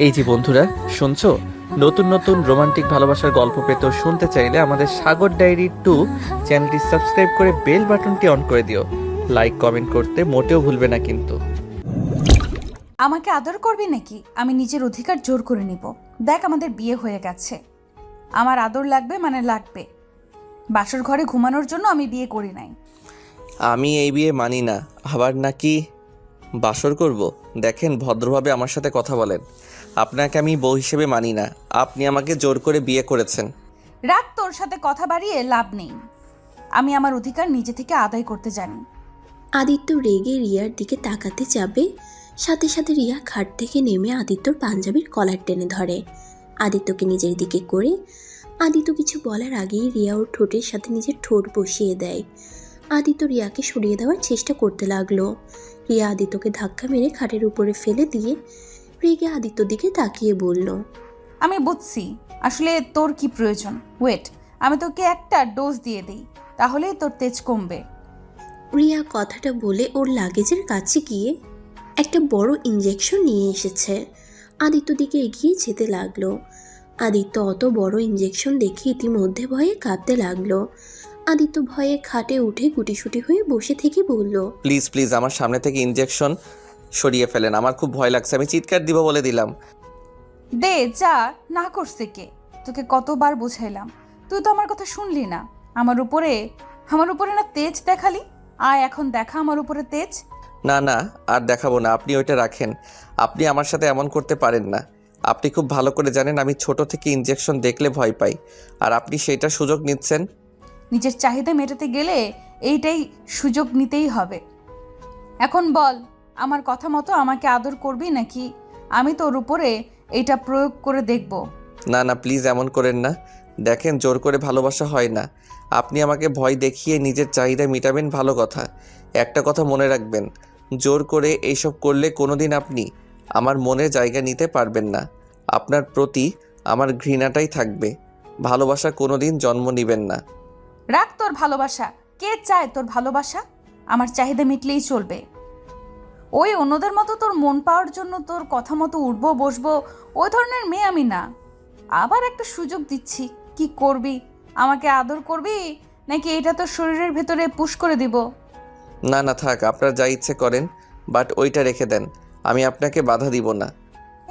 এই যে বন্ধুরা, শুনছো? নতুন নতুন রোমান্টিক ভালোবাসার গল্প পেতে ও শুনতে চাইলে আমাদের সাগর ডায়েরি 2 চ্যানেলটি সাবস্ক্রাইব করে বেল বাটনটি অন করে দিও। লাইক কমেন্ট করতে মোটেও ভুলবে না কিন্তু। আমাকে আদর করবি নাকি? আমি নিজের অধিকার জোর করে নিব। দেখ, আমাদের বিয়ে হয়ে গেছে। আমার আদর লাগবে মানে লাগবে। বাসর ঘরে ঘুমানোর জন্য আমি বিয়ে করি নাই। আমি এই বিয়ে মানি না। আবার নাকি বাসর করব? দেখেন, ভদ্রভাবে আমার সাথে কথা বলেন। আপনাকে আমি বউ হিসেবে মানি না। আপনি আমাকে জোর করে বিয়ে করেছেন। রাগ, তোর সাথে কথা বাড়িয়ে লাভ নেই। আমি আমার অধিকার নিজে থেকে আদায় করতে জানি। আদিত্য রেগে রিয়ার দিকে তাকাতে যাবে, সাথে সাথে রিয়া খাট থেকে নেমে আদিত্যর পাঞ্জাবির কলার টেনে ধরে। আদিত্যকে নিজের দিকে করে আদিত্য কিছু বলার আগেই রিয়া ওর ঠোঁটের সাথে নিজের ঠোঁট বসিয়ে দেয়। আদিত্য রিয়াকে সরিয়ে দেওয়ার চেষ্টা করতে লাগলো। রিয়া আদিত্যকে ধাক্কা মেরে খাটের উপরে ফেলে দিয়ে রেগে আদিত্যর দিকে তাকিয়ে বলল, আমি বুঝছি আসলে তোর কি প্রয়োজন। ওয়েট, আমি তোকে একটা ডোজ দিয়ে দিই, তাহলেই তোর তেজ কমবে। রিয়া কথাটা বলে ওর লাগেজের কাছে গিয়ে একটা বড় ইঞ্জেকশন নিয়ে এসেছে। আদিত্য দিকে এগিয়ে যেতে লাগলো। আদিত্য অত বড় ইঞ্জেকশন দেখে ইতিমধ্যে ভয়ে কাঁপতে লাগলো। আদিত্য ভয়ে খাটে উঠে গুটিসুটি হয়ে বসে থেকে বলল, প্লিজ প্লিজ আমার সামনে থেকে ইনজেকশন সরিয়ে ফেলেন। আমার খুব ভয় লাগছে। আমি চিৎকার দিব বলে দিলাম। দে যা, না করছে কে? তোকে কতবার বুঝাইলাম, তুই তো আমার কথা শুনলি না। আমার উপরে না তেজ দেখালি। আয় এখন দেখা আমার উপরে তেজ। না না, আর দেখাবো না। আপনি ওইটা রাখেন। আপনি আমার সাথে এমন করতে পারেন না। আপনি খুব ভালো করে জানেন আমি ছোট থেকে ইনজেকশন দেখলে ভয় পাই, আর আপনি সেইটা সুযোগ নিচ্ছেন। নিজের চাহিদা মেটাতে গেলে এইটাই সুযোগ নিতেই হবে। এখন বল, আমার কথা মতো আমাকে আদর করবি নাকি আমি তোর উপরে এইটা প্রয়োগ করে দেখব? না না, প্লিজ এমন করেন না। দেখেন, জোর করে ভালোবাসা হয় না। আপনি আমাকে ভয় দেখিয়ে নিজের চাহিদা মিটাবেন, ভালো কথা। একটা কথা মনে রাখবেন, জোর করে এইসব করলে কোনোদিন আপনি আমার মনে জায়গা নিতে পারবেন না। আপনার প্রতি আমার ঘৃণাটাই থাকবে। ভালোবাসা কোনোদিন জন্ম নেবেন না। রাখ তোর ভালোবাসা। কে চায় তোর ভালোবাসা? আমার চাহিদা মিটলেই চলবে। ওই অন্যদের মতো তোর মন পাওয়ার জন্য তোর কথা মতো উঠবো বসবো, ওই ধরনের মেয়ে আমি না। আবার একটা সুযোগ দিচ্ছি, কি করবি? আমাকে আদর করবি নাকি এটা তোর শরীরের ভেতরে পুশ করে দিব? না না, থাক, আপনার যা ইচ্ছে করেন, বাট ওইটা রেখে দেন। আমি আপনাকে বাধা দিব না।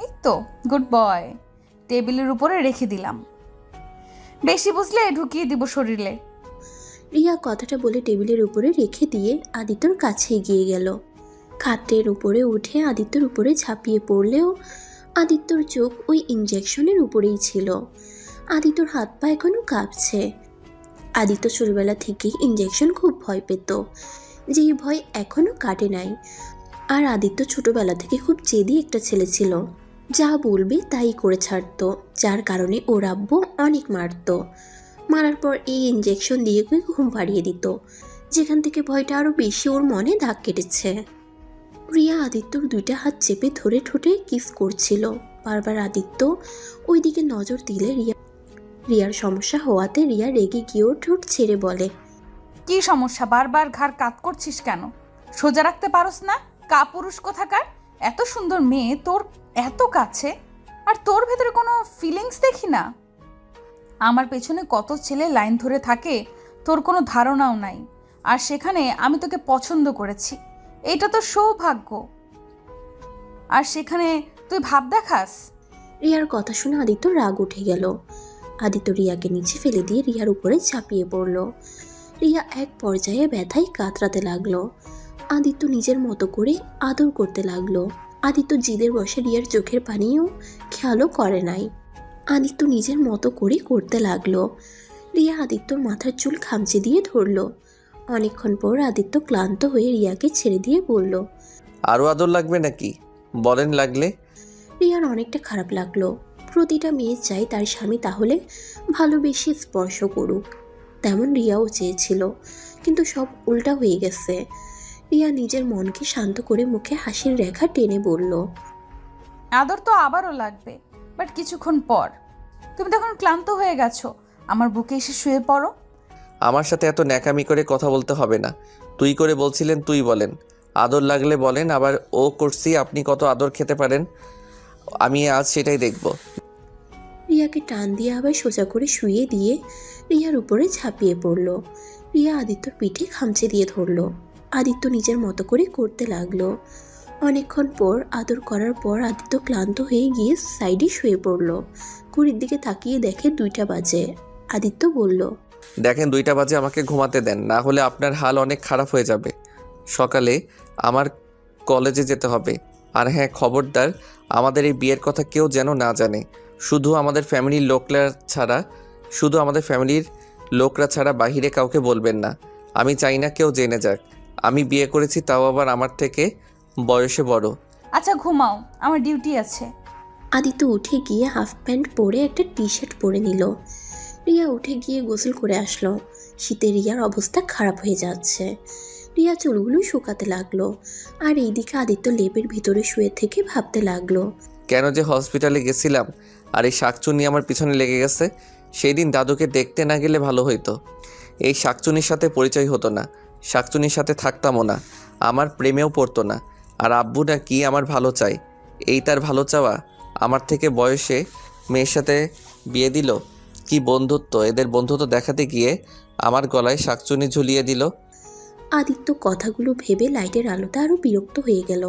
এই তো গুড বয়। টেবিলের উপরে রেখে দিলাম, বেশি বুঝলে ঢুকিয়ে দিব শরীরে। রিয়া কথাটা বলে টেবিলের উপরে রেখে দিয়ে আদিত্যর কাছে এগিয়ে গেল। খাটের উপরে উঠে আদিত্যর উপরে ঝাঁপিয়ে পড়লেও আদিত্যর চোখ ওই ইঞ্জেকশনের উপরেই ছিল। আদিত্যর হাত পা এখনো কাঁপছে। আদিত্য ছোটবেলা থেকেই ইঞ্জেকশন খুব ভয় পেত, যেই ভয় এখনো কাটে নাই। আর আদিত্য ছোটবেলা থেকে খুব জেদি একটা ছেলে ছিল, যা বলবে তাই করে ছাড়তো, যার কারণে ওর আব্বু অনেক মারতো। মারার পর এই ইঞ্জেকশন দিয়ে ঘুম পাড়িয়ে দিত, যেখান থেকে ভয়টা আরও বেশি ওর মনে দাগ কেটেছে। রিয়া আদিত্যর দুইটা হাত চেপে ধরে ঠোঁটে কিস করছিল। বারবার আদিত্য ওই দিকে নজর দিলে রিয়ার সমস্যা হওয়াতে রিয়া রেগে গিয়ে ওর ঠোঁট ছেড়ে বলে, কি সমস্যা? বারবার ঘাড় কাত করছিস কেন? সোজা রাখতে পারোস না? কাপুরুষ কোথাকার! এত সুন্দর মেয়ে তোর এত কাছে, আর তোর ভেতরে কোনো ফিলিংস দেখি না। আমার পেছনে কত ছেলে লাইন ধরে থাকে তোর কোনো ধারণাও নাই। আর সেখানে আমি তোকে পছন্দ করেছি, এটা তো সৌভাগ্য। আর সেখানে তুই ভাব দেখাস। রিয়ার কথা শুনে আদিত্য রাগ উঠে গেল। আদিত্য রিয়াকে নিচে ফেলে দিয়ে রিয়ার উপরে ঝাঁপিয়ে পড়ল। রিয়া এক পর্যায়ে ব্যথায় কাতরাতে লাগলো। আদিত্য নিজের মতো করে আদর করতে লাগলো। আদিত্য জিদের বসে রিয়ার চোখের পানিও খেয়ালও করে নাই। আদিত্য নিজের মতো করে করতে লাগলো। রিয়া আদিত্যর মাথার চুল খামচে দিয়ে ধরল। অনেকক্ষণ পর আদিত্য ক্লান্ত হয়ে রিয়াকে ছেড়ে দিয়ে বলল, আরও আদর লাগবে নাকি? বলেন লাগলে। রিয়ার অনেকটা খারাপ লাগলো। প্রতিটা মেয়ে চাই তার স্বামী তাহলে ভালোবেসে স্পর্শ করুক, তেমন রিয়াও চেয়েছিল, কিন্তু সব উল্টা হয়ে গেছে। রিয়া নিজের মনকে শান্ত করে মুখে হাসির রেখা টেনে বলল, আদর তো আবারও লাগবে, বাট কিছুক্ষণ পর। তুমি তখন ক্লান্ত হয়ে গেছো, আমার বুকে এসে শুয়ে পড়ো। আমার সাথে এত ন্যাকামি করে কথা বলতে হবে না। তুই করে বলছিলেন, তুই বলেন। আদর লাগলে বলেন। আবার ও করছি, আপনি কত আদর খেতে পারেন? আমি আজ সেটাই দেখব। রিয়াকে টান দিয়ে আবার সোজা করে শুইয়ে দিয়ে রিয়ার উপরে ঝাঁপিয়ে পড়ল। রিয়া আদিত্যর পিঠে খামচে দিয়ে ধরল। আদিত্য নিজের মতো করে করতে লাগলো। অনেকক্ষণ পর আদর করার পর আদিত্য ক্লান্ত হয়ে গিয়ে সাইডে শুয়ে পড়ল। ঘড়ির দিকে তাকিয়ে দেখে 2টা বাজে। আদিত্য বলল, দেখেন 2টা বাজে, আমাকে ঘুমাতে দেন, না হলে আপনার হাল অনেক খারাপ হয়ে যাবে। সকালে আমার কলেজে যেতে হবে। আর হ্যাঁ, খবরদার আমাদের এই বিয়ের কথা কেউ যেন না জানে। শুধু আমাদের ফ্যামিলির লোকরা ছাড়া বাহিরে কাউকে বলবেন না। আমি চাই না কেউ জেনে যাক আমি বিয়ে করেছি, তাও আবার আমার থেকে বয়সে বড়। আচ্ছা ঘুমাও, আমার ডিউটি আছে। আদিত্য উঠে গিয়ে হাফ প্যান্ট পরে একটা টি শার্ট পরে নিল। রিয়া উঠে গিয়ে গোসল করে আসলো। শীতে রিয়ার অবস্থা খারাপ হয়ে যাচ্ছে। রিয়া চুলগুলো শুকাতে লাগলো। আর এইদিকে আদিত্য লেপের ভিতরে শুয়ে থেকে ভাবতে লাগলো, কেন যে হসপিটালে গেছিলাম আর এই শাকচুনি আমার পিছনে লেগে গেছে। সেই দিন দাদুকে দেখতে না গেলে ভালো হইতো। এই শাকচুনির সাথে পরিচয় হতো না, শাকচুনির সাথে থাকতামও না, আমার প্রেমেও পড়তো না। আর আব্বু না কি আমার ভালো চাই, এই তার ভালো চাওয়া। আমার থেকে বয়সে মেয়ের সাথে বিয়ে দিল। কি বন্ধুত্ব! এদের বন্ধুত্ব দেখাতে গিয়ে আমার গলায় শাকচুনি ঝুলিয়ে দিল। আদিত্য কথাগুলো ভেবে লাইটের আলোতে আরও বিরক্ত হয়ে গেল।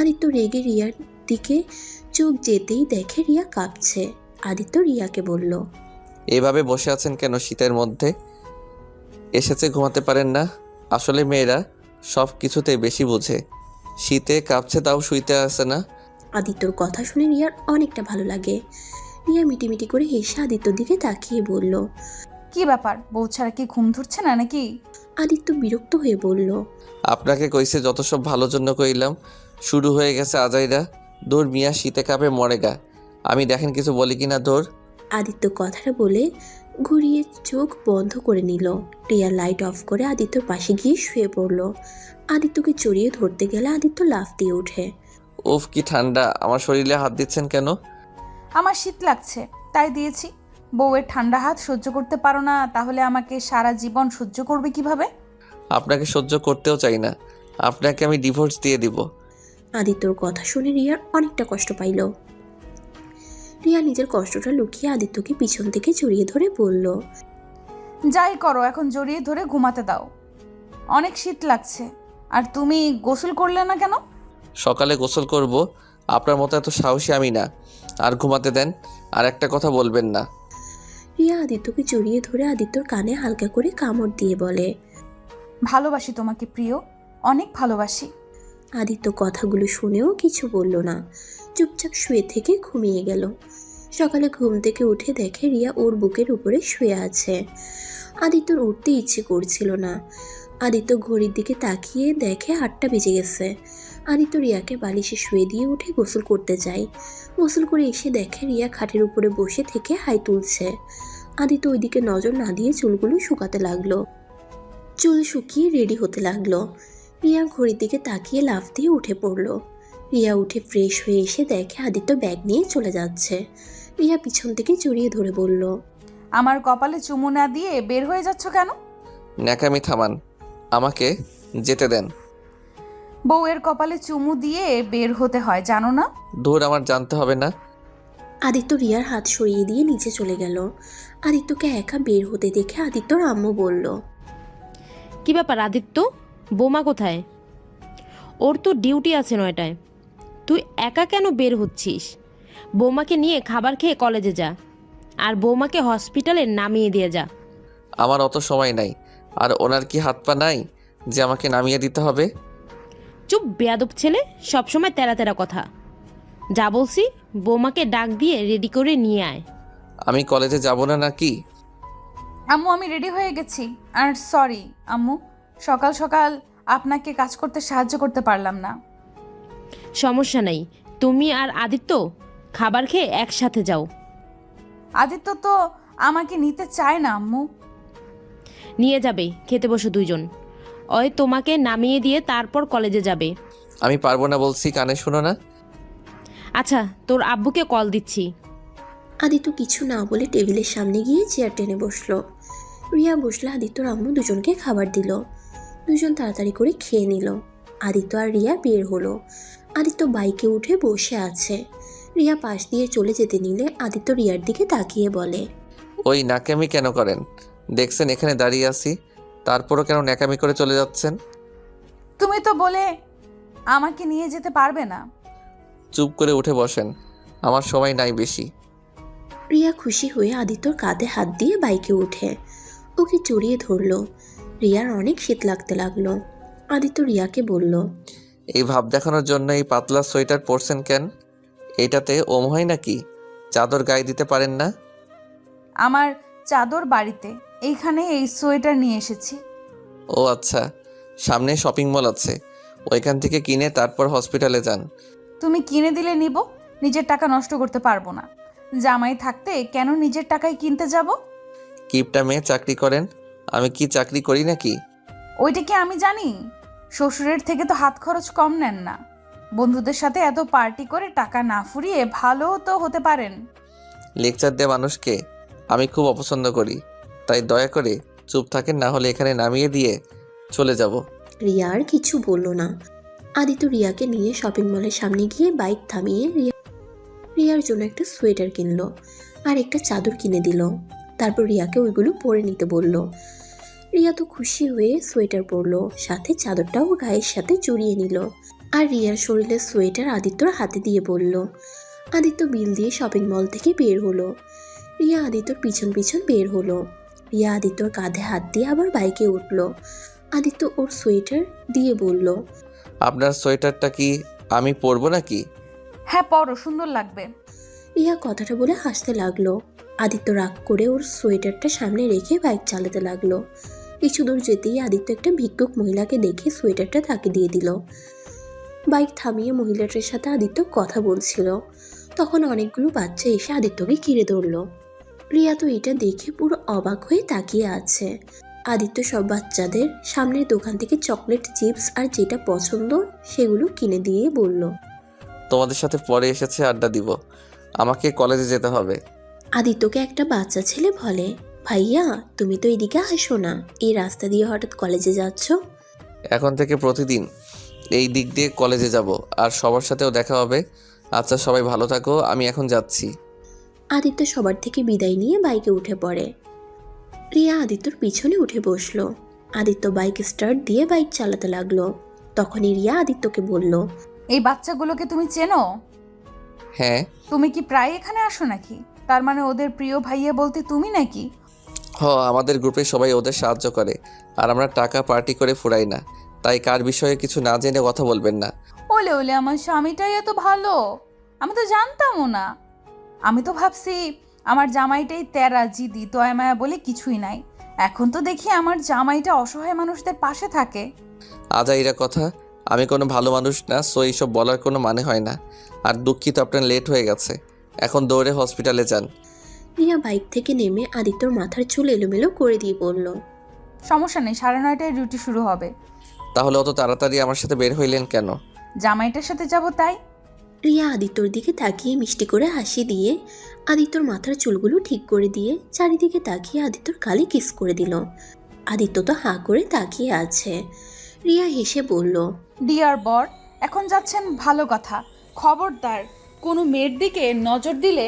আদিত্য রেগে রিয়ার দিকে চোখ যেতেই দেখে রিয়া কাঁপছে। আদিত্য রিয়াকে বলল, এভাবে বসে আছেন কেন শীতের মধ্যে? এসেছে ঘুমাতে পারেন না? আসলে মেয়েরা সব কিছুতে বেশি বোঝে। শীতে কাঁপছে তাও শুইতে আসে না। আদিত্যর কথা শুনে রিয়ার অনেকটা ভালো লাগে। রিয়া মিটিমিটি করে হেসে আদিত্যর দিকে তাকিয়ে বলল, কি ব্যাপার, বউ ছাড়া কি ঘুম ধরছে না নাকি? আদিত্য বিরক্ত হয়ে বলল, আপনাকে কইছে যত সব ভালো জন্য কইলাম, শুরু হয়ে গেছে আজাইরা। দূর মিয়া, শীতে কাঁপে মরেগা। আমি দেখেন কিছু বলি কিনা দূর। আদিত্য কথাটা বলে ঘুরিয়ে চোখ বন্ধ করে নিল। রিয়া লাইট অফ করে আদিত্যর পাশে গিয়ে শুয়ে পড়ল। আদিত্যকে জড়িয়ে ধরতে গেলে আদিত্য লাফ দিয়ে ওঠে। উফ কি ঠান্ডা! আমার শরীরে হাত দিচ্ছেন কেন? আমার শীত লাগছে তাই দিয়েছি। বউয়ের ঠান্ডা হাত সহ্য করতে পারো না, তাহলে আমাকে সারা জীবন সহ্য করবে কিভাবে? আপনাকে সহ্য করতেও চাই না। আপনাকে আমি ডিভোর্স দিয়ে দিব। আদিত্যর কথা শুনে রিয়ার অনেকটা কষ্ট পাইল। রিয়া নিজের কষ্টটা লুকিয়ে আদিত্যকে পিছন থেকে জড়িয়ে ধরে বলল, যাই করো, এখন জড়িয়ে ধরে ঘুমাতে দাও। অনেক শীত লাগছে। আর তুমি গোসল করলে না কেন? সকালে গোসল করব, আপনার মতো এত সাহসী আমি না। আর ঘুমাতে দেন, আর একটা কথা বলবেন না। রিয়া আদিত্যকে জড়িয়ে ধরে আদিত্যর কানে হালকা করে কামড় দিয়ে বলে, ভালোবাসি তোমাকে প্রিয়, অনেক ভালোবাসি। আদিত্য কথাগুলো শুনেও কিছু বলল না, চুপচাপ শুয়ে থেকে ঘুমিয়ে গেল। সকালে ঘুম থেকে উঠে দেখে রিয়া ওর বুকের উপরে শুয়ে আছে। আদিত্যর উঠতে ইচ্ছে করছিল না। আদিত্য ঘড়ির দিকে তাকিয়ে দেখে 8টা বেজে গেছে। আদিত্য রিয়াকে বালিশে শুয়ে দিয়ে উঠে গোসল করতে যায়। গোসল করে এসে দেখে রিয়া খাটের উপরে বসে থেকে হাই তুলছে। আদিত্য ওইদিকে নজর না দিয়ে চুলগুলো শুকাতে লাগলো। চুল শুকিয়ে রেডি হতে লাগলো। রিয়া ঘড়ির দিকে তাকিয়ে লাফ দিয়ে উঠে পড়ল। রিয়া উঠে ফ্রেশ হয়ে এসে দেখে আদিত্য ব্যাগ নিয়ে চলে যাচ্ছে। রিয়া পিছন থেকে জড়িয়ে ধরে বলল, আমার কপালে চুমু না দিয়ে বের হয়ে যাচ্ছ কেন? ন্যাকামি থামান, আমাকে যেতে দেন। বউয়ের কপালে চুমু দিয়ে বের হতে হয় জানো না? দূর, আমার জানতে হবে না। আদিত্য রিয়ার হাত সরিয়ে দিয়ে নিচে চলে গেল। আদিত্যকে একা বের হতে দেখে আদিত্যর আম্মু বলল, কি ব্যাপার আদিত্য, বোমা কোথায়? ওর তো ডিউটি আছে 9টায়, তুই একা কেন বের হচ্ছিস? বৌমাকে নিয়ে খাবার খেয়ে কলেজে যা, আর বৌমাকে হসপিটালে নামিয়ে দিয়ে যা। আমার অত সময় নাই। আর ওনার কি হাত পা নাই যে আমাকে নামিয়ে দিতে হবে? চুপ বেয়াদব ছেলে, সবসময় তেরা তেরা কথা। যা বলছি বৌমাকে ডাক দিয়ে রেডি করে নিয়ে আয়। আমি কলেজে যাব না নাকি? আম্মু আমি রেডি হয়ে গেছি। আর সরি আম্মু, সকাল সকাল আপনাকে কাজ করতে সাহায্য করতে পারলাম না। সমস্যা নাই, তুমি আর আদিত্য খাবার খেয়ে একসাথে যাও। আদিত্য তো আমাকে নিতে চায় না আম্মু। নিয়ে যাবে, খেতে বসো দুইজন। ওই তোমাকে নামিয়ে দিয়ে তারপর কলেজে যাবে। আমি পারবো না বলছি, কানে শোনো না? আচ্ছা, তোর আব্বুকে কল দিচ্ছি। আদিত্য কিছু না বলে টেবিলের সামনে গিয়ে চেয়ার টেনে বসলো। রিয়া বসলে আদিত্যর আম্মু দুজনকে খাবার দিল। দুজন তাড়াতাড়ি করে খেয়ে নিল। আদিত্য আর রিয়া বের হলো। আদিত্য বাইকে উঠে বসে আছে। রিয়া পাশ দিয়ে চলে যেতে নিলে আদিত্য রিয়ার দিকে তাকিয়ে বলে, ওই নাকামি কেন করেন? দেখছেন এখানে দাঁড়িয়ে আছি, তারপরও কেন ন্যাকামি করে চলে যাচ্ছেন? তুমি তো বলে আমাকে নিয়ে যেতে পারবে না। চুপ করে উঠে বসেন, আমার সময় নাই বেশি। রিয়া খুশি হয়ে আদিত্যর কাঁধে হাত দিয়ে বাইকে উঠে ওকে জড়িয়ে ধরলো। রিয়ার অনেক শীত লাগতে লাগলো। আদিত্য রিয়াকে বলল, এই ভাব দেখানোর জন্য এই পাতলা সোয়েটার পরছেন কেন? এটাতে ওম হয় নাকি? চাদর গায়ে দিতে পারেন না? আমার চাদর বাড়িতে, এইখানে এই সোয়েটার নিয়ে এসেছি। ও আচ্ছা, সামনে শপিং মল আছে, ওইখান থেকে কিনে তারপর হসপিটালে যান। তুমি কিনে দিলে নিব, নিজের টাকা নষ্ট করতে পারবো না। জামাই থাকতে কেন নিজের টাকায় কিনতে যাব? কিপটা মেয়ে চাকরি করেন, আমি কি চাকরি করি নাকি? ওইটা কি আমি জানি? শ্বশুরের থেকে তো হাত খরচ কম নেন না। বন্ধুদের সাথে এত পার্টি করে টাকা না ফুরিয়ে ভালো তো হতে পারেন। লেকচার দেওয়া মানুষকে আমি খুব অপছন্দ করি, তাই দয়া করে চুপ থাকেন, না হলে এখানে নামিয়ে দিয়ে চলে যাব। রিয়া আর কিছু বলল না। আদিত্য রিয়াকে নিয়ে শপিং মলের সামনে গিয়ে বাইক থামিয়ে রিয়ার জন্য একটা সোয়েটার কিনলো আর একটা চাদর কিনে দিল। তারপর রিয়াকে ওইগুলো পরে নিতে বলল। রিয়া তো খুশি হয়ে সোয়েটার পরলো, সাথে চাদরটাও গায়ের সাথে জড়িয়ে নিল। আর রিয়ার শরীরের সোয়েটার আদিত্যর হাতে দিয়ে বলল। আদিত্য বিল দিয়ে শপিং মল থেকে বের হলো। রিয়া আদিত্যর পিছন পিছন বের হলো। রিয়া আদিত্যর কাঁধে হাত দিয়ে আবার বাইকে উঠলো। আদিত্য ওর সোয়েটার দিয়ে বলল, আপনার সোয়েটারটা কি আমি পরবো নাকি? হ্যাঁ, পরো, সুন্দর লাগবে। রিয়া কথাটা বলে হাসতে লাগলো। আদিত্য রাগ করে ওর সোয়েটারটা সামনে রেখে বাইক চালাতে লাগলো। কিছু দূর যেতেই আদিত্য একটা ভিক্ষুক মহিলাকে দেখে সোয়েটারটা তাকে দিয়ে দিল। বাইক থামিয়ে মহিলাটার সাথে আদিত্য কথা বলছিল। তখন অনেকগুলো বাচ্চা এসে আদিত্যকে ঘিরে ধরলো। রিয়া তো এটা দেখে পুরো অবাক হয়ে তাকিয়ে আছে। আদিত্য সব বাচ্চাদের সামনের দোকান থেকে চকলেট, চিপস আর যেটা পছন্দ সেগুলো কিনে দিয়ে বলল, তোমাদের সাথে পরে এসেছে আড্ডা দিব, আমাকে কলেজে যেতে হবে। আদিত্যকে একটা বাচ্চা ছেলে বলে, ভাইয়া তুমি তো এদিকে আসো না, এই রাস্তা দিয়ে হঠাৎ কলেজে যাচ্ছ? এখন থেকে প্রতিদিন এই দিক দিয়ে কলেজে যাব, আর সবার সাথেও দেখা হবে। আচ্ছা, সবাই ভালো থাকো, আমি এখন যাচ্ছি। আদিত্য সবার থেকে বিদায় নিয়ে বাইকে উঠে পড়ে। রিয়া আদিত্যর পিছনে উঠে বসলো। আদিত্য বাইক স্টার্ট দিয়ে বাইক চালাতে লাগলো। তখনই রিয়া আদিত্যকে বলল, এই বাচ্চাগুলোকে তুমি চেনো? হ্যাঁ। তুমি কি প্রায় এখানে আসো নাকি? তার মানে ওদের প্রিয় ভাইয়া বলতে তুমি নাকি? আমাদের গ্রুপে সবাই ওদের সাহায্য করে, আর আমরা টাকা পার্টি করে ফুরাই না, তাই কার বিষয়ে কিছু না জেনে কথা বলবেন না। ওলে ওলে, আমার স্বামীটাই এত ভালো, আমি তো জানতামও না। আমি তো ভাবছি আমার জামাইটাই তেরা, জিদি, দয়া মায়া বলে কিছুই নাই। এখন তো দেখি আমার জামাইটা অসহায় মানুষদের পাশে থাকে। আজাইরা কথা, আমি কোনো ভালো মানুষ না, সো এইসব বলার কোনো মানে হয় না। আর দুঃখিত আপনার লেট হয়ে গেছে, এখন দৌড়ে হসপিটালে যান। রিয়া বাইক থেকে নেমে আদিত্যর মাথার চুল এলোমেলো করে দিয়ে বলল, সমস্যা নেই, 9:30টায় ডিউটি শুরু হবে। তাহলে অত তাড়াতাড়ি আমার সাথে বের হইলেন কেন? জামাইটার সাথে যাব তাই। রিয়া আদিত্যর দিকে তাকিয়ে মিষ্টি করে হাসি দিয়ে আদিত্যর মাথার চুলগুলো ঠিক করে দিয়ে চারিদিকে তাকিয়ে আদিত্যর গালে কিস করে দিল। আদিত্য তো হাঁ করে তাকিয়ে আছে। রিয়া হেসে বলল, ডিয়ার বর, এখন যাচ্ছেন ভালো কথা। খবরদার কোনো মেয়ের দিকে নজর দিলে,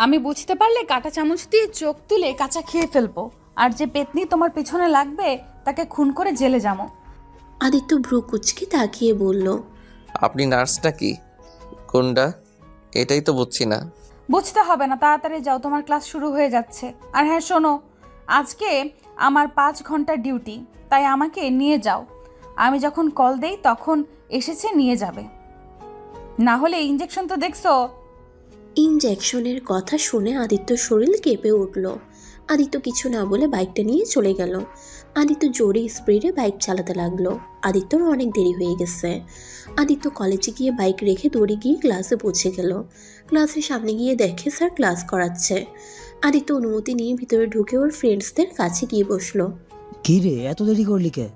আমি বুঝতে পারলে কাঁটা চামচ দিয়ে চোখ তুলে কাঁচা খেয়ে ফেলবো। আর যে পেতনি তোমার পেছনে লাগবে তাকে খুন করে জেলে যাবো। আদিত্য ভ্রু কুচকে তাকিয়ে বলল, আপনি নার্স নাকি? কোনটা? এটাই তো বুঝছি না। বুঝতে হবে না, তাড়াতাড়ি যাও, তোমার ক্লাস শুরু হয়ে যাচ্ছে। আর হ্যাঁ শোনো, আজকে আমার 5 ঘন্টার ডিউটি, তাই আমাকে নিয়ে যাও। আমি যখন কল দেই তখন এসেছে নিয়ে যাবে, না হলে ইঞ্জেকশন তো দেখছো। ইনজেকশনের কথা শুনে আদিত্যর শরীর কেঁপে উঠল। আদিত্য কিছু না বলে বাইকটা নিয়ে চলে গেল। আদিত্য জোরে স্পিডে বাইক চালাতে লাগলো। আদিত্যর অনেক দেরি হয়ে গেছে। আদিত্য কলেজে গিয়ে বাইক রেখে দৌড়ে গিয়ে ক্লাসে পৌঁছে গেল। ক্লাসের সামনে গিয়ে দেখে স্যার ক্লাস করাচ্ছে। আদিত্য অনুমতি নিয়ে ভিতরে ঢুকে ওর ফ্রেন্ডসদের কাছে গিয়ে বসলো। কি রে, এত দেরি করলি কে?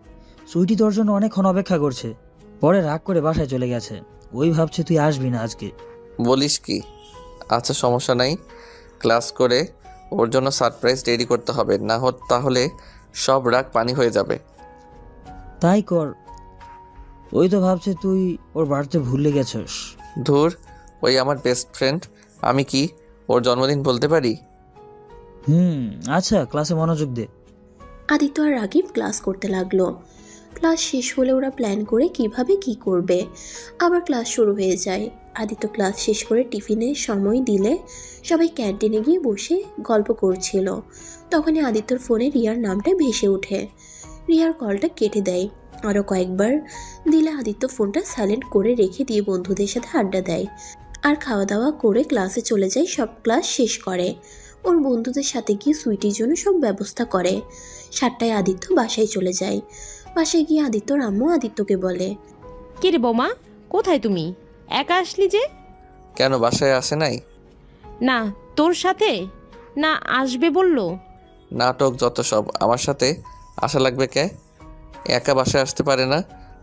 সুইটি তোর জন্য অনেকক্ষণ অপেক্ষা করছে, পরে রাগ করে বাসায় চলে গেছে। ওই ভাবছে তুই আসবি না আজকে। বলিস কি? আচ্ছা, সমস্যা নাই, ক্লাস করে ওর জন্য সারপ্রাইজ রেডি করতে হবে, না তাহলে সব রাগ পানি হয়ে যাবে। তাই কর। ওই তো ভাবছে তুই ওর বাড়িতে ভুলে গেছস। ধুর, ওই আমার বেস্ট ফ্রেন্ড। আমি কি ওর জন্মদিন বলতে পারি? আচ্ছা, ক্লাসে মনোযোগ দে। আদিত্য আর রাগিব ক্লাস করতে লাগলো। ক্লাস শেষ হলে ওরা প্ল্যান করে কিভাবে কি করবে। আবার ক্লাস শুরু হয়ে যায়। আদিত্য ক্লাস শেষ করে টিফিনের সময় দিলে সবাই ক্যান্টিনে গিয়ে বসে গল্প করছিল। তখনই আদিত্যর ফোনে রিয়ার নামটা ভেসে ওঠে। রিয়ার কলটা কেটে দেয়। আরও কয়েকবার দিলে আদিত্য ফোনটা সাইলেন্ট করে রেখে দিয়ে বন্ধুদের সাথে আড্ডা দেয় আর খাওয়া দাওয়া করে ক্লাসে চলে যায়। সব ক্লাস শেষ করে ওর বন্ধুদের সাথে গিয়ে সুইটির জন্য সব ব্যবস্থা করে। 7টায় আদিত্য বাসায় চলে যায়। বাসায় গিয়ে আদিত্যর আম্মু আদিত্যকে বলে, কি রে বৌমা, কোথায় তুমি? একা আসলি যে? কেন বাসায় আসে নাই? না, তোর সাথে না আসবে বললো। নাটক যত সব। আমার সাথে আসা লাগবে কে? একা বাসায় আসতে পারে না।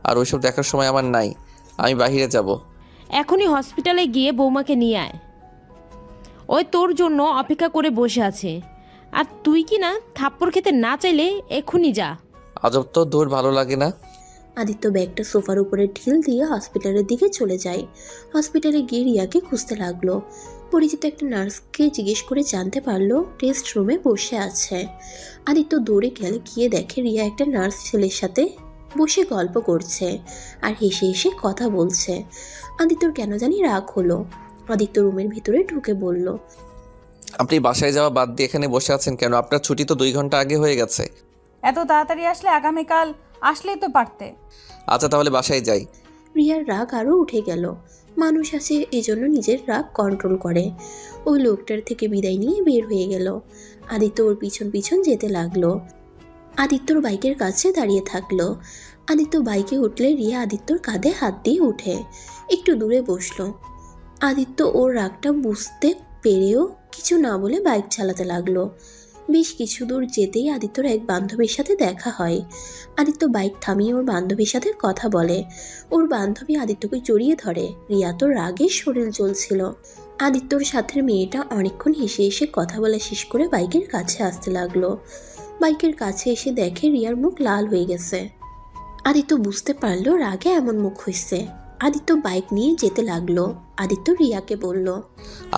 আর ওইসব দেখার সময় আমার নাই। আমি বাইরে যাব। এখনই হসপিটালে গিয়ে বৌমাকে নিয়ে আয়। ওই তোর জন্য অপেক্ষা করে বসে আছে। আর তুই কি না থাপ্পড় খেতে না চাইলে এক্ষুনি যা। আজব তো, দূর ভালো লাগে না। আদিত্য ব্যাগটা সোফার উপরে ঢিল দিয়ে হসপিটালের দিকে চলে যায়। হসপিটালে গিয়ে রিয়াকে খুঁজতে লাগলো। পরিচিত একটা নার্সকে জিজ্ঞেস করে জানতে পারলো টেস্ট রুমে বসে আছে। আদিত্য দৌড়ে গিয়ে দেখে রিয়া একটা নার্স ছেলের সাথে বসে গল্প করছে আর হেসে হেসে কথা বলছে। আদিত্যর কেন জানি রাগ হলো। আদিত্য রুমের ভিতরে ঢুকে বলল, আপনি বাসায় যাওয়া বাদ দিয়ে এখানে বসে আছেন কেন? আপনার ছুটি তো 2 ঘন্টা আগে হয়ে গেছে। এত তাড়াতাড়ি আসলে আগামীকাল আসলেই তো পারতে। আচ্ছা তাহলে বাসায় যাই। রিয়ার রাগ আরও উঠে গেল। মানুষ আছে এজন্য নিজের রাগ কন্ট্রোল করে। ওই লোকটার থেকে বিদায় নিয়ে বের হয়ে গেল। আদিত্য ওর পিছন পিছন যেতে লাগলো। আদিত্যর বাইকের কাছে দাঁড়িয়ে থাকলো। আদিত্য বাইকে উঠলে রিয়া আদিত্যর কাঁধে হাত দিয়ে উঠে একটু দূরে বসলো। আদিত্য ওর রাগটা বুঝতে পেরেও কিছু না বলে বাইক চালাতে লাগলো। বেশ কিছু দূর যেতেই আদিত্যর এক বান্ধবীর সাথে দেখা হয়। আদিত্য বাইক থামিয়ে ওর বান্ধবীর সাথে কথা বলে। ওর বান্ধবী আদিত্যকে জড়িয়ে ধরে। রিয়া তো রাগে শরীর জ্বলছিল। আদিত্যর সাথে মেয়েটা অনেকক্ষণ হেসে হেসে কথা বলা শেষ করে বাইকের কাছে আসতে লাগলো। বাইকের কাছে এসে দেখে রিয়ার মুখ লাল হয়ে গেছে। আদিত্য বুঝতে পারলো রাগে এমন মুখ হয়েছে। আদিত্য বাইক নিয়ে যেতে লাগলো। আদিত্য রিয়াকে বলল,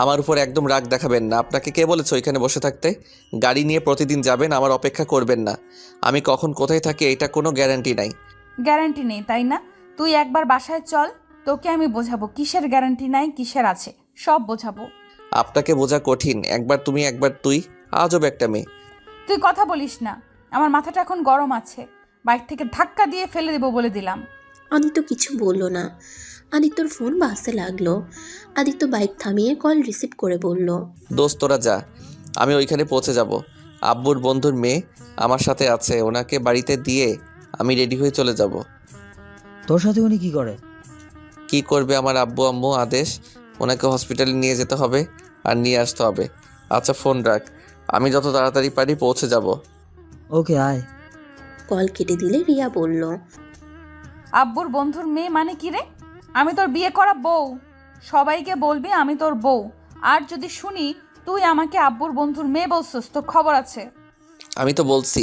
আমার উপর একদম রাগ দেখাবেন না। আপনাকে কে বলেছে ওইখানে বসে থাকতে? গাড়ি নিয়ে প্রতিদিন যাবেন, আমার অপেক্ষা করবেন না। আমি কখন কোথায় থাকি এটা কোনো গ্যারান্টি নাই। গ্যারান্টি নেই তাই না? তুই একবার বাসায় চল, তোকে আমি বোঝাবো কিসের গ্যারান্টি নাই কিসের আছে, সব বোঝাবো। আপনাকে বোঝা কঠিন। একবার তুমি একবার তুই। আজব একটা মেয়ে। তুই কথা বলিস না, আমার মাথাটা এখন গরম আছে। বাইক থেকে ধাক্কা দিয়ে ফেলে দেবো বলে দিলাম। আদিত্য কিছু বলল না। আদিত্যর ফোন বাজতে লাগলো। আদিত্য বাইক থামিয়ে কল রিসিভ করে বলল, দোস্ত তোরা যা, আমি ওইখানে পৌঁছে যাব। আব্বুর বন্ধুর মেয়ে আমার সাথে আছে, ওনাকে বাড়িতে দিয়ে আমি রেডি হয়ে চলে যাব। তোর সাথে উনি কি করে? কি করবে আমার আব্বু আম্মু আদেশ। ওনাকে হসপিটালে নিয়ে যেতে হবে আর নিয়ে আসতে হবে। আচ্ছা ফোন রাখ, আমি যত তাড়াতাড়ি পারি পৌঁছে যাব। ওকে, আয়। কল কেটে দিলে রিয়া বলল, আব্বুর বন্ধুর মেয়ে মানে কি রে? আমি তোর বিয়ে করা বউ। সবাইকে বলবি আমি তোর বউ। আর যদি শুনি তুই আমাকে আব্বুর বন্ধুর মেয়ে বলছিস তো খবর আছে। আমি তো বলছি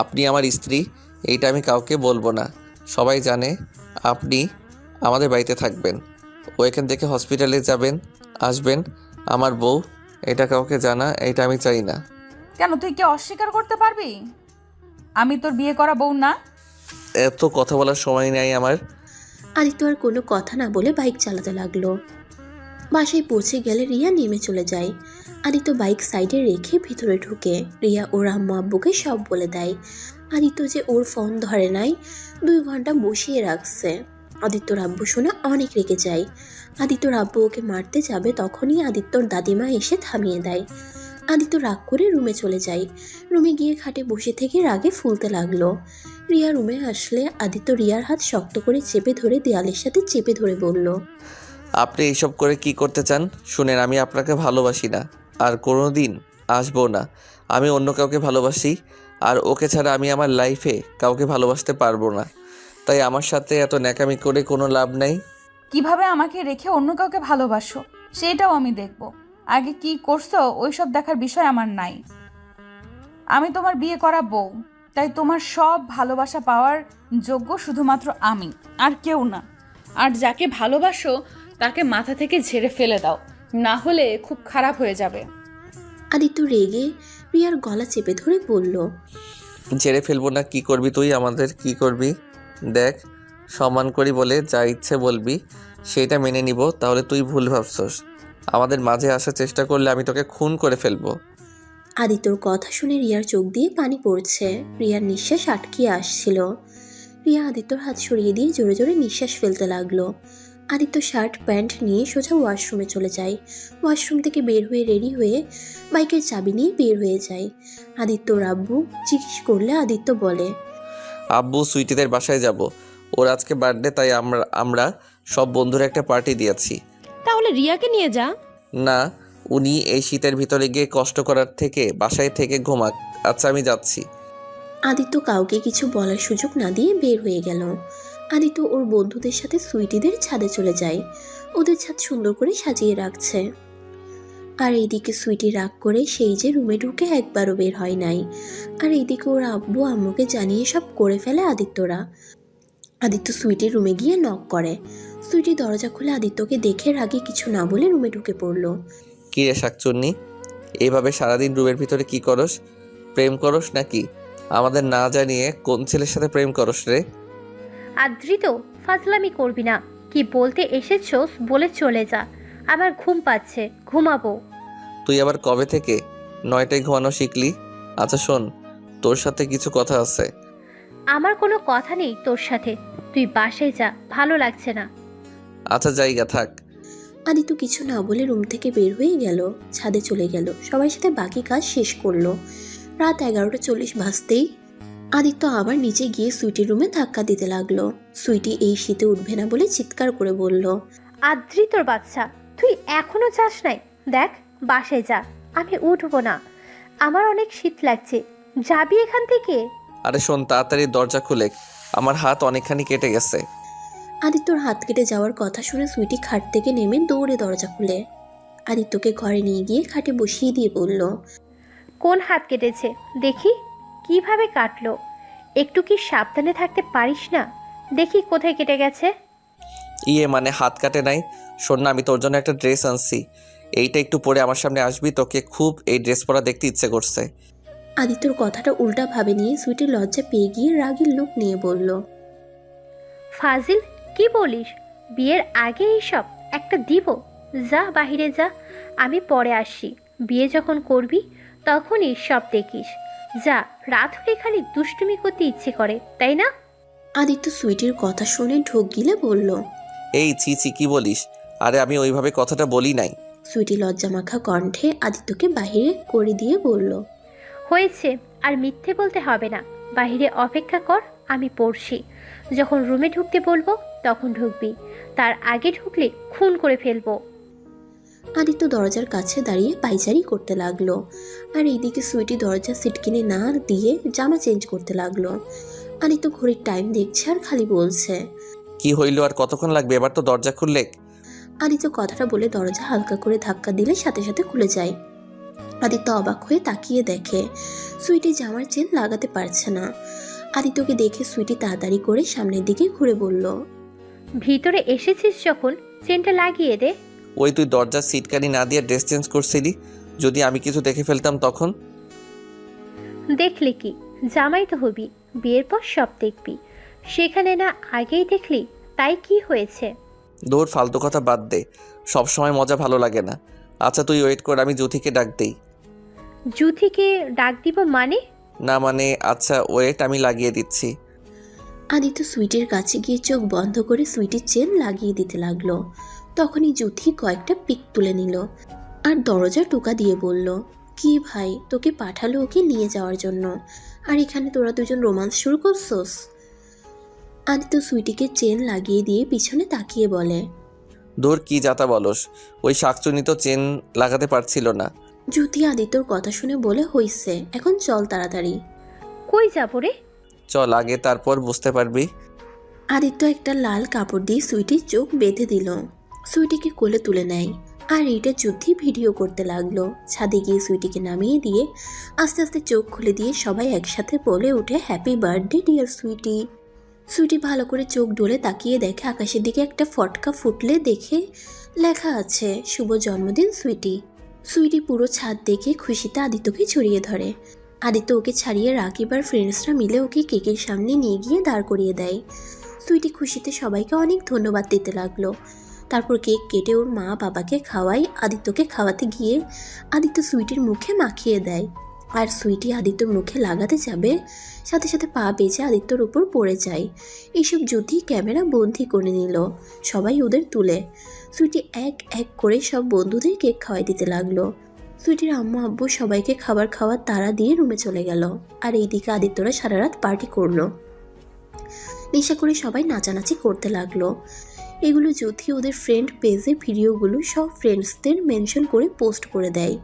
আপনি আমার স্ত্রী, এইটা আমি কাউকে বলবো না। সবাই জানে আপনি আমাদের বাড়িতে থাকবেন। ও এখান থেকে হসপিটালে যাবেন, আসবেন। আমার বউ, এটা কাউকে জানা এটা আমি চাই না। কেন, তুই কি অস্বীকার করতে পারবি আমি তোর বিয়ে করা বউ না? এত কথা বলার সময় নেই আমার। আদিত্য আর কোনো কথা না বলে বাইক চালাতে লাগলো। বাসায় পৌঁছে গেলে রিয়া নেমে চলে যায়। আদিত্য বাইক সাইডে রেখে ভিতরে ঢুকে রিয়া ওর আম্মু আব্বুকে সব বলে দেয়। আদিত্য যে ওর ফোন ধরে নাই, 2 ঘন্টা বসিয়ে রাখছে। আদিত্যর আব্বু শুনে অনেক রেগে যায়। আদিত্যর আব্বু ওকে মারতে যাবে তখনই আদিত্যর দাদিমা এসে থামিয়ে দেয়। আদিত্য রাগ করে রুমে চলে যায়। রুমে গিয়ে খাটে বসে থেকে রাগে ফুলতে লাগলো। রিয়া রুমে আসলে আদিত্য রিয়ার হাত শক্ত করে চেপে ধরে দেয়ালের সাথে চেপে ধরে বলল, আপনি এইসব করে কি করতে চান? শুনেন, আমি আপনাকে ভালোবাসি না আর কোনো দিন আসবো না। আমি অন্য কাউকে ভালোবাসি আর ওকে ছাড়া আমি আমার লাইফে কাউকে ভালোবাসতে পারবো না। তাই আমার সাথে এত ন্যাকামি করে কোনো লাভ নেই। কিভাবে আমাকে রেখে অন্য কাউকে ভালোবাসো সেটাও আমি দেখব। আগে কি করছো ওইসব দেখার বিষয় আমার নাই। আমি তোমার বিয়ে করা বউ, তাই তোমার সব ভালোবাসা পাওয়ার যোগ্য শুধুমাত্র আমি, আর কেউ না। আর যাকে ভালোবাসো তাকে মাথা থেকে ঝেড়ে ফেলে দাও, না হলে খুব খারাপ হয়ে যাবে। আদিত্য রেগে রিয়ার গলা চেপে ধরে বলল, ঝেড়ে ফেলবো না? কি করবি তুই? আমাদের কি করবি? দেখ, সম্মান করি বলে যা ইচ্ছে বলবি সেইটা মেনে নিব, তাহলে তুই ভুল ভাবছস। আমাদের মাঝে আসার চেষ্টা করলে আমি তোকে খুন করে ফেলবো। আদিত্যর কথা শুনে রিয়ার চোখ দিয়ে পানি পড়ছে। রিয়ার নিঃশ্বাস আটকিয়ে আসছিল। রিয়া আদিত্যর হাত সরিয়ে দিয়ে জোরে জোরে নিঃশ্বাস ফেলতে লাগলো। আদিত্য শার্ট প্যান্ট নিয়ে সোজা ওয়াশরুমে চলে যায়। ওয়াশরুম থেকে বের হয়ে রেডি হয়ে বাইকের চাবি নিয়ে বের হয়ে যায়। আদিত্যর আব্বু জিজ্ঞেস করলে আদিত্য বলে, আব্বু সুইটিদের বাসায় যাব, ওর আজকে বার্থডে, তাই আমরা সব বন্ধুরা একটা পার্টি দিয়েছি। তাহলে রিয়াকে নিয়ে যা। না, উনি এই শীতের ভিতরে গিয়ে কষ্ট করার থেকে বাসায় থেকে ঘুমাক। আচ্ছা, আমি যাচ্ছি। আদিত্য কাউকে কিছু বলার সুযোগ না দিয়ে বের হয়ে গেল। আদিত্য ওর বন্ধুদের সাথে সুইটিদের ছাদে চলে যায়। ওদের ছাদ সুন্দর করে সাজিয়ে রাখছে। আর এইদিকে সুইটি রাগ করে সেই যে রুমে ঢুকে একবারও বের হয় নাই। আর এইদিকে ওর আব্বু আম্মুকে জানিয়ে সব করে ফেলে আদিত্যরা। আদিত্য সুইটির রুমে গিয়ে নক করে। সুইটি দরজা খুলে আদিত্যকে দেখে রাগে কিছু না বলে রুমে ঢুকে পড়লো। কি রে শাকচুন্নি, এইভাবে সারাদিন রুমের ভিতরে কি করস? প্রেম করস নাকি? আমাদের না জানিয়ে কোন ছেলের সাথে প্রেম করস রে? আদ্রিত, ফাজলামি করবি না। কি বলতে এসেছোস বলে চলে যা। আমার ঘুম পাচ্ছে, ঘুমাবো। তুই আবার কবে থেকে 9টায় ঘুমানো শিখলি? আচ্ছা শোন, তোর সাথে কিছু কথা আছে। আমার কোনো কথা নেই তোর সাথে, তুই বাসায় যা, ভালো লাগছে না। আচ্ছা, জায়গা থাক। আদিত্য কিছু না বলে রুম থেকে বের হয়ে গেল, ছাদে চলে গেল, সবার সাথে বাকি কাজ শেষ করলো। রাত 11:40 বাজতেই আদিত্য আবার নিচে গিয়ে সুইটির রুমে ধাক্কা দিতে লাগলো। সুইটি এই শীতে উঠবে না বলে চিৎকার করে বলল, আদ্রিতর বাচ্চা, তুই এখনো যাস নাই? দেখ, বাসায় যা, আমি উঠবো না। আমার অনেক শীত লাগছে, যাবি এখান থেকে? আরে শোন, তাড়াতাড়ি দরজা খুলে, আমার হাত অনেকখানি কেটে গেছে। আদিত্যর হাত কেটে যাওয়ার কথা শুনে সুইটি খাট থেকে নেমে দৌড়ে দরজা খুলে আদিত্যকে ঘরে নিয়ে গিয়ে খাটে বসিয়ে দিয়ে বলল, কোন হাত কেটেছে দেখি, কিভাবে কাটলো? একটু কি সাবধানে থাকতে পারিস না? দেখি কোথায় কেটে গেছে। মানে হাত কাটে নাই। শোন না, আমি তোর জন্য একটা ড্রেস আনছি, এইটা একটু পরে আমার সামনে আসবি, তোকে খুব এই ড্রেস পরা দেখতে ইচ্ছে করছে। আদিত্যর কথাটা উল্টা ভাবে নিয়ে সুইটি লজ্জা পেয়ে গিয়ে রাগীর লোক নিয়ে বলল, ফাজিল, কি বলিস? বিয়ের আগে এইসব একটা দিব? যা বাহিরে যা, আমি পরে আসছি। বিয়ে যখন করবি তখনই সব দেখিস। যা, রাত হলে খালি দুষ্টুমি করতে ইচ্ছে করে, তাই না? আদিত্য সুইটির কথা শুনে ঢোক গিলে বলল, এই ছি ছি, কি বলিস? আরে আমি ওইভাবে কথাটা বলি নাই। সুইটি লজ্জামাখা কণ্ঠে আদিত্যকে বাহিরে করে দিয়ে বলল, হয়েছে, আর মিথ্যে বলতে হবে না। বাহিরে অপেক্ষা কর, আমি পড়ছি। যখন রুমে ঢুকতে বলবো তখন ঢুকবি, তার আগে ঢুকলে খুন করে ফেলবো। আদিত্য দরজার কাছে দাঁড়িয়ে পাইচারি করতে লাগলো। আর এইদিকে সুইটি দরজা সিটকিনি না দিয়ে জামা চেঞ্জ করতে লাগলো। আদিত্য ঘড়ির টাইম দেখছে আর খালি বলছে, কি হইল আর কতক্ষণ লাগবে? এবার তো দরজা খুললে। আদিত্য কথাটা বলে দরজা হালকা করে ধাক্কা দিলে সাথে সাথে খুলে যায়। আদিত্য অবাক হয়ে তাকিয়ে দেখে সুইটি জামার চেন লাগাতে পারছে না। আদিত্যকে দেখে সুইটি তাড়াতাড়ি করে সামনের দিকে ঘুরে বলল, ভিতরে এসেছিস যখন চেনটা লাগিয়ে দে। ওই তুই দরজার সিটকানি না দিয়ে ড্রেস চেঞ্জ করছিলি, যদি আমি কিছু দেখে ফেলতাম তখন? দেখলি কি, জামাই তো হবি, বিয়ের পর সব দেখবি। সেখানে না আগেই দেখলি, তাই কি হয়েছে? দৌড়, ফালতু কথা বাদ দে, সব সময় মজা ভালো লাগে না। আচ্ছা তুই ওয়েট কর, আমি জুথিকে ডাক দেই। জুথিকে ডাক দিব মানে? না মানে, আচ্ছা ওয়েট, আমি লাগিয়ে দিচ্ছি। আদিত্য সুইটির কাছে গিয়ে চোখ বন্ধ করে সুইটির চেন লাগিয়ে দিতে লাগলো। তখনই জুথি কয়েকটা পিক তুলে নিল আর দরজা টোকা দিয়ে বলল, কি ভাই, তোকে পাঠালো ওকে নিয়ে যাওয়ার জন্য, আর এখানে তোরা দুজন রোমান্স শুরু করছোস? আদিত্য সুইটিকে চেন লাগিয়ে দিয়ে পিছনে তাকিয়ে বলে, দূর, কি যাতা বলস, ওই শাকচুনি তো চেন লাগাতে পারছিল না। জুথি আদিত্যর কথা শুনে বলে, হইছে, এখন চল তাড়াতাড়ি। কই যাবো রে? চল আগে, তারপর বুঝতে পারবি। আদিত্য একটা লাল কাপড় দিয়ে সুইটির চোখ বেঁধে দিল। সুইটিকে কোলে তুলে নেয় আর এইটা যুদ্ধি ভিডিও করতে লাগলো। ছাদে গিয়ে সুইটিকে নামিয়ে দিয়ে আস্তে আস্তে চোখ খুলে দিয়ে সবাই একসাথে বলে উঠে, happy birthday dear Sweety. Sweety ভালো করে চোখ ডলে তাকিয়ে দেখে আকাশের দিকে একটা ফটকা ফুটলে দেখে লেখা আছে শুভ জন্মদিন সুইটি। সুইটি পুরো ছাদ দেখে খুশিতে আদিত্যকে ছড়িয়ে ধরে। আদিত্য ওকে ছাড়িয়ে রাকিব আর ফ্রেন্ডসরা মিলে ওকে কেকের সামনে নিয়ে গিয়ে দাঁড় করিয়ে দেয়। সুইটি খুশিতে সবাইকে অনেক ধন্যবাদ দিতে লাগলো। তারপর কেক কেটে ওর মা বাবাকে খাওয়াই আদিত্যকে খাওয়াতে গিয়ে আদিত্য সুইটির মুখে মাখিয়ে দেয়। আর সুইটি আদিত্যর মুখে লাগাতে যাবে, সাথে সাথে পা বেঁচে আদিত্যর উপর পড়ে যায়। এইসব যুদ্ধই ক্যামেরা বন্দি করে নিল। সবাই ওদের তুলে সুইটি এক এক করে সব বন্ধুদের কেক খাওয়াই দিতে লাগলো। সুইটির আম্মু আব্বু সবাইকে খাবার খাওয়ার তাড়া দিয়ে রুমে চলে গেল। আর এইদিকে আদিত্যরা সারা রাত পার্টি করলো। নেশা করে সবাই নাচানাচি করতে লাগলো। এগুলো যুথি ওদের ফ্রেন্ড পেজে ভিডিওগুলো সব ফ্রেন্ডসদের মেনশন করে পোস্ট করে দেয়।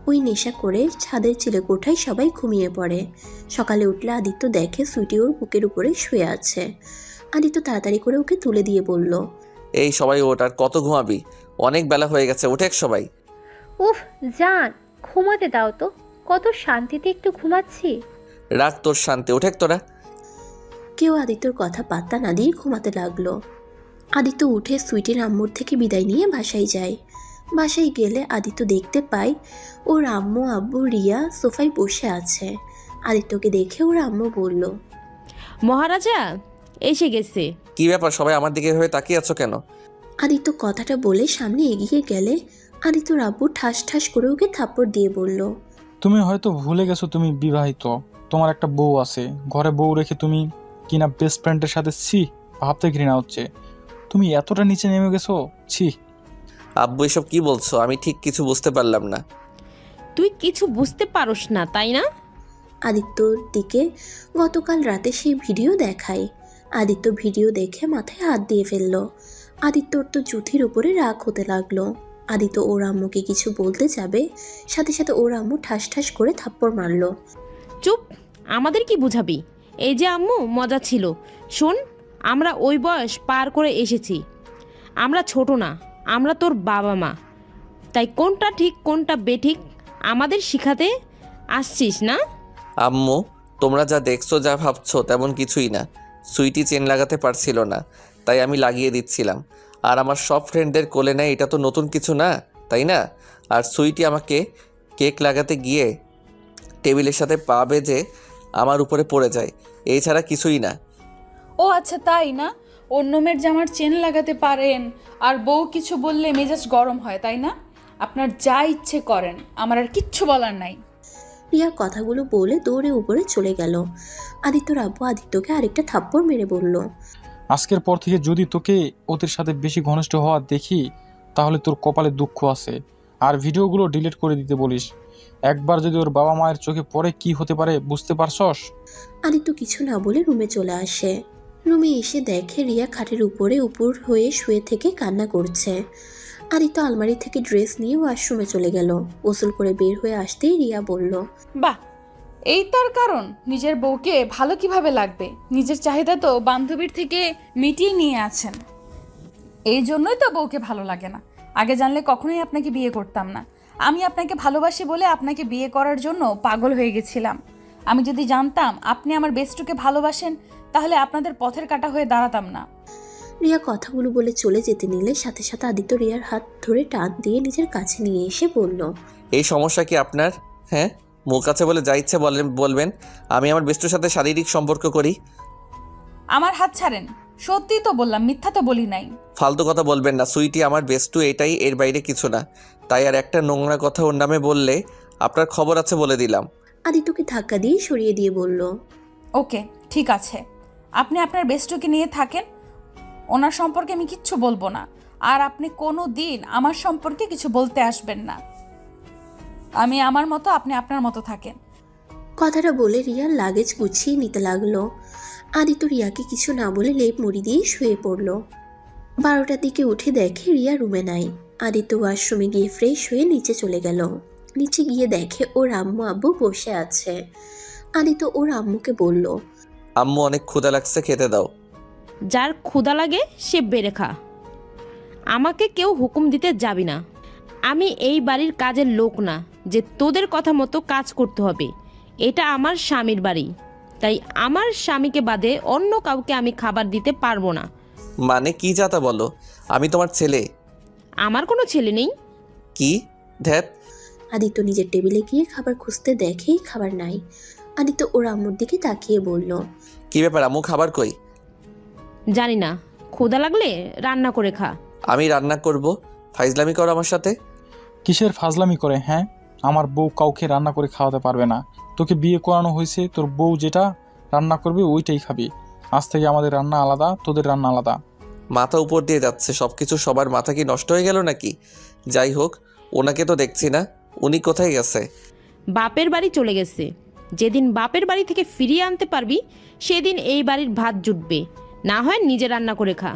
ওই নেশা করে ছাদের চিলেকোঠায় সবাই ঘুমিয়ে পড়ে। সকালে উঠলে আদিত্য দেখে সুইটি ওর বুকের উপরে শুয়ে আছে। আদিত্য তাড়াতাড়ি করে ওকে তুলে দিয়ে বলল, এই সবাই ওঠ, আর কত ঘুমাবি? অনেক বেলা হয়ে গেছে, ওঠেক সবাই। উফ জান, ঘুমাতে দাও তো, কত শান্তিতে একটু ঘুমাচ্ছি। রাখ তোর শান্তি, ওঠেক তোরা। কেউ আদিত্যর কথা পাত্তা না দিয়ে ঘুমাতে লাগলো। আদিত্য উঠে সুইটির আম্মুর থেকে বিদায় নিয়ে বাসায় যায়। বাসায় গেলে আদিত্য দেখতে পায় ওর আম্মু আব্বু রিয়া সোফায় বসে আছে। আদিত্যকে দেখে ওর আম্মু বলল, মহারাজা এসে গেছে। কি ব্যাপার, সবাই আমার দিকে হয়ে তাকিয়ে আছো কেন? আদিত্য কথাটা বলে সামনে এগিয়ে গেলে আদিত্যর আব্বু ঠাস ঠাস করে ওকে থাপ্পড় দিয়ে বলল, তুমি হয়তো ভুলে গেছো তুমি বিবাহিত, তোমার একটা বউ আছে। ঘরে বউ রেখে তুমি কিনা বেস্ট ফ্রেন্ডের সাথে, ছি, ভাবতে ঘৃণা হচ্ছে। তুমি এতটা নিচে নেমে গেছো, ছি। আব্বু এসব কি বলছো? আমি ঠিক কিছু বুঝতে পারলাম না। তুই কিছু বুঝতে পারোস না তাই না? আদিত্যর দিকে গতকাল রাতে সেই ভিডিও দেখায়। আদিত্য ভিডিও দেখে মাথায় হাত দিয়ে ফেলল। আদিত্যর তো জুথির উপরে রাগ হতে লাগলো। আদিত্য ওর আম্মুকে কিছু বলতে যাবে, সাথে সাথে ওর আম্মু ঠাস ঠাস করে থাপ্পড় মারল। চুপ, আমাদের কি বুঝাবি? এই যে আম্মু মজা ছিল। শোন, আমরা ওই বয়স পার করে এসেছি। আমরা ছোট না, আমরা তোর বাবা মা। তাই কোনটা ঠিক কোনটা বেঠিক আমাদের শিখাতে আসছিস না? আম্মু, তোমরা যা দেখছো যা ভাবছো তেমন কিছুই না। সুইটি চেন লাগাতে পারছিল না, তাই আমি লাগিয়ে দিচ্ছিলাম। আর আমার সব ফ্রেন্ডদের কোলে নেয়, এটা তো নতুন কিছু না, তাই না? আর সুইটি আমাকে কেক লাগাতে গিয়ে টেবিলের সাথে পা বেজে আমার উপরে পড়ে যায়, এছাড়া কিছুই না। ও আচ্ছা, তাই না? অন্য মেয়ের জামার চেন লাগাতে পারেন আর বউ কিছু বললে মেজাজ গরম হয়, তাই না? আপনার যা ইচ্ছে করেন, আমার আর কিচ্ছু বলার নাই। রিয়া কথাগুলো বলে দৌড়ে উপরে চলে গেল। আদিত্যর আব্বু আদিত্যকে আরেকটা থাপ্পড় মেরে বলল, আজকের পর থেকে যদি তোকে ওদের সাথে বেশি ঘনিষ্ঠ হওয়া দেখি, তাহলে তোর কপালে দুঃখ আছে। আর ভিডিওগুলো ডিলিট করে দিতে বলিস। একবার যদি ওর বাবা মায়ের চোখে পড়ে কি হতে পারে বুঝতে পারছস? আদিত্য কিছু না বলে রুমে চলে আসে। রুমে এসে দেখে রিয়া খাটের উপরে উপর হয়ে শুয়ে থেকে কান্না করছে। আদিত্য আলমারি থেকে ড্রেস নিয়ে ওয়াশরুমে চলে গেল। গোসল করে বের হয়ে আসতেই রিয়া বলল, বাহ, এই তার কারণ? নিজের বউকে ভালো কিভাবে লাগবে? নিজের চাহিদা তো বান্ধবীর থেকে মিটিয়ে নিয়ে আছেন। এই জন্যই তো বউকে ভালো লাগে না। আগে জানলে কখনোই আপনাকে বিয়ে করতাম না। আমি আপনাকে ভালোবাসি বলে আপনাকে বিয়ে করার জন্য পাগল হয়ে গেছিলাম। আমি যদি জানতাম আপনি আমার বেস্টুকে ভালোবাসেন, তাহলে আপনাদের পথের কাঁটা হয়ে দাঁড়াতাম না। রিয়া কথাগুলো বলে চলে যেতে নিলে সাথে সাথে আদিত্য রিয়ার হাত ধরে টান দিয়ে নিজের কাছে নিয়ে এসে বলল, এই সমস্যা কি আপনার? হ্যাঁ, মুখ আছে বলে যা ইচ্ছে বলবেন। আমি আমার বেস্টুর সাথে শারীরিক সম্পর্ক করি। আমার হাত ছাড়েন। সত্যি তো বললাম, মিথ্যা তো বলি নাই। ফালতু কথা বলবেন না। সুইটি আমার বেস্টু, এটাই, এর বাইরে কিছু না। তাই আর একটা নোংরা কথা ওর নামে বললে আপনার খবর আছে বলে দিলাম। আদিত্যকে ধাক্কা দিয়ে সরিয়ে দিয়ে বলল, ওকে, ঠিক আছে, আপনি আপনার বেস্টুকে নিয়ে থাকেন। ওনার সম্পর্কে আমি কিচ্ছু বলবো না। আর আপনি কোনো দিন আমার সম্পর্কে কিছু বলতে আসবেন না। আমি আমার মতো, আপনি আপনার মতো থাকেন। কথাটা বলে রিয়ার লাগেজ গুছিয়ে নিতে লাগলো। আদিত্য রিয়াকে কিছু না বলে লেপ মুড়ি দিয়ে শুয়ে পড়ল। 12টার দিকে উঠে দেখে রিয়া রুমে নাই। আদিত্য ওয়াশরুমে গিয়ে ফ্রেশ হয়ে নিচে চলে গেল। নিচে গিয়ে দেখে ওর আম্মু আব্বু বসে আছে। আদিত্য ওর আম্মুকে বলল, আম্মু, অনেক ক্ষুধা লাগছে, খেতে দাও। যার ক্ষুধা লাগে সে বেড়ে খা। আমাকে কেউ হুকুম দিতে যাবি না। আমি এই বাড়ির কাজের লোক না যে তোদের কথা মতো কাজ করতে হবে। এটা আমার স্বামীর বাড়ি। তাই আমার স্বামীকে বাদে অন্য কাউকে আমি খাবার দিতে পারবো না। মানে কি যাতা বলো? আমি তোমার ছেলে। আমার কোনো ছেলে নেই। কি? ধ্যাত। আদিত্য নিজের টেবিলে গিয়ে খাবার খুঁজতে দেখেই খাবার নাই। আদিত্য ওর আম্মুর দিকে তাকিয়ে বলল, কি ব্যাপার আম্মু, খাবার কই? জানি না, ক্ষুধা লাগলে রান্না করে খা। আমি রান্না করব? ফাইজলামি করো আমার সাথে? কিসের ফাজলামি করে? হ্যাঁ, আমার বউ কাউকে রান্না করে খাওয়াতে পারবে না। তোকে বিয়ে করানো হয়েছে, তোর বউ যেটা রান্না করবে ওইটাই খাবি। আজ থেকে আমাদের রান্না আলাদা, তোদের রান্না আলাদা। মাথা উপর দিয়ে যাচ্ছে সবকিছু। সবার মাথা কি নষ্ট হয়ে গেল নাকি? যাই হোক, ওনাকে তো দেখছি না, উনি কোথায় গেছে? বাপের বাড়ি চলে গেছে। যেদিন বাপের বাড়ি থেকে ফিরিয়ে আনতে পারবি সেদিন এই বাড়ির ভাত জুটবে। না হয় নিজে রান্না করে খা।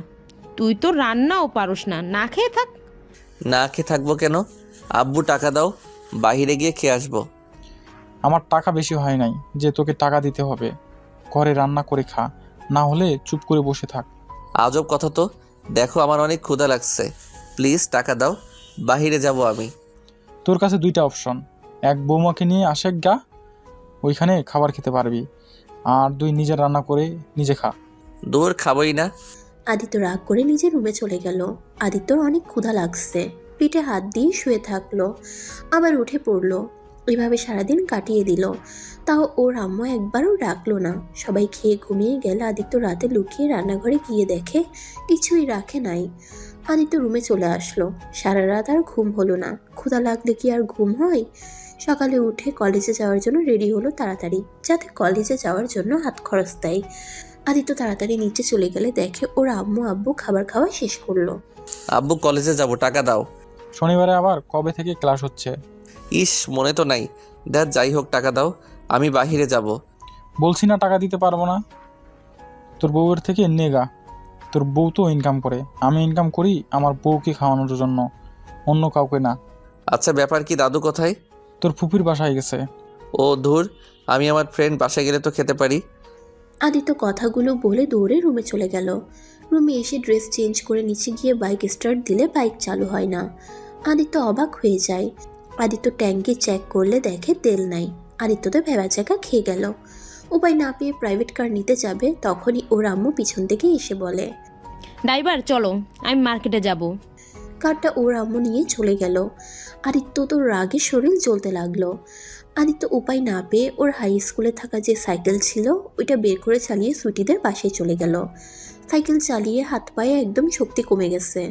তুই তো রান্নাও পারস না, না খেয়ে থাক। না খেয়ে থাকবো কেন? আব্বু টাকা দাও, বাইরে গিয়ে খেয়ে আসবো। আমার টাকা বেশি হয় নাই যে তোকে টাকা দিতে হবে। ঘরে রান্না করে খা, না হলে চুপ করে বসে থাক। আজব কথা তো। দেখো আমার অনেক ক্ষুধা লাগছে, প্লিজ টাকা দাও, বাইরে যাব আমি। তোর কাছে দুইটা অপশন, এক বৌমাকে নিয়ে আসে গা, ওইখানে খাবার খেতে পারবি, আর দুই নিজে রান্না করে নিজে খা। দূর, খাবোই না। আদিত্য রাগ করে নিজের রুমে চলে গেল। আদিত্যর অনেক ক্ষুধা লাগছে, পিঠে হাত দিয়ে শুয়ে থাকলো, আবার উঠে পড়লো। এভাবে সারাদিন কাটিয়ে দিল। তাও ওর আম্মু একবারও ডাকলো না। সবাই খেয়ে ঘুমিয়ে গেলে আদিত্য রাতে লুকিয়ে রান্নাঘরে গিয়ে দেখে কিছুই রাখে নাই। আদিত্য রুমে চলে আসলো। সারা রাত আর ঘুম হলো না। ক্ষুধা লাগলে কি আর ঘুম হয়? সকালে উঠে কলেজে যাওয়ার জন্য রেডি হলো তাড়াতাড়ি, যাতে কলেজে যাওয়ার জন্য হাত খরচ দেয়। আদিত্য তাড়াতাড়ি নিচে চলে গেলে দেখে ওর আম্মু আব্বু খাবার খাওয়া শেষ করলো। আব্বু কলেজে যাব, টাকা দাও। শনিবারে আবার কবে থেকে ক্লাস হচ্ছে? ইস, মনে তো নাই। দেখ, যাই হোক টাকা দাও, আমি বাহিরে যাব। বলছি না টাকা দিতে পারবো না। তোর বউয়ের থেকে নেগা। তোর বউ তো ইনকাম করে, আমি ইনকাম করি আমার বউকে খাওয়ানোর জন্য, অন্য কাউকে না। আচ্ছা, ব্যাপার কি? দাদু কোথায়? তোর ফুপির বাসায় গেছে। ও ধুর, আমি আমার ফ্রেন্ড বাসায় গেলে তো খেতে পারি। আদিত্য কথাগুলো বলে দৌড়ে রুমে চলে গেল। রুমে এসে ড্রেস চেঞ্জ করে নিচে গিয়ে বাইক স্টার্ট দিলে বাইক চালু হয় না। আদিত্য অবাক হয়ে যায়। আদিত্য ট্যাঙ্কে চেক করলে দেখে তেল নাই। আদিত্য তো ভেবাচাকা খেয়ে গেল। উপায় না পেয়ে প্রাইভেট কার নিতে যাবে, তখনই ওর আম্মু পিছন থেকে এসে বলে, ড্রাইভার চলো, আমি মার্কেটে যাব। কারটা ওর আম্মু নিয়ে চলে গেল। আদিত্য তো রাগে শরীর জ্বলতে লাগলো। আদিত্য উপায় না পেয়ে ওর হাই স্কুলে থাকা যে সাইকেল ছিল ওইটা বের করে চালিয়ে সুইটিদের বাসায় চলে গেল। সাইকেল চালিয়ে হাত পায়ে একদম শক্তি কমে গেছে।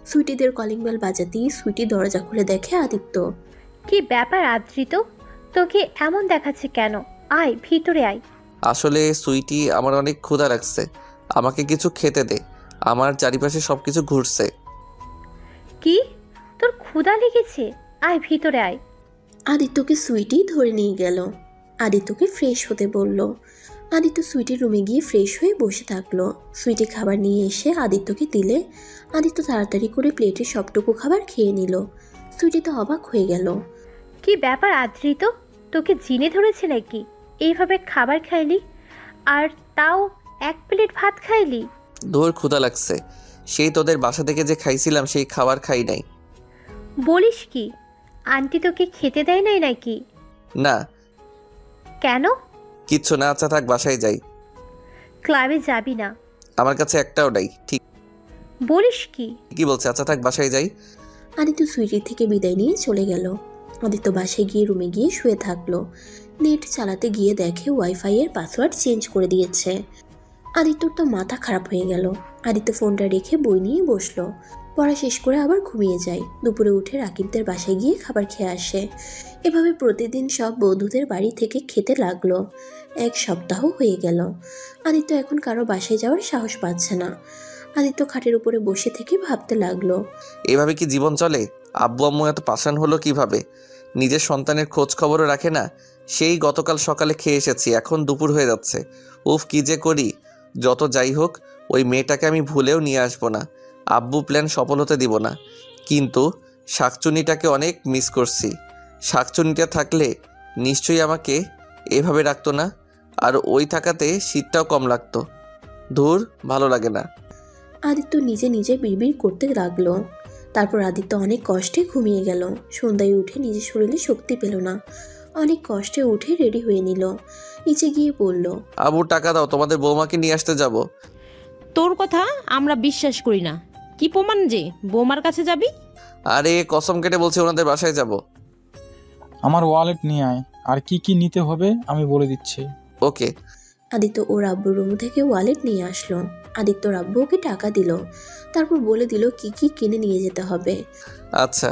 সুইটিদের কলিং বেল বাজাতেই সুইটি দরজা খুলে দেখে আদিত্য। কি ব্যাপার আদ্রিত, তোকে এমন দেখাচ্ছে কেন? আয় ভিতরে আয়। আসলে সুইটি, আমার অনেক ক্ষুধা লাগছে, আমাকে কিছু খেতে দে। আমার চারিপাশে সব কিছু ঘুরছে। কি, তোর ক্ষুধা লেগেছে? আয় ভিতরে আয়। আদিত্যকে সুইটি ধরে নিয়ে গেল। আদিত্যকে ফ্রেশ হতে বলল। আদিত্য সুইটির রুমে গিয়ে ফ্রেশ হয়ে বসে থাকলো। সুইটি খাবার নিয়ে এসে আদিত্যকে দিলে আদিত্য তাড়াতাড়ি করে প্লেটে সবটুকু খাবার খেয়ে নিল। সুইটি তো অবাক হয়ে গেল। কি ব্যাপার আদ্রিত, তোকে জিনে ধরেছে নাকি? এইভাবে খাবার খাইলি, আর তাও এক প্লেট ভাত খাইলি? ধুর, ক্ষুধা লাগছে। সেই তোদের বাসা থেকে যে খাইছিলাম সেই খাবার খাই নাই। বলিস কি, আন্টি তোকে খেতে দেয় নাই নাকি? না। কেন? কিচ্ছু না। আচ্ছা থাক, বাসায় যাই। ক্লাবে যাবি না? আমার কাছে একটাও নাই। ঠিক বলিস কি? কি বলছে? আচ্ছা থাক, বাসায় যাই। আদিত্য সুইটির থেকে বিদায় নিয়ে চলে গেল। আদিত্য বাসায় গিয়ে রুমে গিয়ে শুয়ে থাকলো। নেট চালাতে গিয়ে দেখে ওয়াইফাই এর পাসওয়ার্ড চেঞ্জ করে দিয়েছে। আদিত্যর তো মাথা খারাপ হয়ে গেল। আদিত্য ফোনটা রেখে বই নিয়ে বসলো। পড়া শেষ করে আবার ঘুমিয়ে যায়। দুপুরে উঠে রাকিবদের বাসায় গিয়ে খাবার খেয়ে আসে। এভাবে প্রতিদিন সব বন্ধুদের বাড়ি থেকে খেতে লাগলো। 1 সপ্তাহ হয়ে গেল। আদিত্য এখন কারো বাসায় যাওয়ার সাহস পাচ্ছে না। আদিত্য খাটের উপরে বসে থেকে ভাবতে লাগলো, এভাবে কি জীবন চলে? আব্বু আম্মু এত পাষাণ হলো কিভাবে? নিজের সন্তানের খোঁজ খবরও রাখে না। সেই গতকাল সকালে খেয়ে এসেছি, এখন দুপুর হয়ে যাচ্ছে। উফ, কি যে করি। যত যাই হোক, ওই মেয়েটাকে আমি ভুলেও নিয়ে আসবো না। আব্বু প্ল্যান সফল হতে দিব না। কিন্তু শাকচুনিটাকে অনেক মিস করছি। শাকচুনিটা থাকলে নিশ্চয়ই আমাকে এভাবে রাখতো না, আর ওই থাকাতে শীতটাও কম লাগতো। ধুর, ভালো লাগে না। আদিত্য নিজে নিজে বিড়বিড় করতে লাগলো। তারপর আদিত্য অনেক কষ্টে ঘুমিয়ে গেল। সন্ধ্যায় উঠে নিজের শরীরে শক্তি পেল না। অনেক কষ্টে উঠে রেডি হয়ে নিল। নিচে গিয়ে বলল, আবু টাকা দাও, তোমাদের বৌমাকে নিয়ে আসতে যাব। তোর কথা আমরা বিশ্বাস করি না। কি প্রমাণ যে বৌমার কাছে যাবি? আরে কসম কেটে বলছি ওনাদের বাসায় যাব। আমার ওয়ালেট নিয়ে আয়, আর কি কি নিতে হবে আমি বলে দিচ্ছি। ওকে। আদিত্য ওর আব্বুর রুম থেকে ওয়ালেট নিয়ে আসলো। আদিত্যর আব্বু ওকে টাকা দিল, তারপর বলে দিল কি কি কিনে নিয়ে যেতে হবে। আচ্ছা,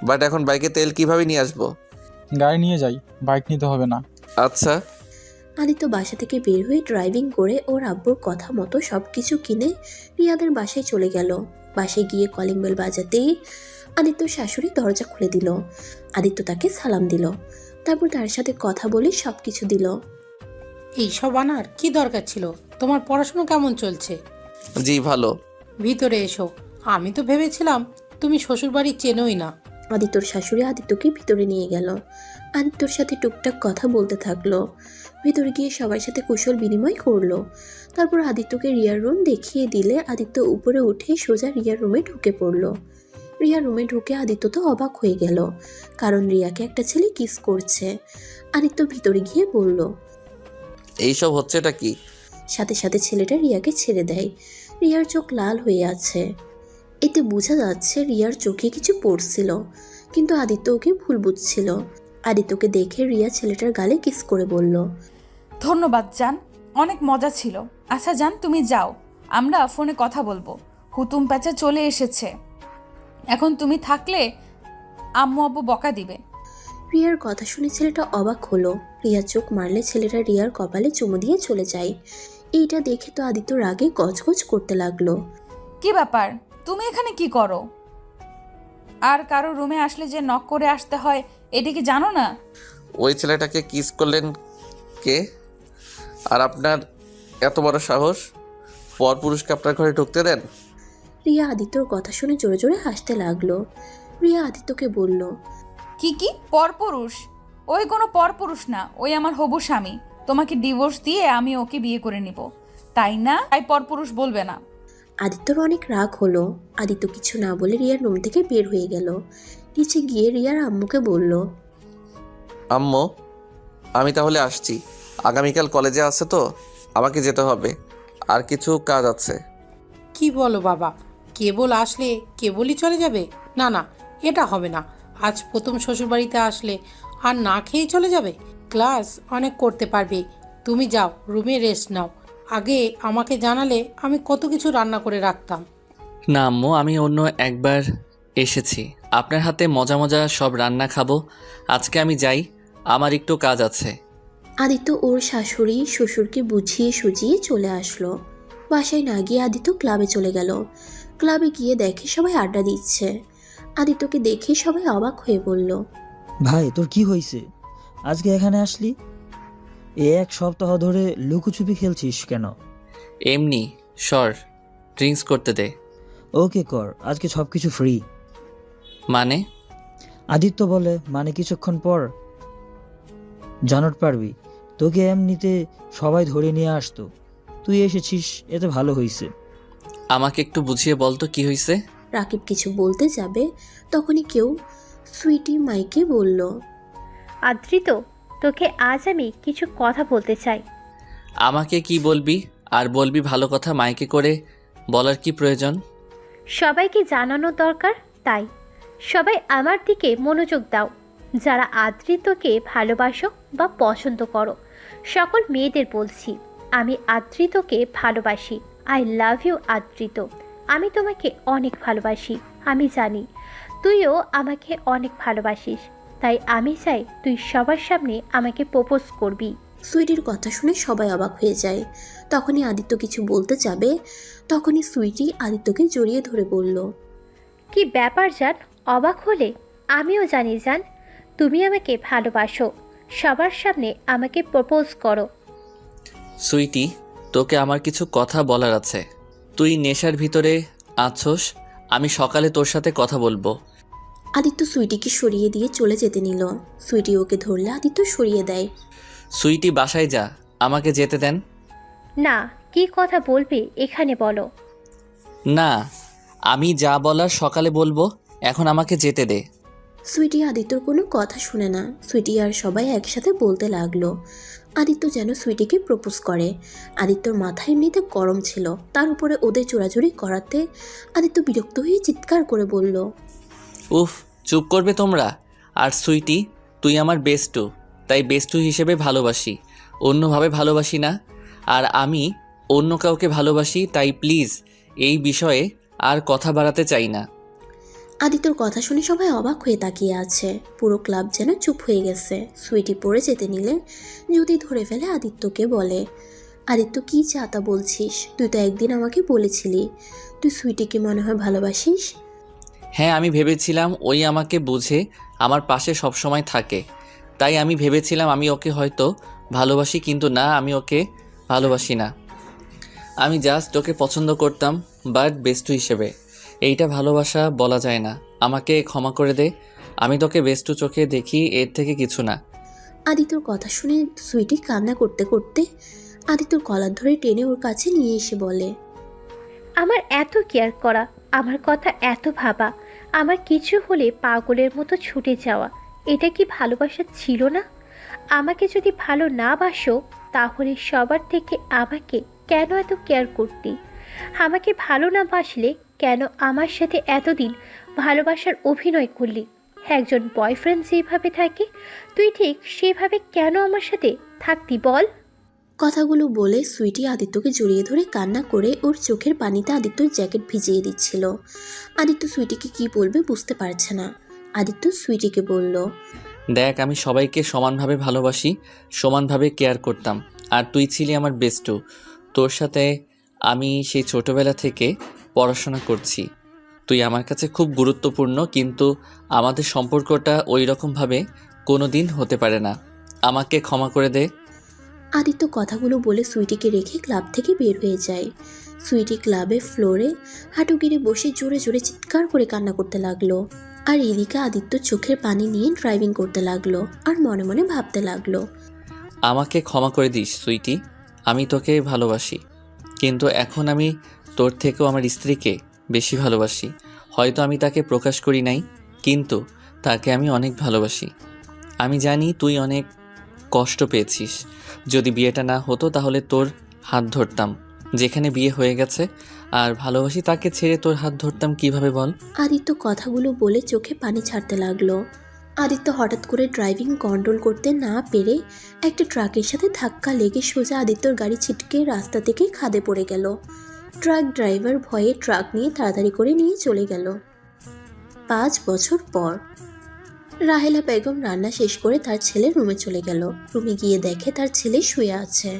বাট এখন বাইকে তেল কিভাবে নিয়ে আসবো? গাড়ি নিয়ে যাই, বাইক নিতে হবে না। আচ্ছা। আদিত্য বাসা থেকে বের হয়ে ড্রাইভিং করে ওর আব্বুর কথা মতো সব কিছু কিনে রিয়াদের বাসায় চলে গেল। বাসায় গিয়ে কলিং বেল বাজাতেই আদিত্যর শাশুড়ি দরজা খুলে দিল। আদিত্য তাকে সালাম দিল, তারপর তার সাথে কথা বলে সব কিছু দিল। এইসব আনার কি দরকার ছিল? তোমার পড়াশোনা কেমন চলছে? জি ভালো। ভিতরে এসো। আমি তো ভেবেছিলাম তুমি শ্বশুরবাড়ি চেনোই না। আদিত্যর শাশুড়ি আদিত্যকে ভিতরে নিয়ে গেল। আদিত্যর সাথে টুকটাক কথা বলতে থাকলো। ভিতরে গিয়ে সবার সাথে কুশল বিনিময় করলো। তারপর আদিত্যকে রিয়ার রুম দেখিয়ে দিলে আদিত্য উপরে উঠে সোজা রিয়ার রুমে ঢুকে পড়লো। রিয়ার রুমে ঢুকে আদিত্য তো অবাক হয়ে গেল, কারণ রিয়াকে একটা ছেলে কিস করছে। আদিত্য ভিতরে গিয়ে বলল, এইসব হচ্ছেটা কি? সাথে সাথে ছেলেটা রিয়াকে ছেড়ে দেয়। রিয়ার চোখ লাল হয়ে আছে। এতে বোঝা যাচ্ছে রিয়ার চোখে কিছু পড়ছিল, কিন্তু আদিত্য ওকে ভুল বুঝছিল। আদিত্যকে দেখে রিয়া ছেলেটার গালে কিস করে বলল, ধন্যবাদ জান, অনেক মজা ছিল। আচ্ছা জান, তুমি যাও, আমরা ফোনে কথা বলবো। হুতুম প্যাঁচা চলে এসেছে, এখন তুমি থাকলে আম্মু আব্বু বকা দিবে। রিয়ার কথা শুনে ছেলেটা অবাক হলো। রিয়া চোখ মারলে ছেলেটা রিয়ার কপালে চুমু দিয়ে চলে যায়। এইটা দেখে তো আদিত্য রাগে গজগজ করতে লাগলো। কি ব্যাপার, তুমি এখানে কি করো? আর কারো রুমে আসলে যে নক করে আসতে হয়, এটা কি জানো না? ওই ছেলেটাকে কিস করলেন কে? আর আপনার এত বড় সাহস, পরপুরুষকে আপনার ঘরে ঢুকতে দেন? রিয়া আদিত্যর কথা শুনে জোরে জোরে হাসতে লাগলো। রিয়া আদিত্যকে বলল, কি কি পরপুরুষ? ওই কোনো পরপুরুষ না, ওই আমার হবু স্বামী। তোমাকে ডিভোর্স দিয়ে আমি ওকে বিয়ে করে নিব, তাই না? তাই পরপুরুষ বলবে না। আদিত্যর অনেক রাগ হলো। আদিত্য কিছু না বলে রিয়ার রুম থেকে বের হয়ে গেল। নিচে গিয়ে রিয়ার আম্মুকে বলল, আম্মু, আমি তাহলে আসছি। আগামীকাল কলেজে আছে তো, আমাকে যেতে হবে, আর কিছু কাজ আছে। কি বলো বাবা, কেবল আসলে কেবলই চলে যাবে? না না, এটা হবে না। আজ প্রথম শ্বশুরবাড়িতে আসলে আর না খেয়েই চলে যাবে? ক্লাস অনেক করতে পারবে। তুমি যাও, রুমে রেস্ট নাও। আগে আমাকে জানালে আমি কত কিছু রান্না করে রাখতাম। না আম্মু, আমি অন্য একবার এসেছি, আপনার হাতে মজা মজা সব রান্না খাবো। আজকে আমি যাই, আমার একটু কাজ আছে। আদিত্য ওর শাশুড়ি শ্বশুরকে বুঝিয়ে সুঝিয়ে চলে আসলো। বাসায় না গিয়ে আদিত্য ক্লাবে চলে গেল। ক্লাবে গিয়ে দেখে সবাই আড্ডা দিচ্ছে। আদিত্যকে দেখে সবাই অবাক হয়ে বলল, ভাই তোর কি হয়েছে? আজকে এখানে আসলি? এক সপ্তাহ ধরে লুকোচুপি খেলছিস কেন? এমনি সর, ড্রিঙ্কস করতে দে। ওকে কর, আজকে সব কিছু ফ্রি। মানে? আদিত্য বলে মানে কিছুক্ষণ পর জানট পারবি। তোকে এমনিতে সবাই ধরে নিয়ে আসতো, তুই এসেছিস, এতে ভালো হয়েছে। আমাকে একটু বুঝিয়ে বল তো কি হয়েছে। রাকিব কিছু বলতে যাবে, তখনই কেউ সুইটি মাইকে বলল, আদ্রিত, তোকে আজ আমি কিছু কথা বলতে চাই। আমাকে কি বলবি? আর বলবি ভালো কথা, মাইকে করে বলার কি প্রয়োজন? সবাইকে জানানো দরকার, তাই সবাই আমার দিকে মনোযোগ দাও। যারা আদ্রিতকে ভালোবাসো বা পছন্দ করো, সকল মেয়েদের বলছি, আমি আদ্রিতকে ভালোবাসি। I love you Adrit. আমি তোমাকে অনেক ভালোবাসি। আমি জানি তুইও আমাকে অনেক ভালোবাসিস, তাই আমি চাই তুই সবার সামনে আমাকে প্রপোজ করবি। সুইটির কথা শুনে সবাই অবাক হয়ে যায়। তখনই আদিত্য কিছু বলতে যাবে, তখনই সুইটি আদিত্যকে জড়িয়ে ধরে বলল, কি ব্যাপার জান, অবাক হলে? আমিও জানি জান, তুমি আমাকে ভালোবাসো। সবার সামনে আমাকে প্রপোজ করো। সুইটি, তোকে আমার কিছু কথা বলার আছে। তুই নেশার ভিতরে আছোস, আমি সকালে তোর সাথে কথা বলবো। আদিত্য সুইটিকে সরিয়ে দিয়ে চলে যেতে নিল। সুইটি ওকে ধরলে আদিত্য সরিয়ে দেয়। সুইটি বাসায় যা, আমাকে যেতে দেন। না, কি কথা বলবে এখানে বলো। না, আমি যা বলার সকালে বলবো, এখন আমাকে যেতে দে। সুইটি আদিত্যর কোনো কথা শুনে না। সুইটি আর সবাই একসাথে বলতে লাগলো, আদিত্য যেন সুইটিকে প্রপোজ করে। আদিত্যর মাথা এমনিতে গরম ছিল, তার উপরে ওদের জোরাজুরি করাতে আদিত্য বিরক্ত হয়ে চিৎকার করে বলল, উফ, চুপ করবে তোমরা। আর সুইটি, তুই আমার বেস্টু, তাই বেস্টু হিসেবে ভালোবাসি, অন্যভাবে ভালোবাসি না। আর আমি অন্য কাউকে ভালোবাসি, তাই প্লিজ এই বিষয়ে আর কথা বাড়াতে চাই না। আদিত্যর কথা শুনে সবাই অবাক হয়ে তাকিয়ে আছে। পুরো ক্লাব যেন চুপ হয়ে গেছে। সুইটি পড়ে যেতে নিলে যদি ধরে ফেলে আদিত্যকে বলে, আদিত্য কি চাতা বলছিস? তুই তো একদিন আমাকে বলেছিলি তুই সুইটিকে মনে হয় ভালোবাসিস। হ্যাঁ, আমি ভেবেছিলাম ওই আমাকে বুঝে আমার পাশে সবসময় থাকে, তাই আমি ভেবেছিলাম আমি ওকে হয়তো ভালোবাসি, কিন্তু না, আমি ওকে ভালোবাসি না। আমি জাস্ট ওকে পছন্দ করতাম, বাট বেস্টু হিসেবে। এইটা ভালোবাসা বলা যায় না। আমাকে ক্ষমা করে দে, আমি তোকে বেস্টু চোখে দেখি, এর থেকে কিছু না। আদিত্যর কথা শুনে সুইটি কান্না করতে করতে আদিত্যর কলার ধরে টেনে ওর কাছে নিয়ে এসে বলে, আমার এত কেয়ার করা, আমার কথা এত ভাবা, আমার কিছু হলে পাগলের মতো ছুটে যাওয়া, এটা কি ভালোবাসা ছিল না? আমাকে যদি ভালো না বাসো, তাহলে সবার থেকে আমাকে কেন এত কেয়ার করতি? আমাকে ভালো না বাসলে কেন আমার সাথে এতদিন ভালোবাসার অভিনয় করলি? একজন বয়ফ্রেন্ড যেভাবে থাকে, তুই ঠিক সেভাবে কেন আমার সাথে থাকতি বল? কথাগুলো বলে সুইটি আদিত্যকে জড়িয়ে ধরে কান্না করে ওর চোখের পানিতে আদিত্যর জ্যাকেট ভিজিয়ে দিচ্ছিল। আদিত্য সুইটিকে কি বলবে বুঝতে পারছে না। আদিত্য সুইটিকে বলল, দেখ, আমি সবাইকে সমানভাবে ভালোবাসি, সমানভাবে কেয়ার করতাম। আর তুই ছিলি আমার বেস্টু। তোর সাথে আমি সেই ছোটবেলা থেকে পড়াশোনা করছি। তুই আমার কাছে খুব গুরুত্বপূর্ণ, কিন্তু আমাদের সম্পর্কটা ওই রকমভাবে কোনো দিন হতে পারে না। আমাকে ক্ষমা করে দে। আদিত্য কথাগুলো বলে সুইটিকে রেখে ক্লাব থেকে বের হয়ে যায়। সুইটি ক্লাবের ফ্লোরে হাঁটু গিরে বসে জোরে জোরে চিৎকার করে কান্না করতে লাগলো। আর এদিকে আদিত্য চোখের পানি নিয়ে ড্রাইভিং করতে লাগলো আর মনে মনে ভাবতে লাগলো, আমাকে ক্ষমা করে দিস সুইটি, আমি তোকে ভালোবাসি, কিন্তু এখন আমি তোর থেকেও আমার স্ত্রীকে বেশি ভালোবাসি। হয়তো আমি তাকে প্রকাশ করি নাই, কিন্তু তাকে আমি অনেক ভালোবাসি। আমি জানি তুই অনেক কষ্ট পেয়েছিস। যদি বিয়েটা না হতো তাহলে তোর হাত ধরতাম, যেখানে বিয়ে হয়ে গেছে। আর ভালোবাসি তাকে ছেড়ে তোর হাত ধরতাম কিভাবে বল? আদিত্য কথাগুলো বলে চোখে পানি ছাড়তে লাগলো। আদিত্য হঠাৎ করে ড্রাইভিং কন্ট্রোল করতে না পেরে একটা ট্রাকের সাথে ধাক্কা লেগে সোজা আদিত্যর গাড়ি ছিটকে রাস্তা থেকে খাদে পড়ে গেল। ট্রাক ড্রাইভার ভয়ে ট্রাক নিয়ে তাড়াতাড়ি করে নিয়ে চলে গেল। 5 বছর পর রাহেলা বেগম রান্না শেষ করে তার ছেলের রুমে চলে গেল। রুমে গিয়ে দেখে তার ছেলে শুয়ে আছে।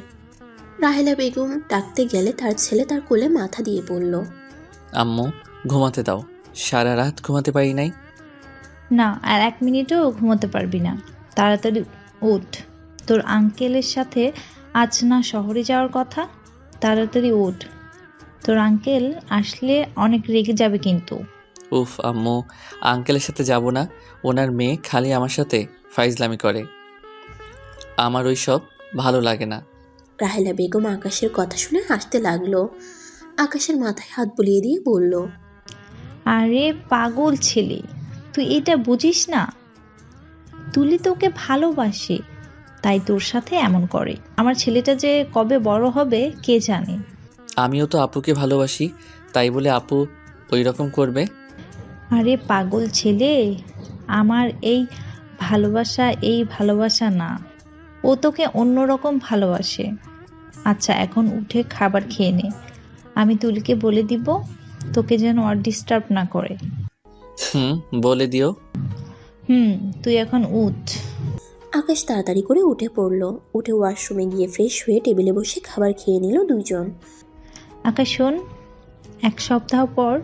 রাহেলা বেগম ডাকতে গেলে তার ছেলে তার কোলে মাথা দিয়ে বলল, আম্মু, ঘুমাতে দাও, সারা রাত ঘুমাতে পারি নাই। না, আর 1 মিনিটও ঘুমোতে পারবি না। তাড়াতাড়ি উঠ, তোর আঙ্কেলের সাথে আজ না শহরে যাওয়ার কথা। তাড়াতাড়ি উঠ, তোর আঙ্কেল আসলে অনেক রেগে যাবে কিন্তু। উফ আম্মু, আঙ্কেলের সাথে যাব না। ওনার মেয়ে খালি আমার সাথে ফাইজলামি করে, আমার ওই সব ভালো লাগে না। রাহেলা বেগম আকাশের কথা শুনে হাসতে লাগলো। আকাশের মাথায় হাত বুলিয়ে দিয়ে বলল, আরে পাগল ছেলে, তুই এটা বুঝিস না? তুলি তোকে ভালোবাসে, তাই তোর সাথে এমন করে। আমার ছেলেটা যে কবে বড় হবে কে জানে। আমিও তো আপুকে ভালোবাসি, তাই বলে আপু ওই রকম করবে? আরে পাগল ছেলে, আমার এই ভালোবাসা না, ও তোকে অন্যরকম ভালোবাসে। আচ্ছা, এখন উঠে খাবার খেয়ে নে। আমি তুলিকে বলে দিব তোকে যেন আর ডিস্টার্ব না করে। বলে দিও। তুই এখন উঠ। আকাশ তাড়াতাড়ি করে উঠে পড়ল। উঠে ওয়াশরুমে গিয়ে ফ্রেশ হয়ে টেবিলে বসে খাবার খেয়ে নিল দুজন। আকাশ শোন, 1 সপ্তাহ পর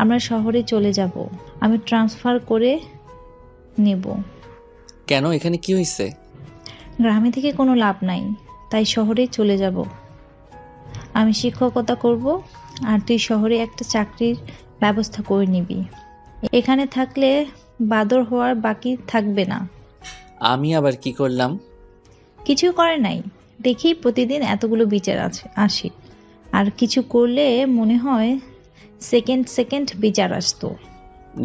আমরা শহরে চলে যাব। আমি ট্রান্সফার করে নেব। কেন, এখানে কি হয়েছে? গ্রামে থেকে কোনো লাভ নাই, তাই শহরে চলে যাব। আমি শিক্ষকতা করব, আর তুই শহরে একটা চাকরির ব্যবস্থা করে নিবি। এখানে থাকলে বাদর হওয়ার বাকি থাকবে না। আমি আবার কি করলাম? কিছু করে নাই, দেখি প্রতিদিন এতগুলো বিচার আসে, আর কিছু করলে মনে হয় সেকেন্ড বিচার আসতো।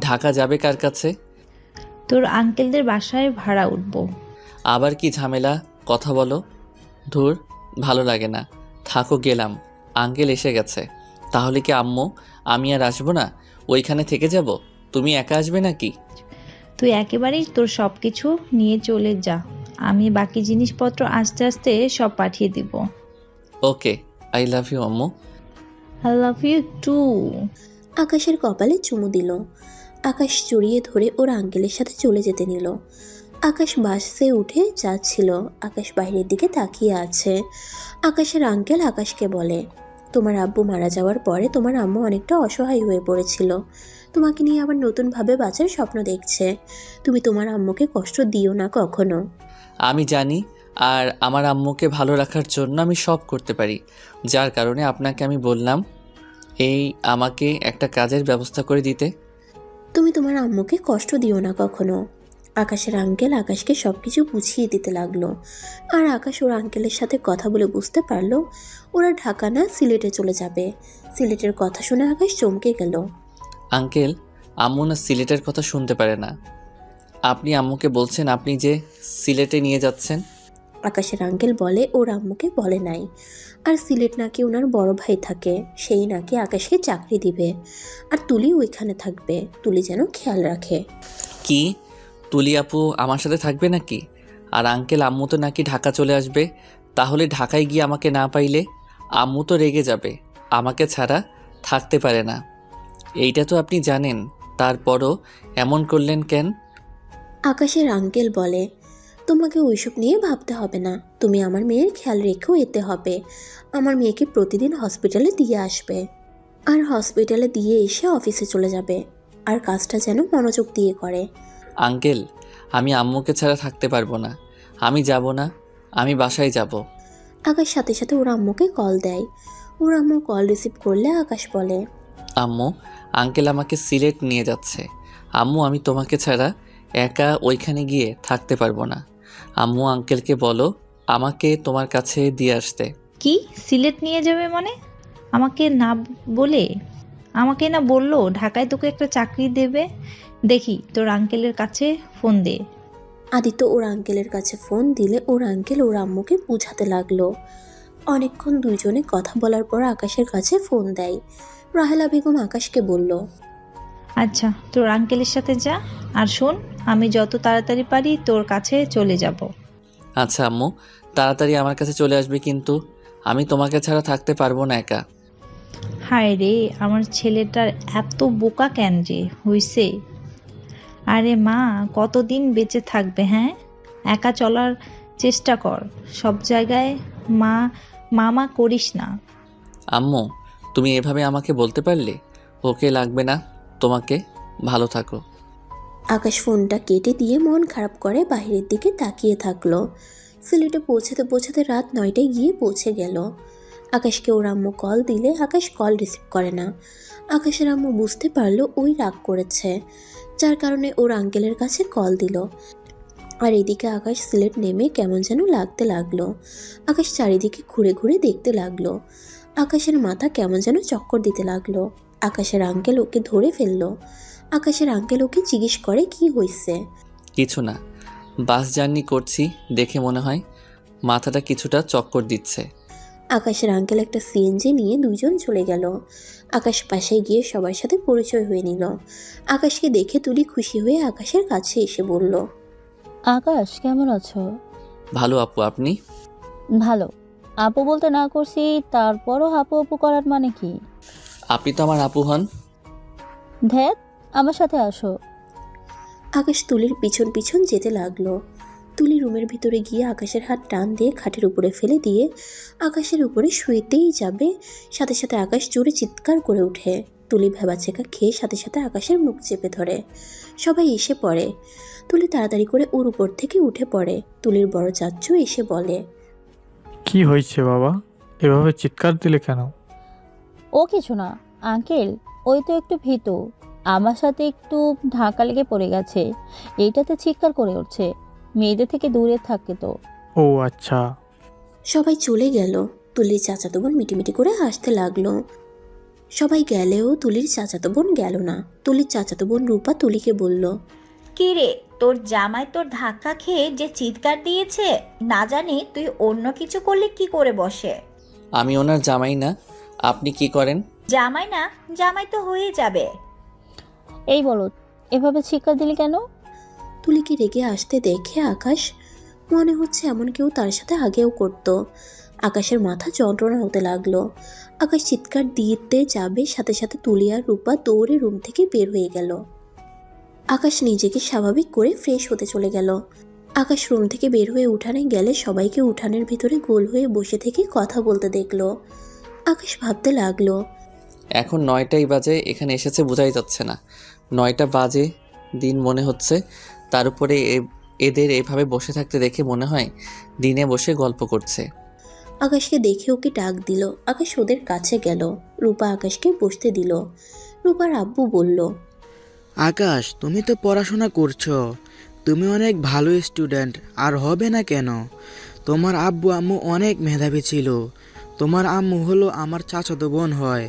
ঢাকা যাবে কার কাছে? তোর আঙ্কেলদের বাসায় ভাড়া উঠবো। আবার কি ঝামেলা, কথা বলো। ধুর, ভালো লাগে না, থাকো গেলাম। আঙ্কেল এসে গেছে। তাহলে কি আম্মু, আমি আর আসবো না? ওইখানে থেকে যাব? তুমি একা আসবে নাকি? তুই একেবারেই তোর সব কিছু নিয়ে চলে যা, আমি বাকি জিনিসপত্র আস্তে আস্তে সব পাঠিয়ে দিব। ওকে, আই লাভ ইউ আম্মু। I love you too. আকাশের কপালে চুমু দিল। আকাশ জড়িয়ে ধরে ওর আঙ্কেলের সাথে চলে যেতে নিল। আকাশ বাসে উঠে যাচ্ছিল। আকাশ বাইরের দিকে তাকিয়ে আছে। আকাশের আঙ্কেল আকাশকে বলে, তোমার আব্বু মারা যাওয়ার পরে তোমার আম্মু অনেকটা অসহায় হয়ে পড়েছিল। তোমাকে নিয়ে আবার নতুনভাবে বাঁচার স্বপ্ন দেখছে। তুমি তোমার আম্মুকে কষ্ট দিও না কখনো। আমি জানি, আর আমার আম্মুকে ভালো রাখার জন্য আমি সব করতে পারি। যার কারণে আপনাকে আমি বললাম আমাকে একটা কাজের ব্যবস্থা করে দিতে। তুমি তোমার আম্মুকে কষ্ট দিও না কখনো। আকাশের আঙ্কেল আকাশকে সব কিছু বুঝিয়ে দিতে লাগলো। আর আকাশ ওর আঙ্কেলের সাথে কথা বলে বুঝতে পারলো ওরা ঢাকা না সিলেটে চলে যাবে। সিলেটের কথা শুনে আকাশ চমকে গেল। আঙ্কেল, আম্মু না সিলেটের কথা শুনতে পারে না। আপনি আম্মুকে বলছেন আপনি যে সিলেটে নিয়ে যাচ্ছেন? আকাশের আঙ্কেল বলে ওর আম্মুকে বলে নাই। আর সিলেট নাকি ওনার বড় ভাই থাকে, সেই নাকি আকাশকে চাকরি দিবে। আর তুলি ওইখানে থাকবে, তুলি যেন খেয়াল রাখে। কি, তুলি আপু আমার সাথে থাকবে নাকি? আর আঙ্কেল, আম্মু তো নাকি ঢাকা চলে আসবে। তাহলে ঢাকায় গিয়ে আমাকে না পাইলে আম্মু তো রেগে যাবে, আমাকে ছাড়া থাকতে পারে না। এইটা তো আপনি জানেন, তারপরও এমন করলেন কেন? আকাশের আঙ্কেল বলে, তোমাকে ওইসব নিয়ে ভাবতে হবে না। তুমি আমার মেয়ের খেয়াল রেখেও যেতে হবে। আমার মেয়েকে প্রতিদিন হসপিটালে দিয়ে আসবে। আর হসপিটালে দিয়ে এসে অফিসে চলে যাবে। আর কাজটা যেন মনোযোগ দিয়ে করে। আঙ্কেল, আমি আম্মুকে ছাড়া থাকতে পারবো না। আমি যাব না, আমি বাসায় যাব। আকাশ সাথে সাথে ওর আম্মুকে কল দেয়। ওর আম্মু কল রিসিভ করলে আকাশ বলে, আম্মু, আঙ্কেল আমাকে সিলেট নিয়ে যাচ্ছে। আম্মু, আমি তোমাকে ছাড়া একা ওইখানে গিয়ে থাকতে পারবো না। আম্মু, আঙ্কেলকে বলো আমাকে তোমার কাছে দিয়ে আসতে। কি সিলেট নিয়ে যাবে মানে? আমাকে না বলে, আমাকে না বললো ঢাকায় তোকে একটা চাকরি দেবে। দেখি তোর আঙ্কেলের কাছে ফোন দে। আদিত্য ওর আঙ্কেলের কাছে ফোন দিলে ওর আঙ্কেল ওর আম্মুকে বুঝাতে লাগলো। অনেকক্ষণ দুইজনে কথা বলার পর আকাশের কাছে ফোন দেয়। রাহেলা বেগম আকাশকে বলল, আচ্ছা তোর আঙ্কেলের সাথে যা, আর শোন আমি যত তাড়াতাড়ি পারি তোর কাছে চলে যাব। আচ্ছা আম্মু, তাড়াতাড়ি আমার কাছে চলে আসবে, কিন্তু আমি তোমাকে ছাড়া থাকতে পারবো না একা। হায় রে, আমার ছেলেটার এত বোকা কেন যে হইছে। আরে মা, কতদিন বেঁচে থাকবে? হ্যাঁ, একা চলার চেষ্টা কর। সব জায়গায় মামা করিস না। আম্মু, তুমি এভাবে আমাকে বলতে পারলে? ওকে লাগবে না তোমাকে, ভালো থাকো। আকাশ ফোনটা কেটে দিয়ে মন খারাপ করে বাইরের দিকে তাকিয়ে থাকলো। সিলেটে পৌঁছাতে পৌঁছাতে রাত 9টায় গিয়ে পৌঁছে গেল। আকাশকে ওর আম্মু কল দিলে আকাশ কল রিসিভ করে না। আকাশের আম্মু বুঝতে পারলো ওই রাগ করেছে, যার কারণে ওর আঙ্কেলের কাছে কল দিল। আর এদিকে আকাশ সিলেট নেমে কেমন যেন লাগতে লাগলো। আকাশ চারিদিকে ঘুরে ঘুরে দেখতে লাগলো। আকাশের মাথা কেমন যেন চক্কর দিতে লাগলো। আকাশের আঙ্কেল ওকে ধরে ফেললো। আকাশের আঙ্কেল ওকে জিজ্ঞেস করে কি হয়েছে। কিছু না, বাস জার্নি করছি দেখে মনে হয় মাথাটা কিছুটা চক্কর দিচ্ছে। আকাশের আঙ্কেল একটা সিএনজি নিয়ে দুজন চলে গেল। আকাশ পাশে গিয়ে সবার সাথে পরিচয় হয়ে নিল। আকাশকে দেখে তুলি খুশি হয়ে আকাশের কাছে এসে বলল, আকাশ কেমন আছো? ভালো আপু, আপনি? ভালো। আপু বলতে না করছি, তারপরও আপু আপু করার মানে কি? আপনি তো আমার আপু হন। ধ্যাত, আমার সাথে আসো। আকাশ তুলির পিছন পিছন যেতে লাগলো। তুলি রুমের ভিতরে গিয়ে আকাশের হাত টান দিয়ে খাটের উপরে ফেলে দিয়ে আকাশের উপরে শুয়েতেই যাবে, সাথে সাথে আকাশ জোরে চিৎকার করে ওঠে। তুলি ভেবাচেকা খেয়ে সাথে সাথে আকাশের মুখ চেপে ধরে। সবাই এসে পড়ে। তুলি তাড়াতাড়ি করে ওর উপর থেকে উঠে পড়ে। তুলির বড় চাচ্চু এসে বলে, কি হয়েছে বাবা, এভাবে চিৎকার দিলে কেন? ও কিছু না আঙ্কেল, ওই তো একটু ভীতু, আমার সাথে একটু ধাক্কা লেগে পড়ে গেছে, এইটাতে চিৎকার করে উঠছে। মেয়েদের থেকে দূরে থাকে তো। ও আচ্ছা। সবাই চলে গেল। তুলির চাচাতো বোন মিটিমিটি করে হাসতে লাগলো। সবাই গেলেও তুলির চাচাতো বোন গেল না। তুলির চাচাতো বোন রূপা তুলিকে বলল, কি রে, তোর জামাই তোর ধাক্কা খেয়ে যে চিৎকার দিয়েছে, না জানি তুই অন্য কিছু করলে কি করে বসে। আমি ওনার জামাই না, আপনি কি করেন? জামাই না, জামাই তো হয়ে যাবে। এই বলো, এভাবে চিৎকার দিলি কেন? তুলিকে রেগে আসতে দেখে আকাশ মনে হচ্ছে এমন কেউ তার সাথে আগেও করত। আকাশের মাথা যন্ত্রণা হতে লাগলো। আকাশ চিৎকার দিতে যাবে, সাথে সাথে তুলি আর রূপা দৌড়ে রুম থেকে বের হয়ে গেল। আকাশ নিজেকে স্বাভাবিক করে ফ্রেশ হতে চলে গেল। আকাশ রুম থেকে বের হয়ে উঠানে গেলে সবাইকে উঠানের ভিতরে গোল হয়ে বসে থেকে কথা বলতে দেখলো। আকাশ ভাবতে লাগলো, এখন 9টাই বাজে, এখানে এসেছে বোঝাই যাচ্ছে না। 9টা বাজে দিন মনে হচ্ছে। তার উপরে এদের এভাবে বসে থাকতে দেখে মনে হয় দিনে বসে গল্প করছে। আকাশকে দেখে ওকে ডাক দিল। আকাশ ওদের কাছে গেল। রূপা আকাশকে বসতে দিল। রূপার আব্বু বলল, আকাশ, তুমি তো পড়াশোনা করছো, তুমি অনেক ভালো স্টুডেন্ট, আর হবে না কেন? তোমার আব্বু আম্মু অনেক মেধাবী ছিল। তোমার আম্মু হলো আমার চাচাতো বোন হয়,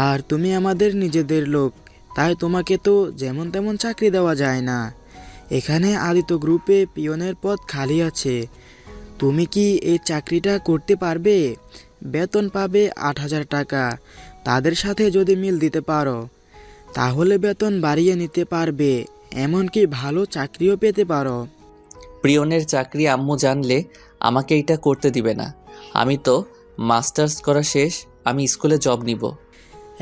আর তুমি আমাদের নিজেদের লোক, তাই তোমাকে তো যেমন তেমন চাকরি দেওয়া যায় না। এখানে আদিত্য গ্রুপে পিয়নের পদ খালি আছে, তুমি কি এই চাকরিটা করতে পারবে? বেতন পাবে 8,000 টাকা। তাদের সাথে যদি মিল দিতে পারো তাহলে বেতন বাড়িয়ে নিতে পারবে, এমনকি ভালো চাকরিও পেতে পারো। প্রিয়নের চাকরি আম্মু জানলে আমাকে এটা করতে দিবে না। আমি তো মাস্টার্স করা শেষ, আমি স্কুলে জব নিব।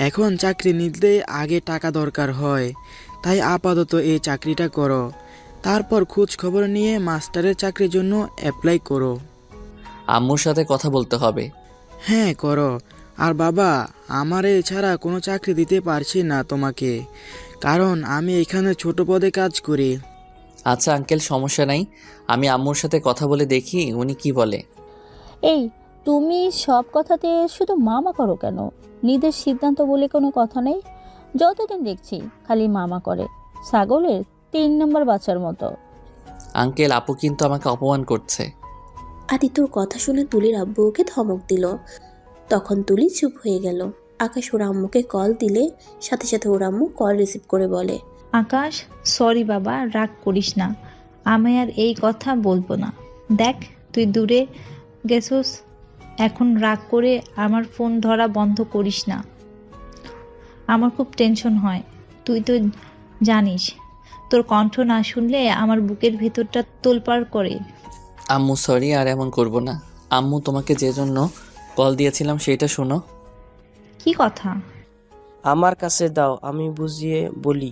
এখন চাকরি নিতে আগে টাকা দরকার হয়, তাই আপাতত এই চাকরিটা করো, তারপর খোঁজ খবর নিয়ে মাস্টারের চাকরির জন্য অ্যাপ্লাই করো। আম্মুর সাথে কথা বলতে হবে। হ্যাঁ করো। আর বাবা, আমার এছাড়া কোনো চাকরি দিতে পারছি না তোমাকে, কারণ আমি এখানে ছোট পদে কাজ করি। আচ্ছা আঙ্কেল, সমস্যা নাই, আমি আম্মুর সাথে কথা বলে দেখি উনি কি বলে। এই, তুমি সব কথাতে শুধু মামা করো কেন? নিজের সিদ্ধান্ত বলে কোনো কথা নেই। যতদিন দেখছি খালি মামা করে, ছাগলের 3 নম্বর বাচ্চার মতো। আঙ্কেল, আপু কিন্তু আমাকে অপমান করছে। আদিত্যর কথা শুনে তুলির আব্বু ওকে ধমক দিল। তখন তুলি চুপ হয়ে গেল। আকাশ ওর আম্মুকে কল দিলে সাথে সাথে ওর আম্মু কল রিসিভ করে বলে, আকাশ, সরি বাবা, রাগ করিস না, আমি আর এই কথা বলবো না। দেখ, তুই দূরে গেছোস, এখন রাগ করে আমার ফোন ধরা বন্ধ করিস না। আমার খুব টেনশন হয়, তুই তো জানিস, তোর কণ্ঠ না শুনলে আমার বুকের ভেতরটা তোলপাড় করে। আম্মু সরি, আর এমন করব না। আম্মু, তোমাকে যে জন্য কল দিয়েছিলাম সেটা শোনো। কি কথা? আমার কাছে দাও, আমি বুঝিয়ে বলি।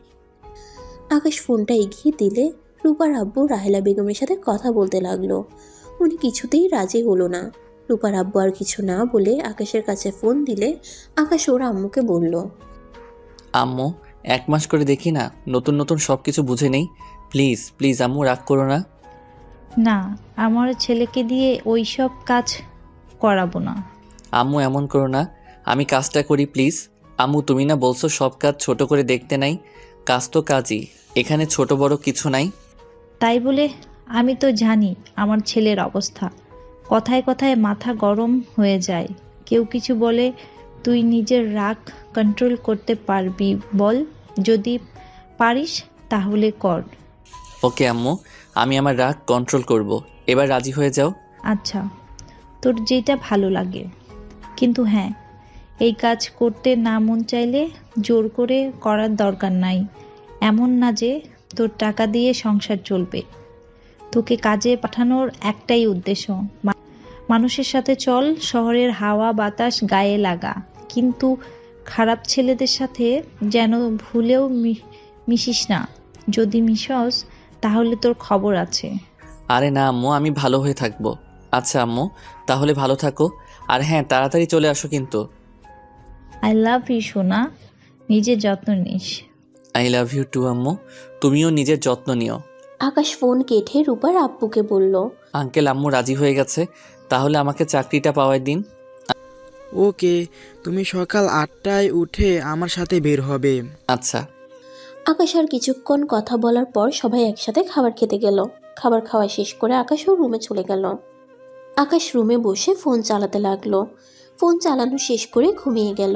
আকাশ ফোনটা এগিয়ে দিলে রূপার আব্বু রাহেলা বেগমের সাথে কথা বলতে লাগলো। উনি কিছুতেই রাজি হলো না। রূপার আব্বু আর কিছু না বলে আকাশের কাছে ফোন দিলে আকাশ ওর আম্মুকে বলল, আম্মু, 1 মাস করে দেখি না, নতুন নতুন সব কিছু বুঝে নেই। প্লিজ প্লিজ আম্মু, রাগ করো না। না, আমার ছেলেকে দিয়ে ওই সব কাজ করাবো না। আম্মু, এমন করো না, আমি কাজটা করি প্লিজ। আম্মু, তুমি না বলছো সব কাজ ছোট করে দেখতে নাই? কাজ তো কাজই, এখানে ছোট বড় কিছু নাই। তাই বলে আমি তো জানি আমার ছেলের অবস্থা, কথায় কথায় মাথা গরম হয়ে যায়। কেউ কিছু বলে তুই নিজের রাগ কন্ট্রোল করতে পারবি বল? যদি পারিস তাহলে কর। ওকে আম্মু, আমি আমার রাগ কন্ট্রোল করব। এবার রাজি হয়ে যাও। আচ্ছা, তোর যেটা ভালো লাগে, কিন্তু হ্যাঁ, এই কাজ করতে না মন চাইলে জোর করে করার দরকার নাই। এমন না যে তোর টাকা দিয়ে সংসার চলবে। তোকে কাজে পাঠানোর একটাই উদ্দেশ্য, মানুষের সাথে চল, শহরের হাওয়া বাতাস গায়ে লাগা, কিন্তু খারাপ ছেলেদের সাথে যেন ভুলেও মিশিস না। যদি মিশস তাহলে তোর খবর আছে। আরে না আম্মু, আমি ভালো হয়ে থাকবো। আচ্ছা আম্মু, তাহলে ভালো থাকো, আর হ্যাঁ, তাড়াতাড়ি চলে আসো কিন্তু। আই লাভ ইউ সোনা, নিজের যত্ন নিস। আই লাভ ইউ টু আম্মু, তুমিও নিজের যত্ন নিও। আকাশ ফোন কেটে রূপার আব্বুকে বলল, আঙ্কেল, আম্মু রাজি হয়ে গেছে, তাহলে আমাকে চাকরিটা পাওয়ার দিন। ওকে, তুমি সকাল 8টায় উঠে আমার সাথে বের হবে। আচ্ছা। আকাশ আর কিছুক্ষণ কথা বলার পর সবাই একসাথে খাবার খেতে গেল। খাবার খাওয়া শেষ করে আকাশ ওর রুমে চলে গেল। আকাশ রুমে বসে ফোন চালাতে লাগলো। ফোন চালানো শেষ করে ঘুমিয়ে গেল।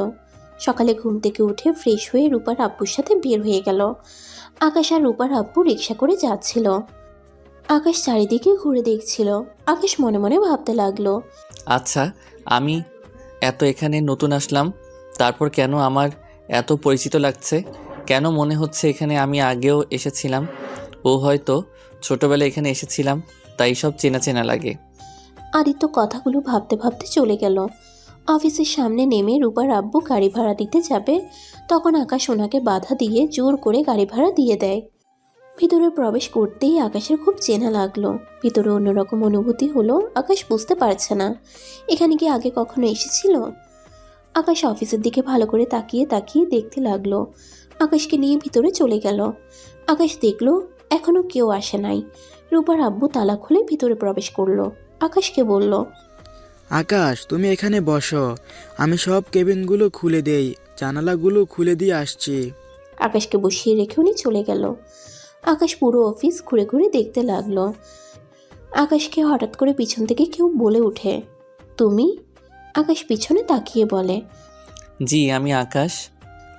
সকালে ঘুম থেকে উঠে ফ্রেশ হয়ে রূপার আব্বুর সাথে বের হয়ে গেল। আকাশ আর রূপার আব্বু রিক্সা করে যাচ্ছিল। আকাশ চারিদিকে ঘুরে দেখছিল। আকাশ মনে মনে ভাবতে লাগলো, আচ্ছা, আমি এত এখানে নতুন আসলাম, তারপর কেন আমার এত পরিচিত লাগছে? কেন মনে হচ্ছে এখানে আমি আগেও এসেছিলাম? ও হয়তো ছোটবেলায় এখানে এসেছিলাম, তাই সব চেনা চেনা লাগে। আদিত্য কথাগুলো ভাবতে ভাবতে চলে গেল। অফিসের সামনে নেমে রূপার আব্বু গাড়ি ভাড়া দিতে যাবে, তখন আকাশ ওনাকে বাধা দিয়ে জোর করে গাড়ি ভাড়া দিয়ে দেয়। ভিতরে প্রবেশ করতেই আকাশের খুব চেনা লাগলো। ভিতরে অন্যরকম অনুভূতি হলো। আকাশ বুঝতে পারছে না এখানে কি আগে কখনো এসেছিল। আকাশ অফিসের দিকে ভালো করে তাকিয়ে তাকিয়ে দেখতে লাগলো। আকাশকে নিয়ে ভিতরে চলে গেল। আকাশ দেখলো এখনো কেউ আসে নাই। রূপার আব্বু তালা খুলে ভিতরে প্রবেশ করলো। আকাশকে বলল, আকাশ, তুমি এখানে বসো, আমি সব কেবিনগুলো খুলে দেই, জানালাগুলো খুলে দিয়ে আসছি। আকাশকে বসিয়ে রেখে উনি চলে গেল। আকাশ পুরো অফিস ঘুরে ঘুরে দেখতে লাগলো। আকাশকে হঠাৎ করে পিছন থেকে কেউ বলে ওঠে, তুমি? আকাশ পিছনে তাকিয়ে বলে, জি, আমি আকাশ।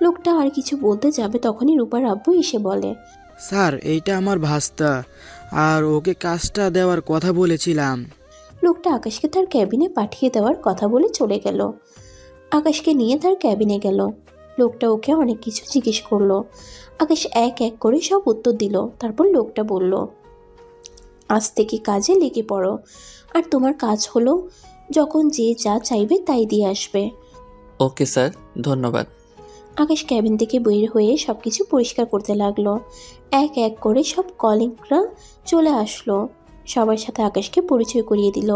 লোকটা আর কিছু বলতে যাবে তখনই রূপার আব্বু এসে বলে, স্যার, এইটা আমার ভাস্তা, আর ওকে কাজটা দেওয়ার কথা বলেছিলাম। লোকটা আকাশকে তার ক্যাবিনে পাঠিয়ে দেওয়ার কথা বলে চলে গেল। আকাশকে নিয়ে তার ক্যাবিনে গেল। লোকটা ওকে অনেক কিছু জিজ্ঞেস করলো। আকাশ এক এক করে সব উত্তর দিল। তারপর লোকটা বলল, আজ থেকে কাজে লেগে পড়ো, আর তোমার কাজ হলো যখন যে যা চাইবে তাই দিয়ে আসবে। ওকে স্যার, ধন্যবাদ। আকাশ ক্যাবিন থেকে বের হয়ে সব কিছু পরিষ্কার করতে লাগলো। এক এক করে সব কলিগরা চলে আসলো। সবার সাথে আকাশকে পরিচয় করিয়ে দিল।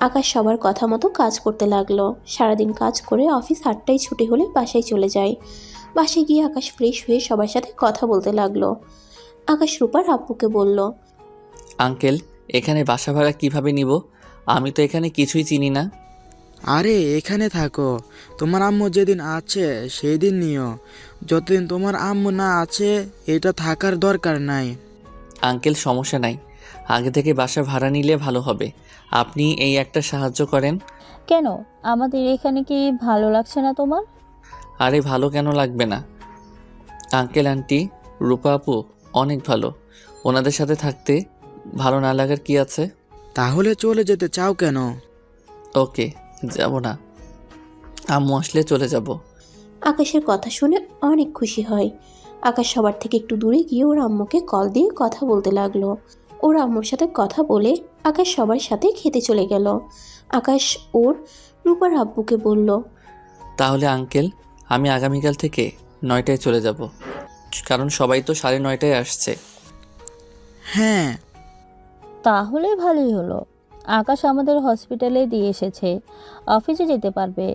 আকাশ সবার কথা মতো কাজ করতে লাগলো। সারাদিন কাজ করে অফিস 8টায় ছুটি হলে বাসায় চলে যায়। বাসায় গিয়ে আকাশ ফ্রেশ হয়ে সবার সাথে কথা বলতে লাগলো। আকাশ রূপার আব্বুকে বলল, আঙ্কেল, এখানে বাসা ভাড়া কিভাবে নিব? আমি তো এখানে কিছুই চিনি না। আরে এখানে থাকো, তোমার আম্মু যেদিন আছে সেই দিন নিও, যতদিন তোমার আম্মু না আছে এটা থাকার দরকার নাই। আঙ্কেল, সমস্যা নাই, আগে থেকে বাসা ভাড়া নিলে ভালো হবে। আপনি এই একটা সাহায্য করেন। কেন, আমাদের এখানে কি ভালো লাগছে না তোমার? আরে ভালো কেন লাগবে না? আঙ্কেল আন্টি, রূপা আপু অনেক ভালো, ওনাদের সাথে থাকতে ভালো না লাগার কি আছে? তাহলে চলে যেতে চাও কেন? ওকে, যাব না, আম্মু আসলে চলে যাব। আকাশের কথা শুনে অনেক খুশি হয়। আকাশ সবার থেকে একটু দূরে গিয়ে ওর আম্মুকে কল দিয়ে কথা বলতে লাগলো। ওর আম্মুর সাথে কথা বলে আকাশ সবার সাথে খেতে চলে গেল। আকাশ ওর রূপার আব্বুকে বলল, তাহলে আঙ্কেল, আমি আগামীকাল থেকে 9টায় চলে যাব, কারণ সবাই তো 9:30টায় আসছে। হ্যাঁ, তাহলে ভালোই হলো। আকাশ আমাদের হসপিটালে দিয়ে এসেছে, অফিসে যেতে পারবে।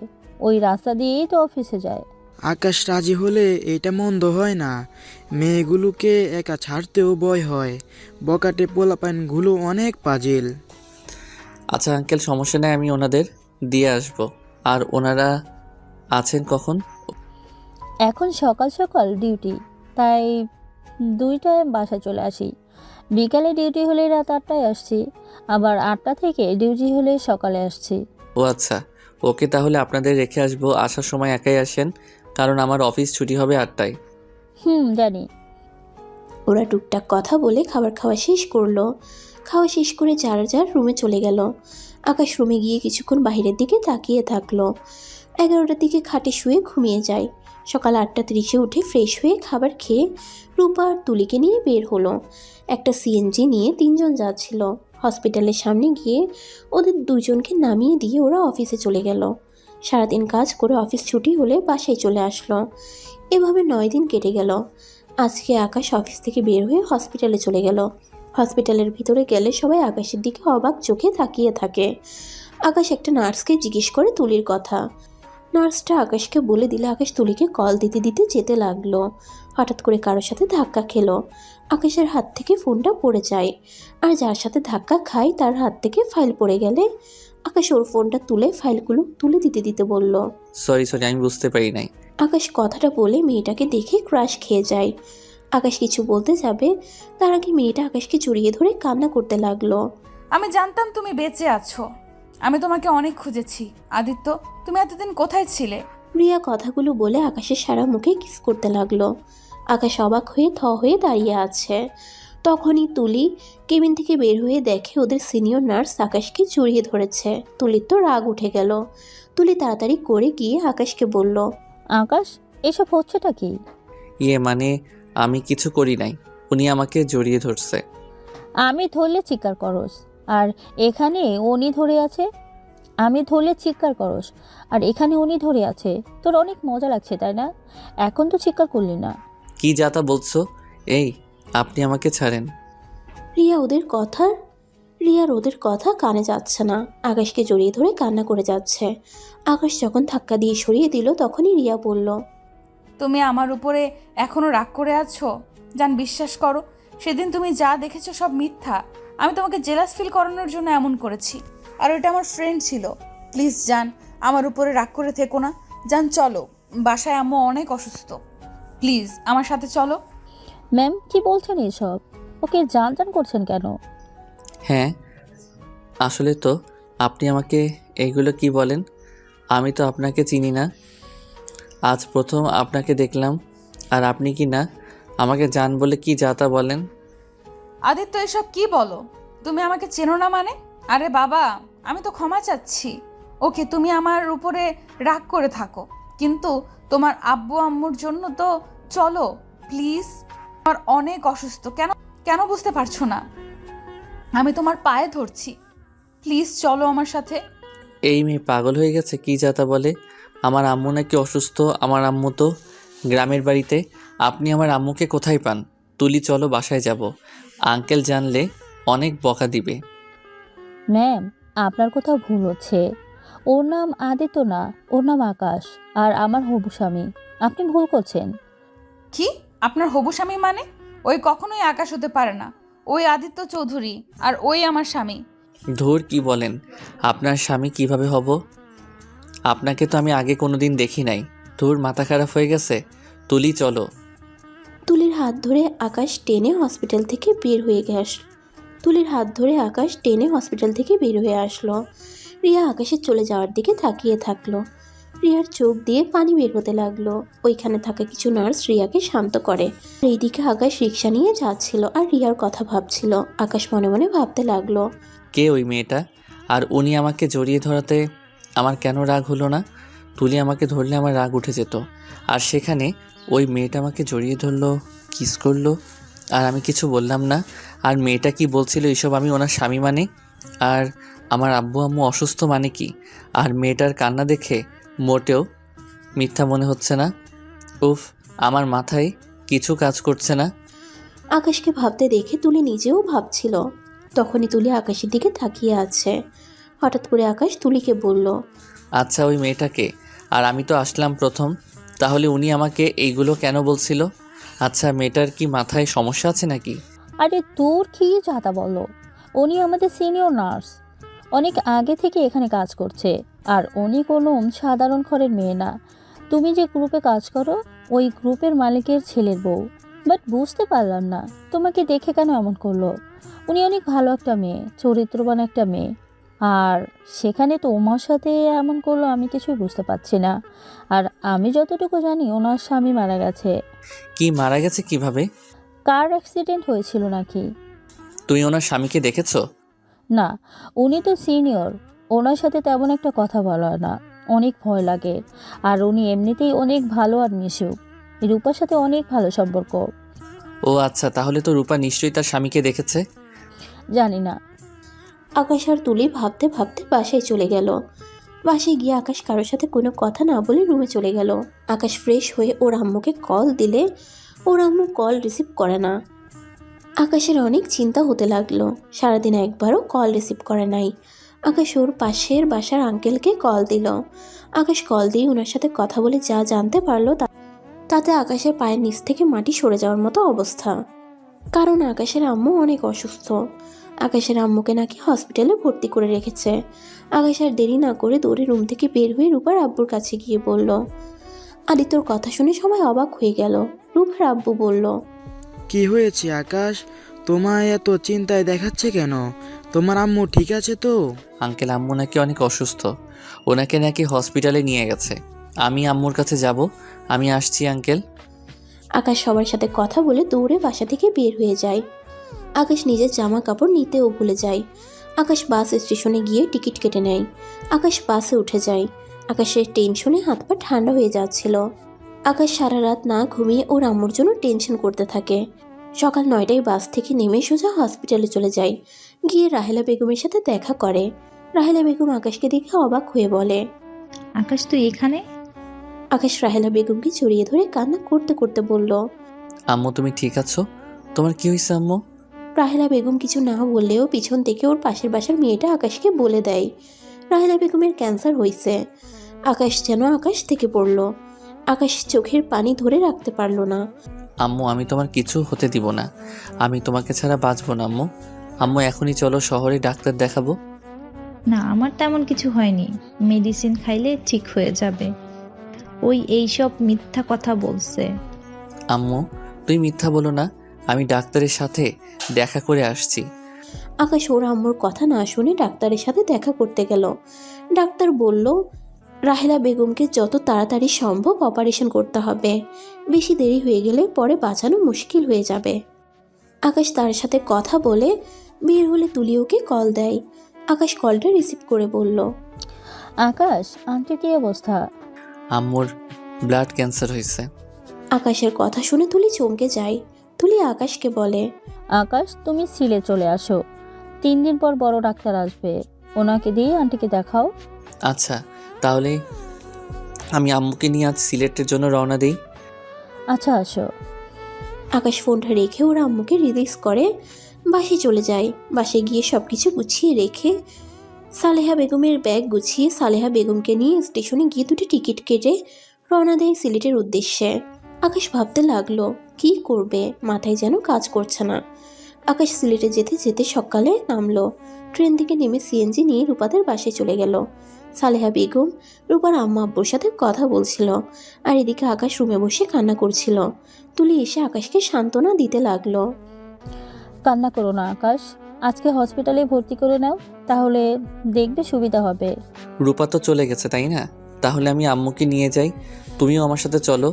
ওই রাস্তা দিয়েই তো অফিসে যায়। আকাশ রাজি হলে এটা মন্দ হয় না। মেয়েগুলোকে একা ছাড়তেও ভয় হয়, বকাটে পোলাপানগুলো অনেক পাজিল। আচ্ছা আঙ্কেল, সমস্যা নেই, আমি ওনাদের দিয়ে আসব। আর ওনারা আছেন কখন? এখন সকাল সকাল ডিউটি, তাই 2টায় বাসা চলে আসি। বিকালে ডিউটি হলে রাত 8টায় আসছি, আবার 8টা থেকে ডিউটি হলে সকালে আসছি। ও আচ্ছা, ওকে, তাহলে আপনাদের রেখে আসবো। আসার সময় একাই আসেন, কারণ আমার অফিস ছুটি হবে 8টায়। জানি। ওরা টুকটাক কথা বলে খাবার খাওয়া শেষ করলো। খাওয়া শেষ করে যার যার রুমে চলে গেল। আকাশ রুমে গিয়ে কিছুক্ষণ বাইরের দিকে তাকিয়ে থাকলো। 11টার দিকে খাটে শুয়ে ঘুমিয়ে যায়। সকাল 8:30-এ উঠে ফ্রেশ হয়ে খাবার খেয়ে রূপা আর তুলিকে নিয়ে বের হলো। একটা সিএনজি নিয়ে 3জন যাচ্ছিল। হসপিটালের সামনে গিয়ে ওদের দুজনকে নামিয়ে দিয়ে ওরা অফিসে চলে গেল। সারাদিন কাজ করে অফিস ছুটি হলে বাসায় চলে আসলো। এভাবে 9 দিন কেটে গেল। আজকে আকাশ অফিস থেকে বের হয়ে হসপিটালে চলে গেল। হসপিটালের ভিতরে গেলে সবাই আকাশের দিকে অবাক চোখে তাকিয়ে থাকে। আকাশ একটা নার্সকে জিজ্ঞেস করে তুলির কথা। নার্সটা আকাশকে বলে দিলে আকাশ তুলিকে কল দিতে দিতে যেতে লাগলো। হঠাৎ করে কারোর সাথে ধাক্কা খেলো। আকাশের হাত থেকে ফোনটা পড়ে যায়, আর যার সাথে ধাক্কা খায় তার হাত থেকে ফাইল পড়ে গেলে আকাশ ওর ফোনটা তুলে ফাইলগুলো তুলে দিতে দিতে বলল, সরি, আমি বুঝতে পারি নাই। আকাশ কথাটা বলে মেয়েটাকে দেখে ক্রাশ খেয়ে যায়। আকাশ কিছু বলতে যাবে, তার আগে মেয়েটা আকাশকে জড়িয়ে ধরে কান্না করতে লাগলো। আমি জানতাম তুমি বেঁচে আছো। আমি তোমাকে অনেক খুঁজেছি। আদিত্য, তুমি এতদিন কোথায় ছিলে? রিয়া কথাগুলো বলে আকাশের সারা মুখে কিস করতে লাগলো। আকাশ অবাক হয়ে হয়ে দাঁড়িয়ে আছে। তখনই তুলি কেবিন থেকে বের হয়ে দেখে ওদের সিনিয়র নার্স আকাশকে জড়িয়ে ধরেছে। তুলির তো রাগ উঠে গেল। তুলি তাড়াতাড়ি করে গিয়ে আকাশকে বলল, আকাশ, এসব হচ্ছেটা কি? মানে আমি কিছু করি নাই, উনি আমাকে জড়িয়ে ধরছে। আমি ধরলে চিৎকার করস, আর এখানে উনি ধরে আছে। আমি ধরলে চিৎকার করস, আর এখানে উনি ধরে আছে। তোর অনেক মজা লাগছে তাই না? এখন তো চিৎকার করলি না। কি যাতা বলছো? এই, আপনি আমাকে ছাড়েন। রিয়ার ওদের কথা কানে যাচ্ছে না। আকাশকে জড়িয়ে ধরে কান্না করে যাচ্ছে। আকাশ যখন ধাক্কা দিয়ে সরিয়ে দিল তখনই রিয়া বলল, তুমি আমার উপরে এখনো রাগ করে আছো? জান, বিশ্বাস করো, সেদিন তুমি যা দেখেছো সব মিথ্যা। আমি তোমাকে জেলাস ফিল করানোর জন্য এমন করেছি, আর ওটা আমার ফ্রেন্ড ছিল। প্লিজ জান, আমার উপরে রাগ করে থেকো না। জান চলো, বাসায় আম্মু অনেক অসুস্থ। প্লিজ আমার সাথে চলো। ম্যাম, কি বলছেন এসব? ওকে জান জান করছেন কেন? হ্যাঁ, আসলে তো আপনি আমাকে এইগুলো কি বলেন? আমি তো আপনাকে চিনি না, আজ প্রথম আপনাকে দেখলাম। আর আপনি কি না আমাকে জান বলে কি যাতা বলেন? আদিত্য, এসব কি বলো? তুমি আমাকে চেনো না মানে? আরে বাবা, আমি তো ক্ষমা চাচ্ছি। ওকে, তুমি আমার উপরে রাগ করে থাকো, কিন্তু তোমার আব্বু আম্মুর জন্য তো চলো প্লিজ। আমার অনেক অসুস্থ। কেন কেন বুঝতে পারছো না? আমি তোমার পায়ে ধরছি, প্লিজ চলো আমার সাথে। এই মেয়ে পাগল হয়ে গেছে, কি যাতা বলে? আমার আম্মু নাকি অসুস্থ? আমার আম্মু তো গ্রামের বাড়িতে। আপনি আমার আম্মুকে কোথায় পান? তুলি, চলো বাসায় যাব, আঙ্কেল জানলে অনেক বকা দিবে। ম্যাম, আপনার কোথাও ভুল হচ্ছে। ওর নাম আদিত্য না, ওর নাম আকাশ, আর আমার হবু স্বামী। আপনি ভুল করছেন। কি? আপনার হবু স্বামী মানে? ওই কখনোই আকাশ হতে পারে না। ওই আদিত্য চৌধুরী, আর ওই আমার স্বামী। ধুর, কি বলেন? আপনার স্বামী কিভাবে হব? আপনাকে তো আমি আগে কোনোদিন দেখি নাই। ধুর, মাথা খারাপ হয়ে গেছে। তুলি, চলো। তুলির হাত ধরে আকাশ টেনে হসপিটাল থেকে বের হয়ে আসলো। রিয়া আকাশের চলে যাওয়ার দিকে তাকিয়ে থাকলো। রিয়ার চোখ দিয়ে পানি বের হতে লাগলো। ওইখানে থাকা কিছু নার্স রিয়াকে শান্ত করে। এইদিকে আকাশ রিক্সা নিয়ে যাচ্ছিল আর রিয়ার কথা ভাবছিল। আকাশ মনে মনে ভাবতে লাগলো, কে ওই মেয়েটা? আর উনি আমাকে জড়িয়ে ধরাতে আমার কেন রাগ হলো না? তুলি আমাকে ধরলে আমার রাগ উঠে যেত, আর সেখানে ওই মেয়েটা আমাকে জড়িয়ে ধরলো, কিস করলো, আর আমি কিছু বললাম না। আর মেয়েটা কি বলছিল এইসব আমি ওনার স্বামী মানে? আর আমার আব্বু আম্মু অসুস্থ মানে কি? আর মেয়েটার কান্না দেখে মোটেও মিথ্যা মনে হচ্ছে না। উফ, আমার মাথায় কিছু কাজ করছে না। আকাশকে ভাবতে দেখে তুলি নিজেও ভাবছিল। তখনই তুলি আকাশের দিকে তাকিয়ে আছে। হঠাৎ করে আকাশ তুলিকে বলল, আচ্ছা, ওই মেয়েটাকে? আর আমি তো আসলাম প্রথম, তাহলে উনি আমাকে এইগুলো কেন বলছিল? আচ্ছা, মেয়েটার কি মাথায় সমস্যা আছে নাকি? আরে তোর কি যাতা বলো? উনি আমাদের সিনিয়র নার্স, অনেক আগে থেকে এখানে কাজ করছে। আর উনি কোনো সাধারণ ঘরের মেয়ে না। তুমি যে গ্রুপে কাজ করো, ওই গ্রুপের মালিকের ছেলের বউ। বাট বুঝতে পারলাম না তোমাকে দেখে কেন এমন করলো। উনি অনেক ভালো একটা মেয়ে, চরিত্রবান একটা মেয়ে, আর সেখানে তোমার সাথে এমন করলো, আমি কিছুই বুঝতে পারছি না। আর আমি যতটুকু জানি ওনার স্বামী মারা গেছে। কি মারা গেছে কিভাবে? কার অ্যাক্সিডেন্ট হয়েছিল নাকি? তুই ওনার স্বামীকে দেখেছো? না, উনি তো সিনিয়র, ওনার সাথে তেমন একটা কথা বলা হয় না, অনেক ভয় লাগে। আর উনি এমনিতেই অনেক ভালো আর মিশুক, রূপার সাথে অনেক ভালো সম্পর্ক। ও আচ্ছা, তাহলে তো রূপা নিশ্চয়ই তার স্বামীকে দেখেছে। জানি না। আকাশ আর তুলি ভাবতে ভাবতে বাসায় চলে গেল। বাসায় গিয়ে আকাশ কারোর সাথে কোনো কথা না বলে রুমে চলে গেল। আকাশ ফ্রেশ হয়ে ওর আম্মুকে কল দিলে ওর আম্মু কল রিসিভ করে না। আকাশের অনেক চিন্তা হতে লাগলো। সারাদিন একবারও কল রিসিভ করে নাই। আকাশ ওর পাশের বাসার আঙ্কেলকে কল দিল। আকাশ কল দিয়ে ওনার সাথে কথা বলে যা জানতে পারলো তাতে আকাশের পায়ের নিচ থেকে মাটি সরে যাওয়ার মতো অবস্থা। কারণ আকাশের আম্মু অনেক অসুস্থ। আকাশের আম্মুকে নাকি হসপিটালে ভর্তি করে রেখেছে। আকাশ আর দেরি না করে দৌড়ে রুম থেকে বের হয়ে রূপার আব্বুর কাছে গিয়ে বলল। আদিত্যর কথা শুনে সবাই অবাক হয়ে গেল। রূপার আব্বু বলল, কি হয়েছে আকাশ? তোমায় এত চিন্তায় দেখাচ্ছে কেন? তোমার আম্মু ঠিক আছে তো? আঙ্কেল, আম্মু নাকি অনেক অসুস্থ, ওনাকে নাকি হসপিটালে নিয়ে গেছে। আমি আম্মুর কাছে যাব। আমি আসছি আঙ্কেল। আকাশ সবার সাথে কথা বলে দৌড়ে বাসা থেকে বের হয়ে যায়। আকাশ নিজের জামা কাপড় নিতেও ভুলে যায়। আকাশ বাস স্টেশনে গিয়ে টিকিট কেটে নেয়। আকাশ বাসে উঠে যায়। আকাশের টেনশনে হাত পা ঠান্ডা হয়ে যাচ্ছিল। আকাশ সারা রাত না ঘুমিয়ে ওর আম্মুর জন্য টেনশন করতে থাকে। সকাল 9টায় বাস থেকে নেমে সোজা হসপিটালে চলে যায়। গিয়ে রাহেলা বেগমের সাথে দেখা করে। রাহেলা বেগম আকাশকে দেখে অবাক হয়ে বলে, আকাশ তুই এখানে? আকাশ রাহেলা বেগমকে জড়িয়ে ধরে কান্না করতে করতে বলল, আম্মু তুমি ঠিক আছো? তোমার কি হয়েছে আম্মু? রাহেলা বেগম কিছু না বললেও পিছন থেকে ওর পাশের বাসার মেয়েটা আকাশকে বলে দেয় রাহেলা বেগমের ক্যান্সার হয়েছে। আকাশ যেন আকাশ থেকে পড়ল। আকাশ চোখের পানি ধরে রাখতে পারল না। আম্মু আমি তোমার কিছু হতে দিব না। আমি তোমাকে ছাড়া বাঁচবো না আম্মু। আম্মু এখনই চলো শহরে ডাক্তার দেখাবো। না, আমার তেমন কিছু হয়নি, মেডিসিন খাইলে ঠিক হয়ে যাবে। ওই এইসব মিথ্যা কথা বলছে। আম্মু তুই মিথ্যা বলো না, আমি ডাক্তারের সাথে দেখা করে আসছি। আকাশ ওর আম্মুর কথা না শুনে ডাক্তারের সাথে দেখা করতে গেল। ডাক্তার বলল রাহেলা বেগমকে যত তাড়াতাড়ি সম্ভব অপারেশন করতে হবে। বেশি দেরি হয়ে গেলে পরে বাঁচানো মুশকিল হয়ে যাবে। আকাশ তার সাথে কথা বলে বের হলে তুলি ওকে কল দেয়। আকাশ কলটা রিসিভ করে বলল, আকাশ, আন্টির কি অবস্থা? আম্মুর ব্লাড ক্যান্সার হয়েছে। আকাশের কথা শুনে তুলি চমকে যায়। তুলি আকাশকে বলে, আকাশ তুমি সিলে চলে আসো, 3 দিন পর বড় ডাক্তার আসবে, ওনাকে দিয়ে আন্টিকে দেখাও। আচ্ছা তাহলে আমি আম্মুকে নিয়ে আজ সিলেটের জন্য রওনা দিই। আচ্ছা আসো। আকাশ ফোনটা রেখে ওর আম্মুকে রিলিজ করে বাসে চলে যায়। বাসে গিয়ে সব কিছু গুছিয়ে রেখে সালেহা বেগমের ব্যাগ গুছিয়ে সালেহা বেগমকে নিয়ে স্টেশনে গিয়ে 2টি টিকিট কেটে রওনা দেয় সিলেটের উদ্দেশ্যে। আকাশ ভাবতে লাগলো কি করবে, মাথায় যেন কাজ করছে না। আকাশ সিলেটে যেতে যেতে সকালে নামলো। ট্রেন থেকে নেমে সিএনজি নিয়ে রূপাদের বাসায় চলে গেল। সালেহা বেগম রূপার আম্মা আব্বুর সাথে কথা বলছিল, আর এদিকে আকাশ রুমে বসে কান্না করছিল। তুলি এসে আকাশকে সান্ত্বনা দিতে লাগলো। কান্না করো না আকাশ, আজকে হসপিটালে ভর্তি করে নাও, তাহলে দেখবে সুবিধা হবে। রূপা তো চলে গেছে তাই না? তাহলে আমি আম্মুকে নিয়ে যাই, তুমিও আমার সাথে চলো।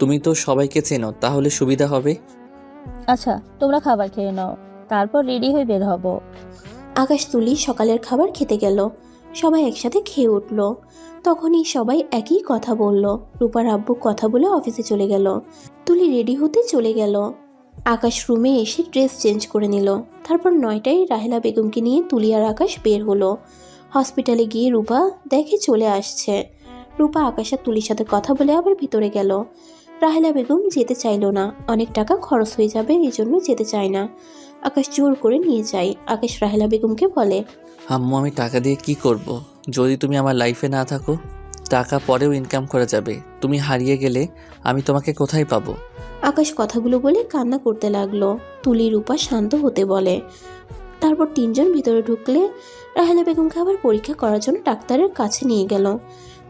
তুমি তো সবাইকে চেনো, তাহলে সুবিধা হবে। আচ্ছা তোমরা খাবার খেয়ে নাও, তারপর রেডি হয়ে বের হব। আকাশ তুলি সকালের খাবার খেতে গেল। সবাই একসাথে খেয়ে উঠল। তখনই সবাই একই কথা বলল। রূপার আব্বু কথা বলে অফিসে চলে গেল। তুলি রেডি হতে চলে গেল। আকাশ রুমে এসে ড্রেস চেঞ্জ করে নিল। তারপর 9টায় রাহেলা বেগমকে নিয়ে তুলি আর আকাশ বের হলো। হসপিটালে গিয়ে রূপা দেখে চলে আসছে। রূপা আকাশ আর তুলির সাথে কথা বলে আবার ভিতরে গেল। রাহেলা বেগম যেতে চাইল না, অনেক টাকা খরচ হয়ে যাবে, এই জন্য যেতে চায় না। আকাশ জোর করে নিয়ে যায়। আকাশ রাহেলা বেগমকে বলে, আম্মু আমি টাকা দিয়ে কি করব? যদি তুমি আমার লাইফে না থাকো, টাকা পরেও ইনকাম করা যাবে। তুমি হারিয়ে গেলে আমি তোমাকে কোথায় পাবো? আকাশ কথাগুলো বলে কান্না করতে লাগলো। তুলি রূপা শান্ত হতে বলে। তারপর 3জন ভিতরে ঢুকলে রাহেলা বেগমকে আবার পরীক্ষা করার জন্য ডাক্তারের কাছে নিয়ে গেল।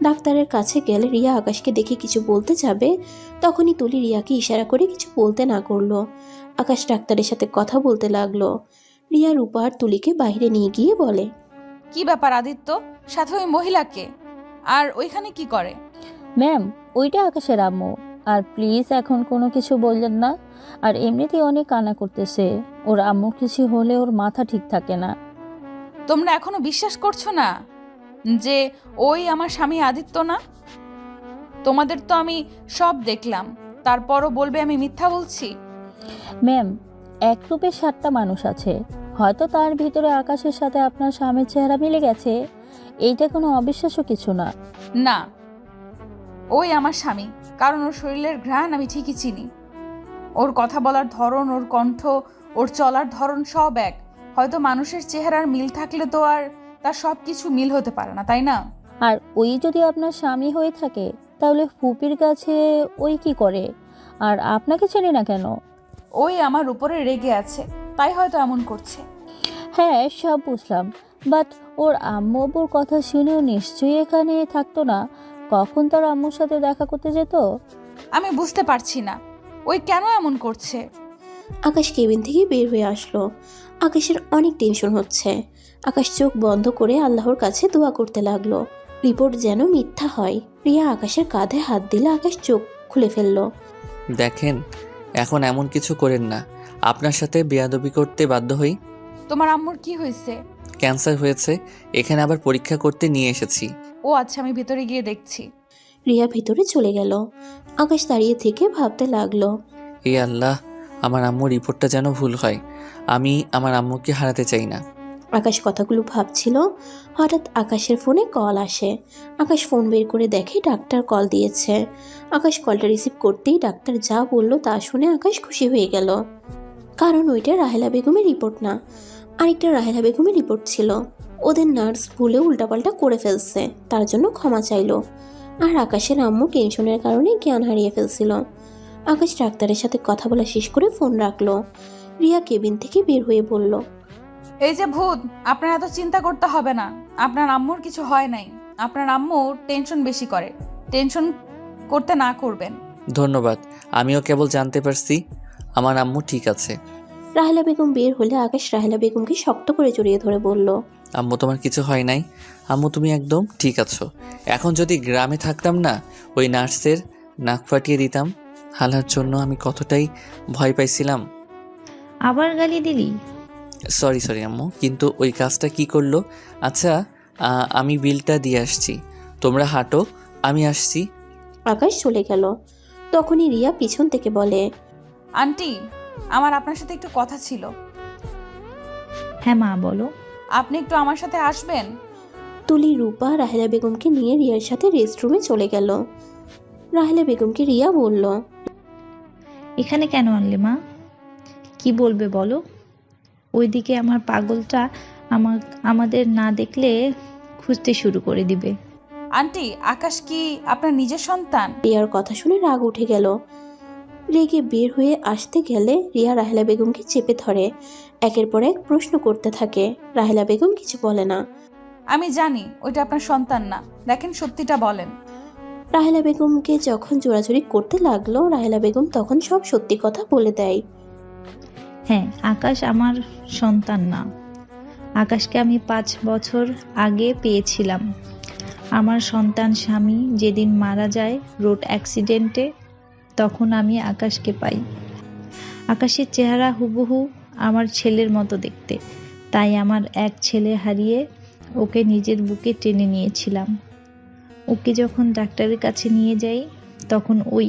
ডাক্তারের কাছে গেলে রিয়া আকাশকে দেখে কিছু বলতে যাবে, তখনই তুলি রিয়াকে ইশারা করে কিছু বলতে না করলো। আকাশ ডাক্তারের সাথে কথা বলতে লাগলো। রিয়া রূপা আর তুলিকে বাইরে নিয়ে গিয়ে বলে, কি ব্যাপার আদিত্য, সাথে ওই মহিলাকে আর ওইখানে কি করে? ম্যাম ওইটা আকাশের আম্মু, আর প্লিজ এখন কোনো কিছু বললেন না। আর এমনিতেই অনেক কান্না করতেছে, ওর আম্মুর কিছু হলে ওর মাথা ঠিক থাকে না। তোমরা এখনো বিশ্বাস করছো না যে ওই আমার স্বামী আদিত্য না? তোমাদের তো আমি সব দেখলাম, তারপরও বলবে আমি মিথ্যা বলছি? ম্যাম এক রূপে 7টা মানুষ আছে, হয়তো তার ভিতরে আকাশের সাথে আপনার স্বামীর চেহারা মিলে গেছে, এইটা কোনো অবিশ্বাস্য কিছু না। না, ওই আমার স্বামী, কারণ ওর শরীরের ঘ্রাণ আমি ঠিকই চিনি। ওর কথা বলার ধরন, ওর কণ্ঠ, ওর চলার ধরন সব এক। হয়তো মানুষের চেহারার মিল থাকলে তো আর তার সব কিছু মিল হতে পারে না, তাই না? আর ওই যদি আপনার স্বামী হয়ে থাকে, তাহলে ফুপির কাছে ওই কি করে, আর আপনাকে চেনে না কেন? ওই আমার উপরে রেগে আছে, তাই হয়তো এমন করছে। হ্যাঁ সব বুঝলাম, বাট ওর আম্মু আব্বুর কথা শুনেও নিশ্চয়ই এখানে থাকতো না, কখন তার আম্মুর সাথে দেখা করতে যেত? আমি বুঝতে পারছি না ওই কেন এমন করছে। আকাশ কেবিন থেকে বের হয়ে আসলো। আকাশের অনেক টেনশন হচ্ছে। আকাশ চোখ বন্ধ করে আল্লাহর কাছে দোয়া করতে লাগলো। রিপোর্ট যেন মিথ্যা হয়। রিয়া আকাশের কাঁধে হাত দিলে আকাশ চোখ খুলে ফেলল। দেখেন, এখন এমন কিছু করেন না। আপনার সাথে বেয়াদবি করতে বাধ্য হই। তোমার আম্মুর কি হয়েছে? ক্যান্সার হয়েছে, এখানে আবার পরীক্ষা করতে নিয়ে এসেছি। ও আচ্ছা, আমি ভেতরে গিয়ে দেখছি। রিয়া ভিতরে চলে গেল। আকাশ দাঁড়িয়ে থেকে ভাবতে লাগলো, এই আল্লাহ, আমার আম্মুর রিপোর্টটা যেন ভুল হয়। আমি আমার আম্মুকে হারাতে চাই না। আকাশ কথাগুলো ভাবছিল, হঠাৎ আকাশের ফোনে কল আসে। আকাশ ফোন বের করে দেখে ডাক্তার কল দিয়েছে। আকাশ কলটা রিসিভ করতেই ডাক্তার যা বলল তা শুনে আকাশ খুশি হয়ে গেল, কারণ ওইটা রাহেলা বেগমের রিপোর্ট না, আরেকটা রাহেলা বেগমের রিপোর্ট ছিল। ওদের নার্স ভুলে উল্টাপাল্টা করে ফেলছে, তার জন্য ক্ষমা চাইলো। আর আকাশের আম্মু টেনশনের কারণে জ্ঞান হারিয়ে ফেলছিল। আকাশ ডাক্তারের সাথে কথা বলা শেষ করে ফোন রাখলো। রিয়া কেবিন থেকে বের হয়ে বলল, এই যে ভূত, আপনার এত চিন্তা করতে হবে না। আপনার আম্মুর কিছু হয় নাই। আপনার আম্মু টেনশন বেশি করে, টেনশন করতে না করবেন। ধন্যবাদ, আমিও কেবল জানতে পারছি আমার আম্মু ঠিক আছে। রাহেলা বেগম বের হলে আকাশ রাহেলা বেগমকে শক্ত করে জড়িয়ে ধরে বলল, আম্মু তোমার কিছু হয় নাই। আম্মু তুমি একদম ঠিক আছো। এখন যদি গ্রামে থাকতাম না, ওই নার্সের নাক ফাটিয়ে দিতাম। হালার জন্য আমি কতটাই ভয় পাইছিলাম। আবার গালি দিলি? সরি আম্মু, কিন্তু ওই কাজটা কি করলো? আচ্ছা, আমি বিলটা দিয়ে আসছি, তোমরা হাঁটো, আমি আসছি। আকাশ চলে গেল। তখনই রিয়া পিছন থেকে বলে, আন্টি, আমার আপনার সাথে একটু কথা ছিল। হ্যাঁ মা, বলো। আপনি একটু আমার সাথে আসবেন? তুলি রূপা রাহেলা বেগমকে নিয়ে রিয়ার সাথে রেস্টরুমে চলে গেল। রাহেলা বেগমকে রিয়া বলল, এখানে কেন আনলে মা? কি বলবে বলো? ওইদিকে আমার পাগলটা আমাদের না দেখলে খুঁজতে শুরু করে দিবে। আন্টি, আকাশ কি আপনার নিজের সন্তান? রিয়ার কথা শুনে রাগ উঠে গেল। রেগে বের হয়ে আসতে গেলে রিয়া রাহেলা বেগমকে চেপে ধরে, একের পর এক প্রশ্ন করতে থাকে। রাহেলা বেগম কিছু বলে না। আমি জানি ওইটা আপনার সন্তান না, দেখেন সত্যিটা বলেন। রাহেলা বেগমকে যখন জোরাজুরি করতে লাগলো, রাহেলা বেগম তখন সব সত্যি কথা বলে দেয়। হ্যাঁ, আকাশ আমার সন্তান না। আকাশকে আমি 5 বছর আগে পেয়েছিলাম। আমার সন্তান স্বামী যেদিন মারা যায় রোড অ্যাক্সিডেন্টে, তখন আমি আকাশকে পাই। আকাশের চেহারা হুবহু আমার ছেলের মতো দেখতে, তাই আমার এক ছেলে হারিয়ে ওকে নিজের বুকে টেনে নিয়েছিলাম। ওকে যখন ডাক্তারের কাছে নিয়ে যাই, তখন ওই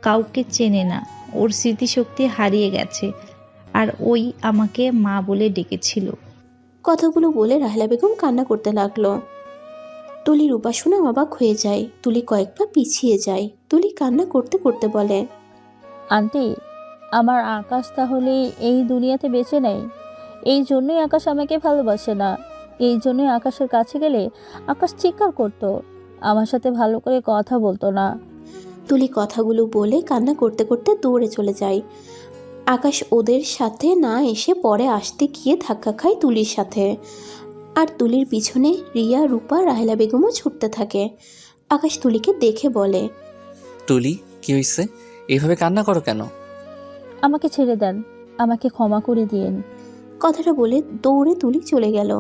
কাউকে চেনে না, ওর স্মৃতিশক্তি হারিয়ে গেছে, আর ওই আমাকে মা বলে ডেকেছিল। কথাগুলো বলে রাহেলা বেগম কান্না করতে লাগলো। তুলি রূপা শুনে অবাক হয়ে যায়। তুলি কয়েক পা পিছিয়ে যায়। তুলি কান্না করতে করতে বলে, আন্টি, আমার আকাশ তাহলে এই দুনিয়াতে বেঁচে নেই? এই জন্যই আকাশ আমাকে ভালোবাসে না। এই জন্যই আকাশের কাছে গেলে আকাশ চিৎকার করতো, আমার সাথে ভালো করে কথা বলতো না। তুলি কথাগুলো বলে কান্না করতে করতে দৌড়ে চলে যায়। আকাশ ওদের সাথে না এসে পরে আসতে গিয়ে ধাক্কা খায় তুলির সাথে। আর তুলির পিছনে রিয়া, রূপা, রাহেলা বেগমও ছুটতে থাকে। আকাশ তুলিকে দেখে বলে, তুলি, কি হয়েছে? এইভাবে কান্না করো কেন? আমাকে ছেড়ে দেন, আমাকে ক্ষমা করে দিয়েন। কথাটা বলে দৌড়ে তুলি চলে গেল।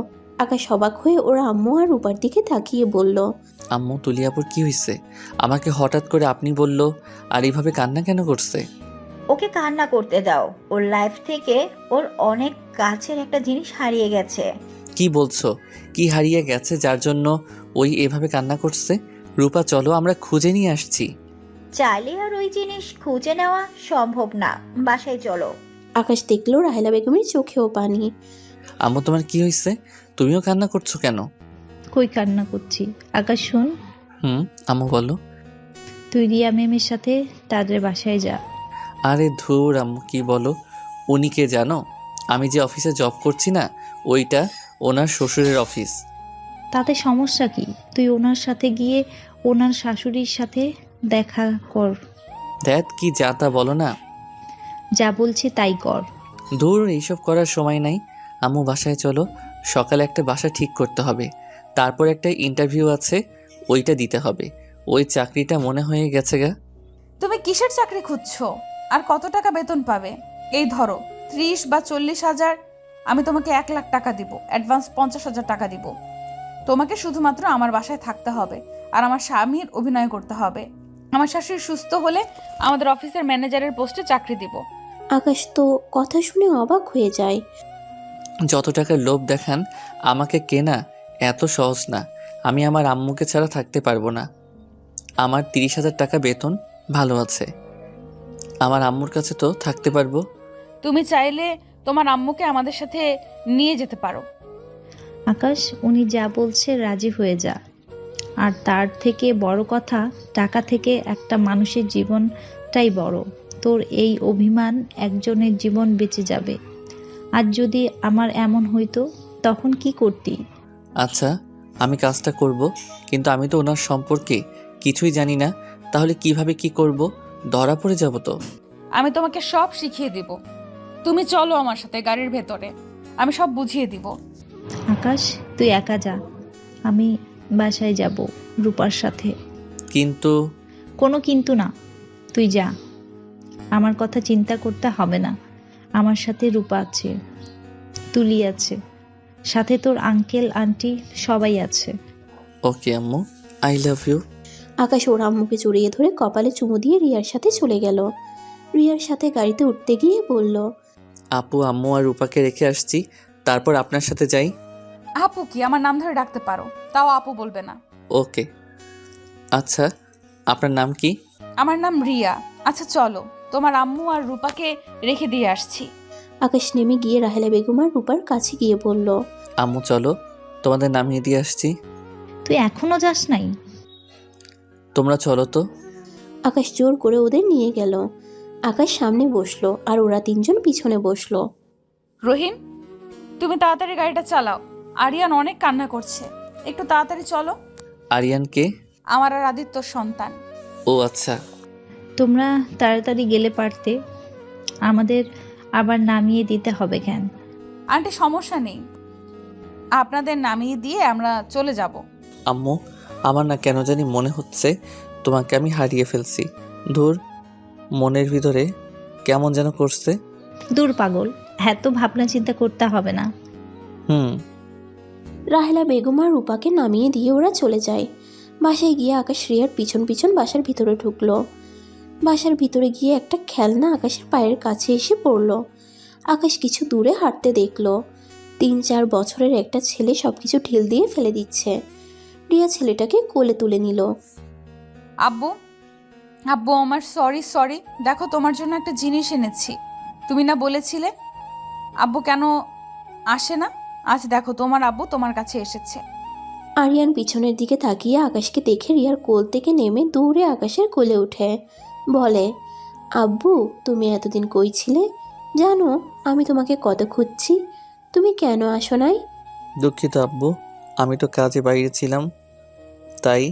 আকাশ অবাক হয়ে ওর আম্মু আর রূপার দিকে তাকিয়ে বলল, আম্মু, তুলি আপুর কি হয়েছে? আমাকে হঠাৎ করে আপনি বলল, আর এইভাবে কান্না কেন করছে? ওকে কান্না করতে দাও, ওর লাইফ থেকে ওর অনেক কাছের একটা জিনিস হারিয়ে গেছে। কি বলছো? কি হারিয়ে গেছে যার জন্য ওই এভাবে কান্না করছে? রূপা, চলো আমরা খুঁজে নিয়ে আসছি। চাইলে আর ওই জিনিস খুঁজে নেওয়া সম্ভব না, বাসায় চলো। আকাশ দেখলো রাহেলা বেগমের চোখেও পানি। আম্মু, তোমার কি হয়েছে? তুমিও কান্না করছো কেন? কই কান্না করছি? আকাশ শোন, আম্মু বলো। তুই রিয়া ম্যামের সাথে তাদের বাসায় যা। আরে ধুর আম্মু, কি বলো? উনি কে জানো? আমি যে অফিসে জব করছি না, ওইটা ওনার শ্বশুরের অফিস। তাতে সমস্যা কি? তুই ওনার সাথে গিয়ে ওনার শাশুড়ির সাথে দেখা কর। দেখ, কি যা তা বলো না। যা বলছি তাই কর। দূর, এইসব করার সময় নাই। আম্মু, বাসায় চলো, সকালে একটা বাসা ঠিক করতে হবে। তারপর একটা ইন্টারভিউ আছে, ওইটা দিতে হবে। ওই চাকরিটা মনে হয়ে গেছে গা। তুমি কিসের চাকরি খুঁজছো? আর কত টাকা বেতন পাবে? এই ধরো 30 বা 40 হাজার। আমি তোমাকে 1 লাখ টাকা দিব, অ্যাডভান্স 50,000 টাকা দিব। তোমাকে শুধুমাত্র আমার বাসায় থাকতে হবে আর আমার স্বামীর অভিনয় করতে হবে। আমার শাশুড়ি সুস্থ হলে আমাদের অফিসের ম্যানেজারের পোস্টে চাকরি দিব। আকাশ তো কথা শুনে অবাক হয়ে যায়। যত টাকার লোভ দেখান আমাকে কেনা এত সহজ না। আমি আমার আম্মুকে ছাড়া থাকতে পারবো না। আমার 30,000 টাকা বেতন, ভালো আছে। আমার আম্মুর কাছে তো থাকতে পারবো। তুমি চাইলে তোমার আম্মুকে আমাদের সাথে নিয়ে যেতে পারো। আকাশ, উনি যা বলছে রাজি হয়ে যা। আর তার থেকে বড় কথা, টাকা থেকে একটা মানুষের জীবনটাই বড়। তোর এই অভিমান একজনের জীবন বেঁচে যাবে। আর যদি আমার এমন হইতো তখন কি করতি? আচ্ছা, আমি কাজটা করব, কিন্তু আমি তো ওনার সম্পর্কে কিছুই জানি না। তাহলে কিভাবে কি করব? ধরা পড়ে যাব তো। আমি তোমাকে সব শিখিয়ে দিব। তুমি চলো আমার সাথে গাড়ির ভেতরে, আমি সব বুঝিয়ে দিব। আকাশ, তুই একা যা, আমি বাসায় যাব রূপার সাথে। কিন্তু কোনো কিন্তু না, তুই যা। আমার কথা চিন্তা করতে হবে না। আমার সাথে রূপা আছে, তুলি আছে, সাথে তোর আঙ্কেল আন্টি সবাই আছে। ওকে আম্মু, আই লাভ ইউ। আকাশ ওর আম্মুকে জড়িয়ে ধরে কপালে চুমু দিয়ে রিয়ার সাথে চলে গেল। রিয়ার সাথে গাড়িতে উঠতে গিয়ে বলল, আপু, আম্মু আর রূপাকে রেখে আসছি, তারপর আপনার সাথে যাই। আপু কি? আমার নাম ধরে ডাকতে পারো, তাও আপু বলবে না। ওকে। আচ্ছা, আপনার নাম কি? আমার নাম রিয়া। আচ্ছা চলো, তোমার আম্মু আর রূপাকে রেখে দিয়ে আসছি। আকাশ নেমে গিয়ে রাহেলা বেগম আর রূপার কাছে গিয়ে বলল, আম্মু চলো, তোমাদের নামিয়ে দিয়ে আসছি। তুই এখনো যাস নাই? তোমরা চলো তো। আকাশ জোর করে ওদের নিয়ে গেল। আকাশ সামনে বসলো আর ওরা তিনজন পিছনে বসলো। রহিম, তুমি তাড়াতাড়ি গাড়িটা চালাও। আরিয়ান অনেক কান্না করছে, একটু তাড়াতাড়ি চলো। আরিয়ানকে? আমার আর আদিত্যর সন্তান। ও আচ্ছা। তোমরা তাড়াতাড়ি গেলে পারতে, আমাদের আবার নামিয়ে দিতে হবে কেন? আন্টি সমস্যা নেই, আপনাদের নামিয়ে দিয়ে আমরা চলে যাব। আম্মু, আমার না কেন জানি মনে হচ্ছে তোমাকে আমি হারিয়ে ফেলছি। ধুর, মনের ভিতরে কেমন যেন করছে। দূর পাগল, এত ভাবনা চিন্তা করতে হবে না। রাহেলা বেগম আর রূপাকে নামিয়ে দিয়ে ওরা চলে যায়। বাসায় গিয়ে আকাশ রিয়ার পিছন পিছন বাসার ভিতরে ঢুকলো। বাসার ভিতরে গিয়ে একটা খেলনা আকাশের পায়ের কাছে এসে পড়লো। আকাশ কিছু দূরে হাঁটতে দেখলো 3-4 বছরের একটা ছেলে সবকিছু ঢিল দিয়ে ফেলে দিচ্ছে। রিয়া ছেলেটাকে কোলে তুলে নিল। আব্বু, আব্বু আমার সরি, দেখো তোমার জন্য একটা জিনিস এনেছি। তুমি না বলেছিলে আব্বু কেন আসে না? আজ দেখো তোমার আব্বু তোমার কাছে এসেছে। আরিয়ান পিছনের দিকে তাকিয়ে আকাশকে দেখে রিয়ার কোল থেকে নেমে দৌড়ে আকাশের কোলে উঠে বলে, আব্বু তুমি এতদিন কই ছিলে? জানো আমি তোমাকে কত খুঁজছি, তুমি কেন আসো নাই? দুঃখিত আব্বু, আমি তো কাজে বাইরে ছিলাম, তাই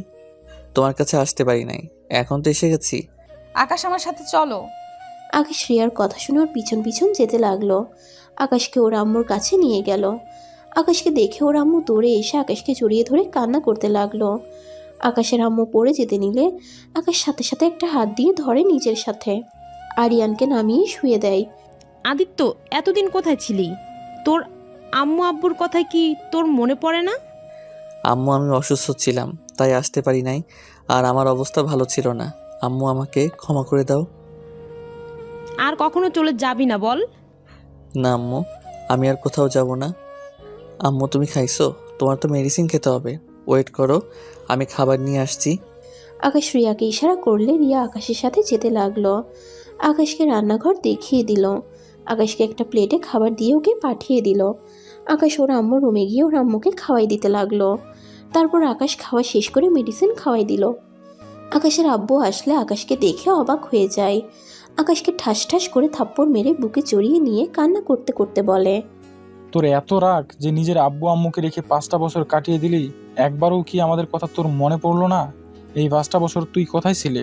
তোমার কাছে আসতে পারি নাই। এখন তো এসে গেছি। আকাশ আমার সাথে চলো। আকাশ রিয়ার কথা শুনে ওর পিছন পিছন যেতে লাগলো। আকাশকে ওর আম্মুর কাছে নিয়ে গেল। আকাশকে দেখে ওর আম্মু দৌড়ে এসে আকাশকে জড়িয়ে ধরে কান্না করতে লাগলো। আকাশের আম্মু পড়ে যেতে নিলে আকাশ সাথে সাথে একটা হাত দিয়ে ধরে নিজের সাথে। আরিয়ানকে নামিয়ে শুয়ে দেয়। আদিত্য, এতদিন কোথায় ছিলি? তোর আম্মু আব্বুর কথা কি তোর মনে পড়ে না? আম্মু, আমি অসুস্থ ছিলাম তাই আসতে পারি নাই, আর আমার অবস্থা ভালো ছিল না। আম্মু আমাকে ক্ষমা করে দাও। আর কখনো চলে যাবি না বল? না আম্মু, আমি আর কোথাও যাব না। আম্মু তুমি খাইছো? তোমার তো মেডিসিন খেতে হবে, ওয়েট করো, আমি খাবার নিয়ে আসছি। আকাশ রিয়াকে ইশারা করলে রিয়া আকাশের সাথে যেতে লাগলো। আকাশকে রান্নাঘর দেখিয়ে দিল। আকাশকে একটা প্লেটে খাবার দিয়ে ওকে পাঠিয়ে দিল। আকাশ ওর আম্মুর রুমে গিয়ে ওর আম্মুকে খাওয়াই দিতে লাগলো। তারপর আকাশ খাওয়া শেষ করে মেডিসিন খাওয়াই দিল। আকাশের আব্বু আসলে আকাশকে দেখে অবাক হয়ে যায়। আকাশকে ঠাস ঠাস করে থাপ্পড় মেরে বুকে জড়িয়ে নিয়ে কান্না করতে করতে বলে, তোর এত রাগ যে নিজের আব্বু আম্মুকে রেখে 5টা বছর কাটিয়ে দিলি, একবারও কি আমাদের কথা তোর মনে পড়লো না? এই 5টা বছর তুই কোথায় ছিলে?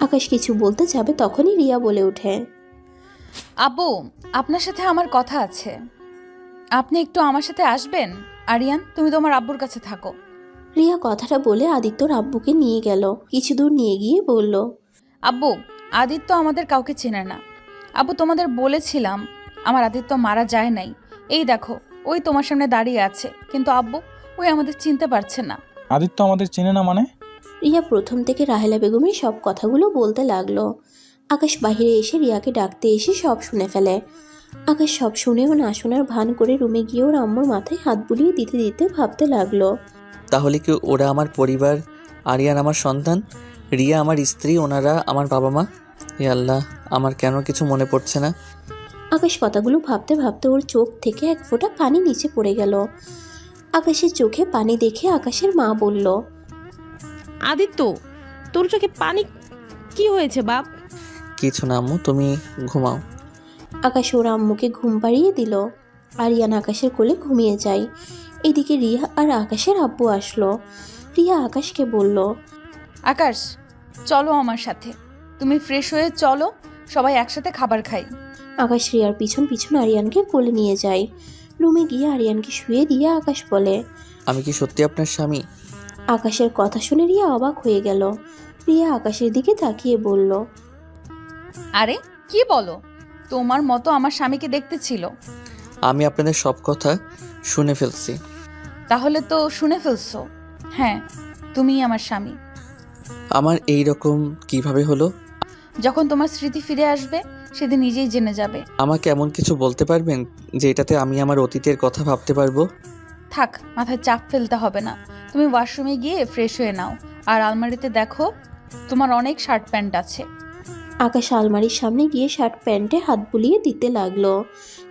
আকাশ কিছু বলতে যাবে তখনই রিয়া বলে ওঠে, আব্বু আপনার সাথে আমার কথা আছে, আপনি একটু আমার সাথে আসবেন। আরিয়ান তুমি তোমার আব্বুর কাছে থাকো। রিয়া কথাটা বলে আদিত্যর আব্বুকে নিয়ে গেল। কিছু দূর নিয়ে গিয়ে বলল, আব্বু আদিত্য আমাদের কাউকে চেনে না। আব্বু তোমাদের বলেছিলাম আমার আদিত্য মারা যায় নাই, এই দেখো ওই তোমার সামনে দাঁড়িয়ে আছে, কিন্তু আব্বু ওই আমাদের চিনতে পারছে না। আদিত্য আমাদের চেনে না মানে? রিয়া প্রথম থেকে রাহেলা বেগমের সব কথাগুলো বলতে লাগলো। আকাশ বাইরে এসে রিয়াকে ডাকতে এসে সব শুনে ফেলে। আকাশ সব শুনেও না শোনার ভান করে রুমে গিয়ে ওর আম্মুর মাথায় হাত বুলিয়ে দিতে দিতে ভাবতে লাগলো। তাহলে কি ওরা আমার পরিবার, আরিয়ান আমার সন্তান, রিয়া আমার স্ত্রী, ওনারা আমার বাবা মা? এ আল্লাহ, আমার কেন কিছু মনে পড়ছে না। আকাশ কথাগুলো ভাবতে ভাবতে ওর চোখ থেকে এক ফোঁটা পানি নিচে পড়ে গেল। আকাশের চোখে পানি দেখে আকাশের মা বলল, আদিত্য, তোর চোখে পানি কি হয়েছে বাপ? কিছু না আম্মু, তুমি ঘুমাও। আকাশ ওর আম্মুকে ঘুম পাড়িয়ে দিল। আরিয়ান আকাশের কোলে ঘুমিয়ে যায়। এদিকে রিয়া আর আকাশের আব্বু আসলো। রিয়া আকাশকে বলল, আকাশ, চলো আমার সাথে। তুমি ফ্রেশ হয়ে চলো, সবাই একসাথে খাবার খাই। আকাশ রিয়ার পিছন পিছন আরিয়ানকে কোলে নিয়ে যায়। রুমে গিয়ে আরিয়ানকে শুয়ে দিয়ে আকাশ বলে, আমি কি সত্যি আপনার স্বামী? আকাশের কথা শুনে রিয়া অবাক হয়ে গেল। রিয়া আকাশের দিকে তাকিয়ে বলল, আরে কি বলো, তোমার মতো আমার স্বামীকে দেখতে ছিল। আমি আপনাদের সব কথা শুনে ফেলছি। তাহলে তো শুনে ফেলছো। হ্যাঁ, তুমিই আমার স্বামী। আমার এই রকম কিভাবে হলো? যখন তোমার স্মৃতি ফিরে আসবে সেদিন নিজেই জেনে যাবে। আমাকে এমন কিছু বলতে পারবেন যে এটাতে আমি আমার অতীতের কথা ভাবতে পারবো? থাক, মাথায় চাপ ফেলতে হবে না। তুমি ওয়াশরুমে গিয়ে ফ্রেশ হয়ে নাও, আর আলমারিতে দেখো তোমার অনেক শার্ট প্যান্ট আছে। আকাশ আলমারির সামনে গিয়ে শার্ট প্যান্টে হাত বুলিয়ে দিতে লাগলো।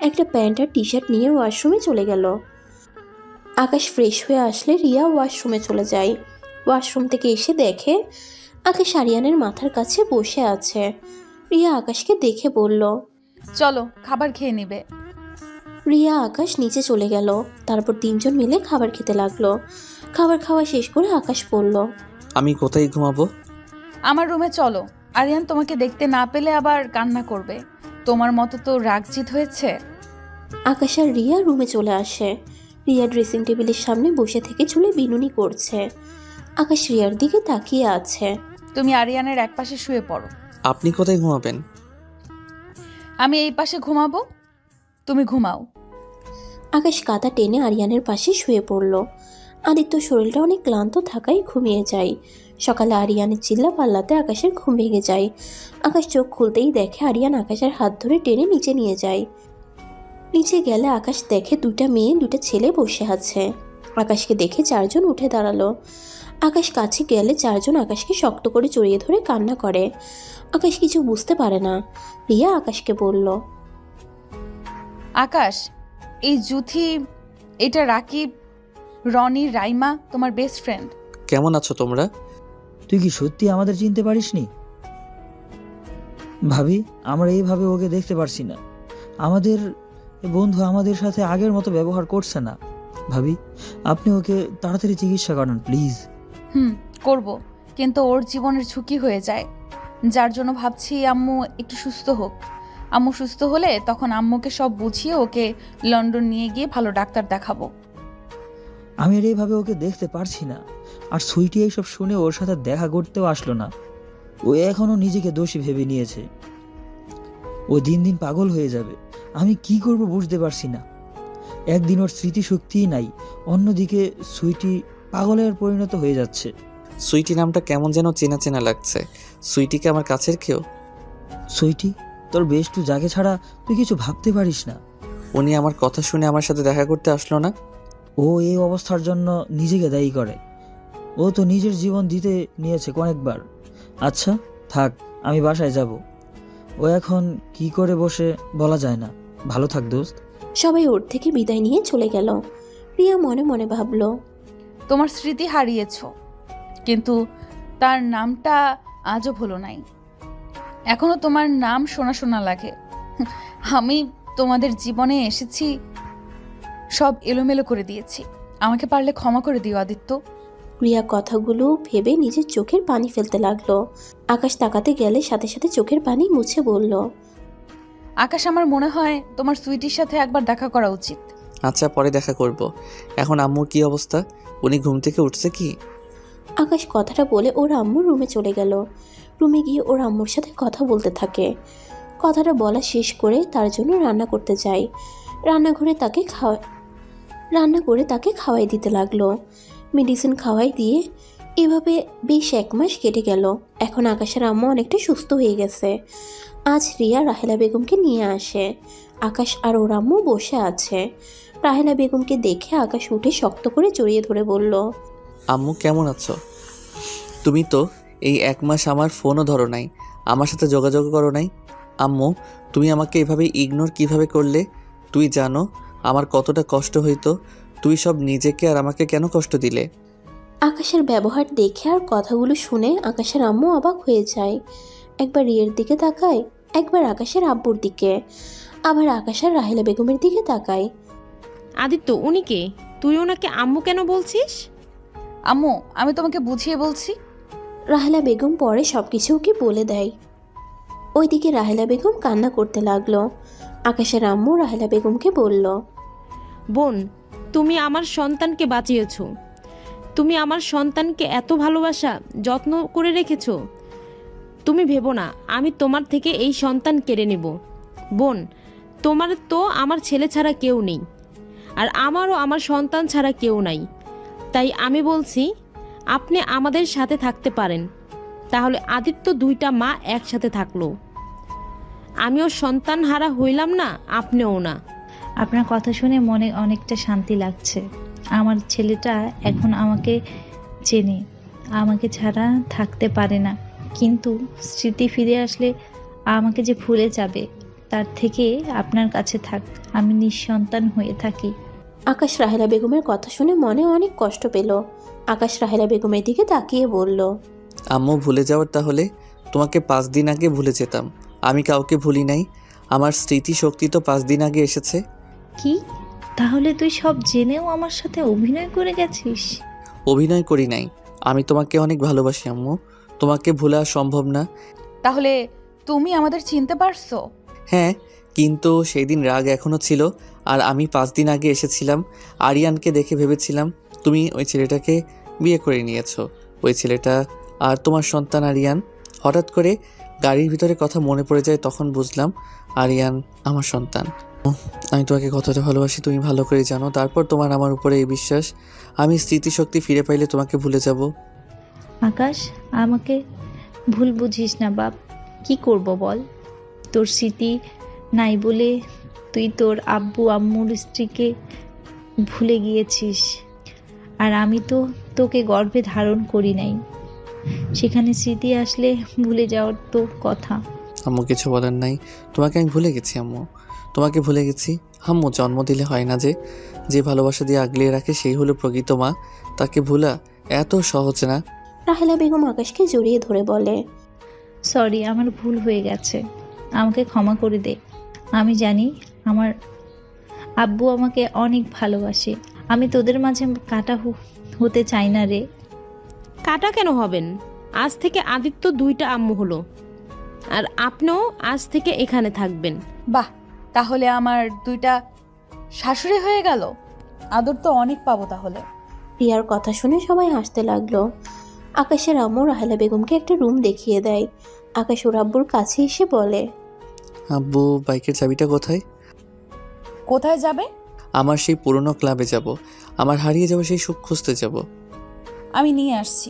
একটা প্যান্ট আর টি শার্ট নিয়ে ওয়াশরুমে চলে গেল। আকাশ ফ্রেশ হয়ে আসলে রিয়া ওয়াশরুমে চলে যায়। ওয়াশরুম থেকে এসে দেখে আকাশ আরিয়ানের মাথার কাছে বসে আছে। রিয়া আকাশকে দেখে বলল, চলো খাবার খেয়ে নিবে। রিয়া আকাশ নিচে চলে গেল। তারপর তিনজন মিলে খাবার খেতে লাগলো। খাবার খাওয়া শেষ করে আকাশ বলল, আমি কোথায় ঘুমাবো? আমার রুমে চলো। আরিয়ান তোমাকে দেখতে না পেলে আবার কান্না করবে। তোমার মতো তো রাগজিৎ হয়েছে। আকাশ আর রিয়া রুমে চলে আসে। রিয়া ড্রেসিং টেবিলের সামনে বসে থেকে চুলে বিনুনি করছে। আকাশ রিয়ার দিকে তাকিয়ে আছে। তুমি আরিয়ানের এক পাশে শুয়ে পড়ো। আপনি কোথায় ঘুমাবেন? আমি এই পাশে ঘুমাবো, তুমি ঘুমাও। আকাশ কাঁথা টেনে আরিয়ানের পাশে শুয়ে পড়ল। আদিত্য শরীরটা অনেক ক্লান্ত থাকায় ঘুমিয়ে যায়। সকালে আরিয়ানের চিল্লা পাল্লাতে আকাশের ঘুম ভেঙে যায়। আকাশ চোখ খুলতেই দেখে আরিয়ান আকাশের হাত ধরে টেনে নিচে নিয়ে যায়। নিচে গেলে আকাশ দেখে দুটা মেয়ে দুটা ছেলে বসে আছে। আকাশকে দেখে চারজন উঠে দাঁড়ালো। আকাশ কাছে গেলে চারজন আকাশকে শক্ত করে জড়িয়ে ধরে কান্না করে। আকাশ কিছু বুঝতে পারে না। রিয়া আকাশকে বলল, আকাশ, এই জুথি, এটা রাকিব, রনি, রাইমা তোমার বেস্ট ফ্রেন্ড। কেমন আছো তোমরা? তুই কি সত্যি আমাদের চিনতে পারিসনি? ভাবি, আমরা এইভাবে ওকে দেখতে পারছি না। আমাদের বন্ধু আমাদের সাথে আগের মতো ব্যবহার করছে না। ভাবি, আপনি ওকে তাড়াতাড়ি চিকিৎসা করান প্লিজ। করব, কিন্তু ওর জীবনের ঝুঁকি হয়ে যায়, যার জন্য ভাবছি আম্মু একটু সুস্থ হোক। আম্মু সুস্থ হলে তখন আম্মুকে সব বুঝিয়ে ওকে লন্ডন নিয়ে গিয়ে ভালো ডাক্তার দেখাবো। আমি আর এইভাবে ওকে দেখতে পারছি না। আর সুইটি এইসব শুনে ওর সাথে দেখা করতেও আসলো না। ও এখনো নিজেকে দোষী ভেবে নিয়েছে। ও দিন দিন পাগল হয়ে যাবে। আমি কি করব বুঝতে পারছি না। একদিন ওর স্মৃতিশক্তিই নাই, অন্যদিকে সুইটি পাগলের পরিণত হয়ে যাচ্ছে। সুইটি নামটা কেমন যেন চেনা চেনা লাগছে। সুইটিকে আমার কাছের কেউ? সুইটি, তোর বেষ্টু যাকে ছাড়া তুই কিছু ভাবতে পারিস না। উনি আমার কথা শুনে আমার সাথে দেখা করতে আসলো না। ও এই অবস্থার জন্য নিজেকে দায়ী করে। ও তো নিজের জীবন দিতে নিয়েছে অনেকবার। আচ্ছা থাক, আমি বাসায় যাব। ও এখন কি করে বসে বলা যায় না। ভালো থাক দোস্ত। সবাই ওর থেকে বিদায় নিয়ে চলে গেল। রিয়া মনে মনে ভাবলো, তোমার স্মৃতি হারিয়েছ, কিন্তু তার নামটা আজও ভুলো নাই। এখনো তোমার নাম শোনা শোনা লাগে। আমি তোমাদের জীবনে এসেছি, সব এলোমেলো করে দিয়েছি। আমাকে পারলে ক্ষমা করে দিও আদিত্য। রিয়া কথাগুলো ভেবে নিজের চোখের পানি ফেলতে লাগলো। আকাশ তাকাতে গেলে সাথে সাথে চোখের পানি মুছে বলল, আকাশ, আমার মনে হয় তোমার সুইটির সাথে একবার দেখা করা উচিত। আচ্ছা, পরে দেখা করব। এখন আম্মুর কি অবস্থা? উনি ঘুম থেকে উঠছে কি? আকাশ কথাটা বলে ওর আম্মুর রুমে চলে গেল। রুমে গিয়ে ওর আম্মুর সাথে কথা বলতে থাকে। কথাটা বলা শেষ করে তার জন্য রান্না করতে যায়। রান্না করে তাকে খাওয়াই দিতে লাগলো। মেডিসিন খাওয়াই দিয়ে এভাবে বেশ 1 মাস কেটে গেল। এখন আকাশের আম্মু অনেকটা সুস্থ হয়ে গেছে। আজ রিয়া রাহেলা বেগমকে নিয়ে আসে। আকাশ আর ওর আম্মু বসে আছে। রাহেলা বেগমকে দেখে আকাশ উঠে শক্ত করে জড়িয়ে ধরে বলল, আম্মু কেমন আছো? তুমি তো এই 1 মাস আমার ফোনও ধরো নাই, আমার সাথে যোগাযোগ করো নাই। আম্মু, তুমি আমাকে এভাবে ইগনোর কিভাবে করলে? তুই জানো আমার কতটা কষ্ট হইতো। তুই সব নিজেকে আর আমাকে কেন কষ্ট দিলে? আকাশের ব্যবহার দেখে আর কথাগুলো শুনে আকাশের আম্মু অবাক হয়ে যায়। একবার রিয়ের দিকে তাকায়, একবার আকাশের আব্বুর দিকে, আবার আকাশ আর রাহেলা বেগমের দিকে তাকায়। আদিত্য, উনি কে? তুই ওনাকে আম্মু কেন বলছিস? আম্মু, আমি তোমাকে বুঝিয়ে বলছি। রাহেলা বেগম পরে সব কিছু ওকে বলে দেয়। ওইদিকে রাহেলা বেগম কান্না করতে লাগলো। আকাশের আম্মু রাহেলা বেগমকে বলল, বোন, তুমি আমার সন্তানকে বাঁচিয়েছ। তুমি আমার সন্তানকে এত ভালোবাসা যত্ন করে রেখেছ। তুমি ভেবো না আমি তোমার থেকে এই সন্তান কেড়ে নেব। বোন, তোমার তো আমার ছেলে ছাড়া কেউ নেই, আর আমারও আমার সন্তান ছাড়া কেউ নাই। তাই আমি বলছি আপনি আমাদের সাথে থাকতে পারেন। তাহলে আদিত্য 2টা মা একসাথে থাকলো। আমিও সন্তান হারা হইলাম না, আপনিও না। আপনার কথা শুনে মনে অনেকটা শান্তি লাগছে। আমার ছেলেটা এখন আমাকে চেনে, আমাকে ছাড়া থাকতে পারে না, কিন্তু স্মৃতি ফিরে আসলে আমাকে যে ভুলে যাবে, তার থেকে আপনার কাছে থাক, আমি নিঃসন্তান হয়ে থাকি। আকাশ রাহেলা বেগমের কথা শুনে মনে অনেক কষ্ট পেল। আকাশ রাহেলা বেগমের দিকে তাকিয়ে বলল, আম্মু ভুলে যাওয়ার তাহলে তোমাকে 5 দিন আগে ভুলে যেতাম। আমি কাউকে ভুলি নাই। আমার স্মৃতিশক্তি তো 5 দিন আগে এসেছে। কি? তাহলে তুই সব জেনেও আমার সাথে অভিনয় করে গেছিস? অভিনয় করি নাই, আমি তোমাকে অনেক ভালোবাসি আম্মু। তোমাকে ভোলা সম্ভব না। তাহলে তুমি আমাদের চিনতে পারছো? হ্যাঁ, কিন্তু সেই দিন রাগ এখনও ছিল। আর আমি 5 দিন আগে এসেছিলাম। আরিয়ানকে দেখে ভেবেছিলাম তুমি ওই ছেলেটাকে বিয়ে করে নিয়েছো। ওই ছেলেটা আর তোমার সন্তান আরিয়ান। হঠাৎ করে গাড়ির ভিতরে কথা মনে পড়ে যায়, তখন বুঝলাম আরিয়ান আমার সন্তান। আমি তোমাকে কতটা ভালোবাসি তুমি ভালো করে জানো। তারপর তোমার আমার উপরে এই বিশ্বাস, আমি স্মৃতিশক্তি ফিরে পাইলে তোমাকে ভুলে যাব। আকাশ, আমাকে ভুল বুঝিস না বাপ। কি করব বল? তোর স্মৃতি নাই বলে তুই তোর আব্বু আম্মুর স্ত্রীকে ভুলে গিয়েছিস, আর আমি তো তোকে গর্ভে ধারণ করি নাই। সেখানে স্মৃতি আসলে ভুলে যাওয়ার তো কথা। আম্মু কিছু বলার নাই, তোমাকে আমি ভুলে গেছি আম্মু, তোমাকে ভুলে গেছি। আম্মু, জন্ম দিলে হয় না যে ভালোবাসা দিয়ে আগলিয়ে রাখে সেই হলো প্রকৃত মা। তাকে ভুলা এত সহজ না। রাহেলা বেগম আকাশকে জড়িয়ে ধরে বলে, সরি, আমার ভুল হয়ে গেছে, আমাকে ক্ষমা করে দে। আমি জানি আমার আব্বু আমাকে অনেক ভালোবাসে। আমি তোদের মাঝে কাটা হতে চাই না রে। কাটা কেন হবেন? আজ থেকে আদিত্য 2টা আম্মু হলো, আর আপনিও আজ থেকে এখানে থাকবেন। বাহ, তাহলে আমার 2টা শাশুড়ি হয়ে গেল। আদর তো অনেক পাবো তাহলে। রিয়ার কথা শুনে সবাই হাসতে লাগলো। আকাশের আম্মু রাহেলা বেগমকে একটা রুম দেখিয়ে দেয়। আকাশ ওর আব্বুর কাছে এসে বলে, আব্বু, বাইকের চাবিটা কোথায়? কোথায় যাবে? আমার সেই পুরনো ক্লাবে যাব। আমার হারিয়ে যাওয়া সেই সুখ খুঁজতে যাব। আমি নিয়ে আসছি।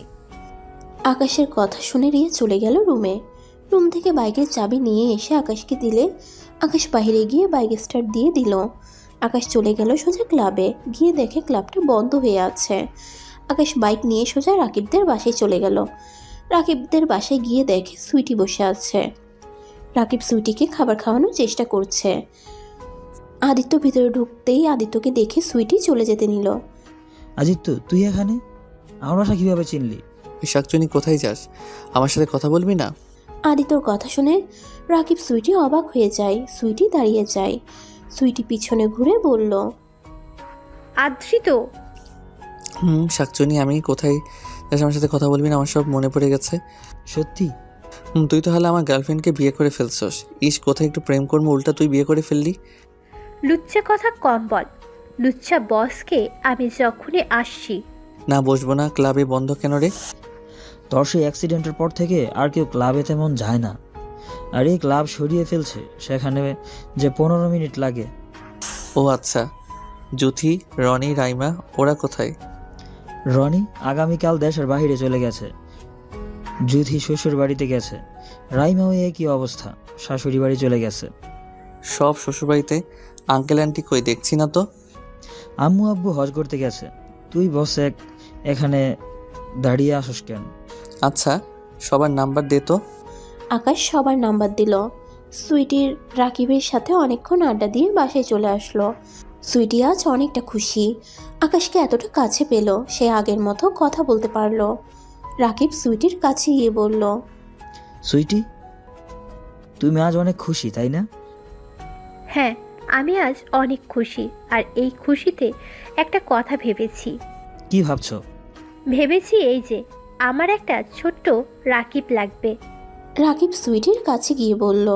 আকাশের কথা শুনে রিয়া চলে গেল রুমে। রুম থেকে বাইকের চাবি নিয়ে এসে আকাশকে দিলে আকাশ বাইরে গিয়ে বাইক স্টার্ট দিয়ে দিল। আকাশ চলে গেল সোজা ক্লাবে। গিয়ে দেখে ক্লাবটা বন্ধ হয়ে আছে। আকাশ বাইক নিয়ে সোজা রাকিবদের বাসায় চলে গেল। রাকিবদের বাসায় গিয়ে দেখে সুইটি বসে আছে। রাকিব সুইটিকে খাবার খাওয়ানোর চেষ্টা করছে। আদিত্য ভিতরে ঢুকতেই আদিত্যকে দেখে সুইটি চলে যেতে নিল। আদিত্য, তুই এখানে? আমার বাসা কিভাবে চিনলি? এই শাকচুনি, কোথায় যাস? আমার সাথে কথা বলবি না? আদিত্যর কথা শুনে রাকিব সুইটি অবাক হয়ে যায়। সুইটি দাঁড়িয়ে যায়। সুইটি পিছনে ঘুরে বলল, আদ্রিত। শাকচুনি, আমি কোথায় যাস? আমার সাথে কথা বলবি না? আমার সব মনে পড়ে গেছে। সত্যি? তুই তো হলে আমার গার্লফ্রেন্ডকে বিয়ে করে ফেলছস। ইস, কোথায় একটু প্রেম করবো, উল্টা তুই বিয়ে করে ফেললি। লুচ্চা কথা কম বল। লুচ্চা বসকে আমি যখনই আসছি। না, বসবো না। ক্লাবে বন্ধ কেন রে? তোর সেই অ্যাক্সিডেন্টের পর থেকে আর কেউ ক্লাবে তেমন যায় না। আর এই ক্লাব সরিয়ে ফেলছে, সেখানে যে 15 মিনিট লাগে। ও আচ্ছা, জুথি, রনি, রাইমা ওরা কোথায়? রনি আগামীকাল দেশের বাইরে চলে গেছে, জুথি শ্বশুর বাড়িতে গেছে, রাইমাও একই অবস্থা, শাশুড়ি বাড়ি চলে গেছে। সব শ্বশুরবাড়িতে? আঙ্কেল আন্টি কই দেখছি না তো? আম্মু আব্বু হজ করতে গেছে। তুই বসে এখানে দাঁড়িয়ে আসস কেন? আচ্ছা, সবার নাম্বার দে তো। আকাশ সবার নাম্বার দিল। সুইটির রাকিবের সাথে অনেকক্ষণ আড্ডা দিয়ে বাসায় চলে আসলো। সুইটি আজ অনেকটা খুশি, আকাশকে এতটা কাছে পেল, সে আগের মতো কথা বলতে পারলো। রাকিব সুইটির কাছে গিয়ে বলল, সুইটি, তুমি আজ অনেক খুশি তাই না? হ্যাঁ, আমি আজ অনেক খুশি। আর এই খুশিতে একটা কথা ভেবেছি। কি ভাবছো? ভেবেছি এই যে আমার একটা ছোট্ট রাকিব লাগবে। রাকিব সুইটির কাছে গিয়ে বলল।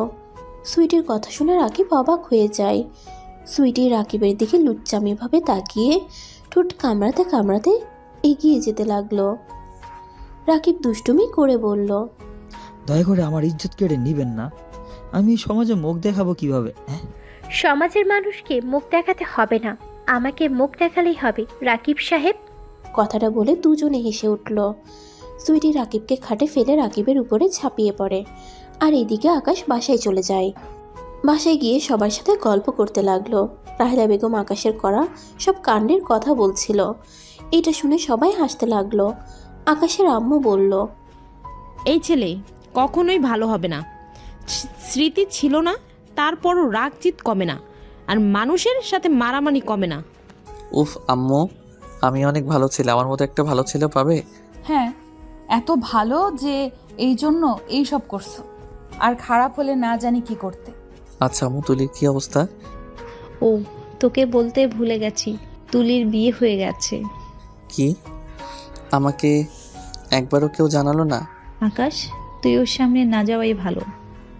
সুইটির কথা শুনে রাকিব অবাক হয়ে যায়। সুইটি রাকিবের দিকে লুচ্চামিভাবে তাকিয়ে ঠোঁট কামড়াতে কামড়াতে এগিয়ে যেতে লাগলো। রাকিব দুষ্টুমি করে বলল, দয়া করে আমার ইজ্জত কেড়ে নিবেন না, আমি সমাজে মুখ দেখাবো কিভাবে? সমাজের মানুষকে মুখ দেখাতে হবে না, আমাকে মুখ দেখালেই হবে রাকিব সাহেব। কথাটা বলে দুজনে হেসে উঠল। সুইটি রাকিবকে খাটে ফেলে রাকিবের উপরে ঝাঁপিয়ে পড়ে। আর এইদিকে আকাশ বাসায় চলে যায়। বাসায় গিয়ে সবার সাথে গল্প করতে লাগলো। রাহেলা বেগম আকাশের করা সব কাণ্ডের কথা বলছিল। এটা শুনে সবাই হাসতে লাগলো। আকাশের আম্মু বলল, এই ছেলে কখনোই ভালো হবে না। স্মৃতি ছিল না, তারপরও রাগ জিত কমে না, আর মানুষের সাথে মারামারি কমে না। উফ আম্মু, আমি অনেক ভালো ছেলে, আমার মতো একটা ভালো ছেলে পাবে? হ্যাঁ, এত ভালো যে এই জন্য এই সব করছো, আর খারাপ হলে না জানি কি করতে। আচ্ছা আম্মু, তুলির কি অবস্থা? ও, তোকে বলতে ভুলে গেছি, তুলির বিয়ে হয়ে গেছে। কি? আমাকে একবারও কেউ জানালো না? আকাশ, তুই ওর সামনে না যাওয়াই ভালো।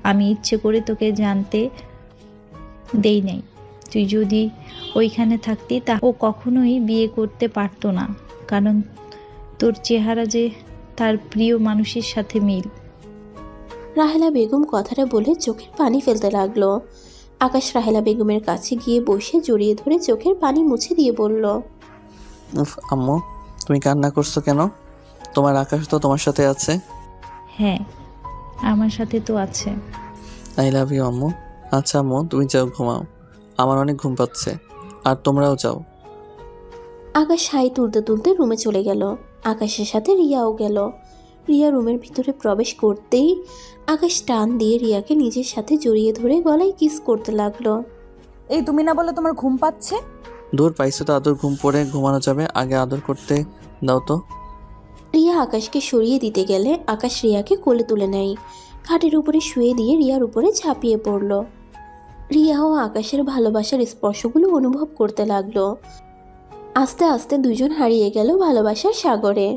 আমি ইচ্ছে করে তোকে জানতে দেই নাই। তুই যদি ওইখানে থাকতি তা ও কখনোই বিয়ে করতে পারতো না, কারণ তোর চেহারা যে তার প্রিয় মানুষের সাথে মিল। রাহেলা বেগম কথাটা বলে চোখের পানি ফেলতে লাগলো। আকাশ রাহেলা বেগমের কাছে গিয়ে বসে জড়িয়ে ধরে চোখের পানি মুছে দিয়ে বলল, উফ আম্মু, তুমি কান্না করছো কেন? তোমার আকাশ তো তোমার সাথে আছে। হ্যাঁ, আমার সাথে তো আছে। আই লাভ ইউ আম্মু। আচ্ছা আম্মু, তুমি যাও ঘুমাও, আমার অনেক ঘুম পাচ্ছে, আর তোমরাও যাও। আকাশ হাই তুলতে তুলতে রুমে চলে গেল। আকাশের সাথে রিয়াও গেল। রিয়া রুমের ভিতরে প্রবেশ করতেই আকাশ টান দিয়ে রিয়াকে নিজের সাথে জড়িয়ে ধরে গলায় কিস করতে লাগলো। এই তুমি না বলে তোমার ঘুম পাচ্ছে? দূর পাইছো তো আদর, ঘুম পড়ে ঘুমানো যাবে, আগে আদর করতে দাও তো। রিয়া আকাশকে সরিয়ে দিতে গেলে আকাশ রিয়াকে কোলে তুলে নেয়। খাটের উপরে শুয়ে দিয়ে রিয়ার উপরে ঝাঁপিয়ে পড়ল। রিয়াও আকাশের ভালোবাসার স্পর্শগুলো অনুভব করতে লাগলো। আস্তে আস্তে দুজন হারিয়ে গেল ভালোবাসার সাগরে।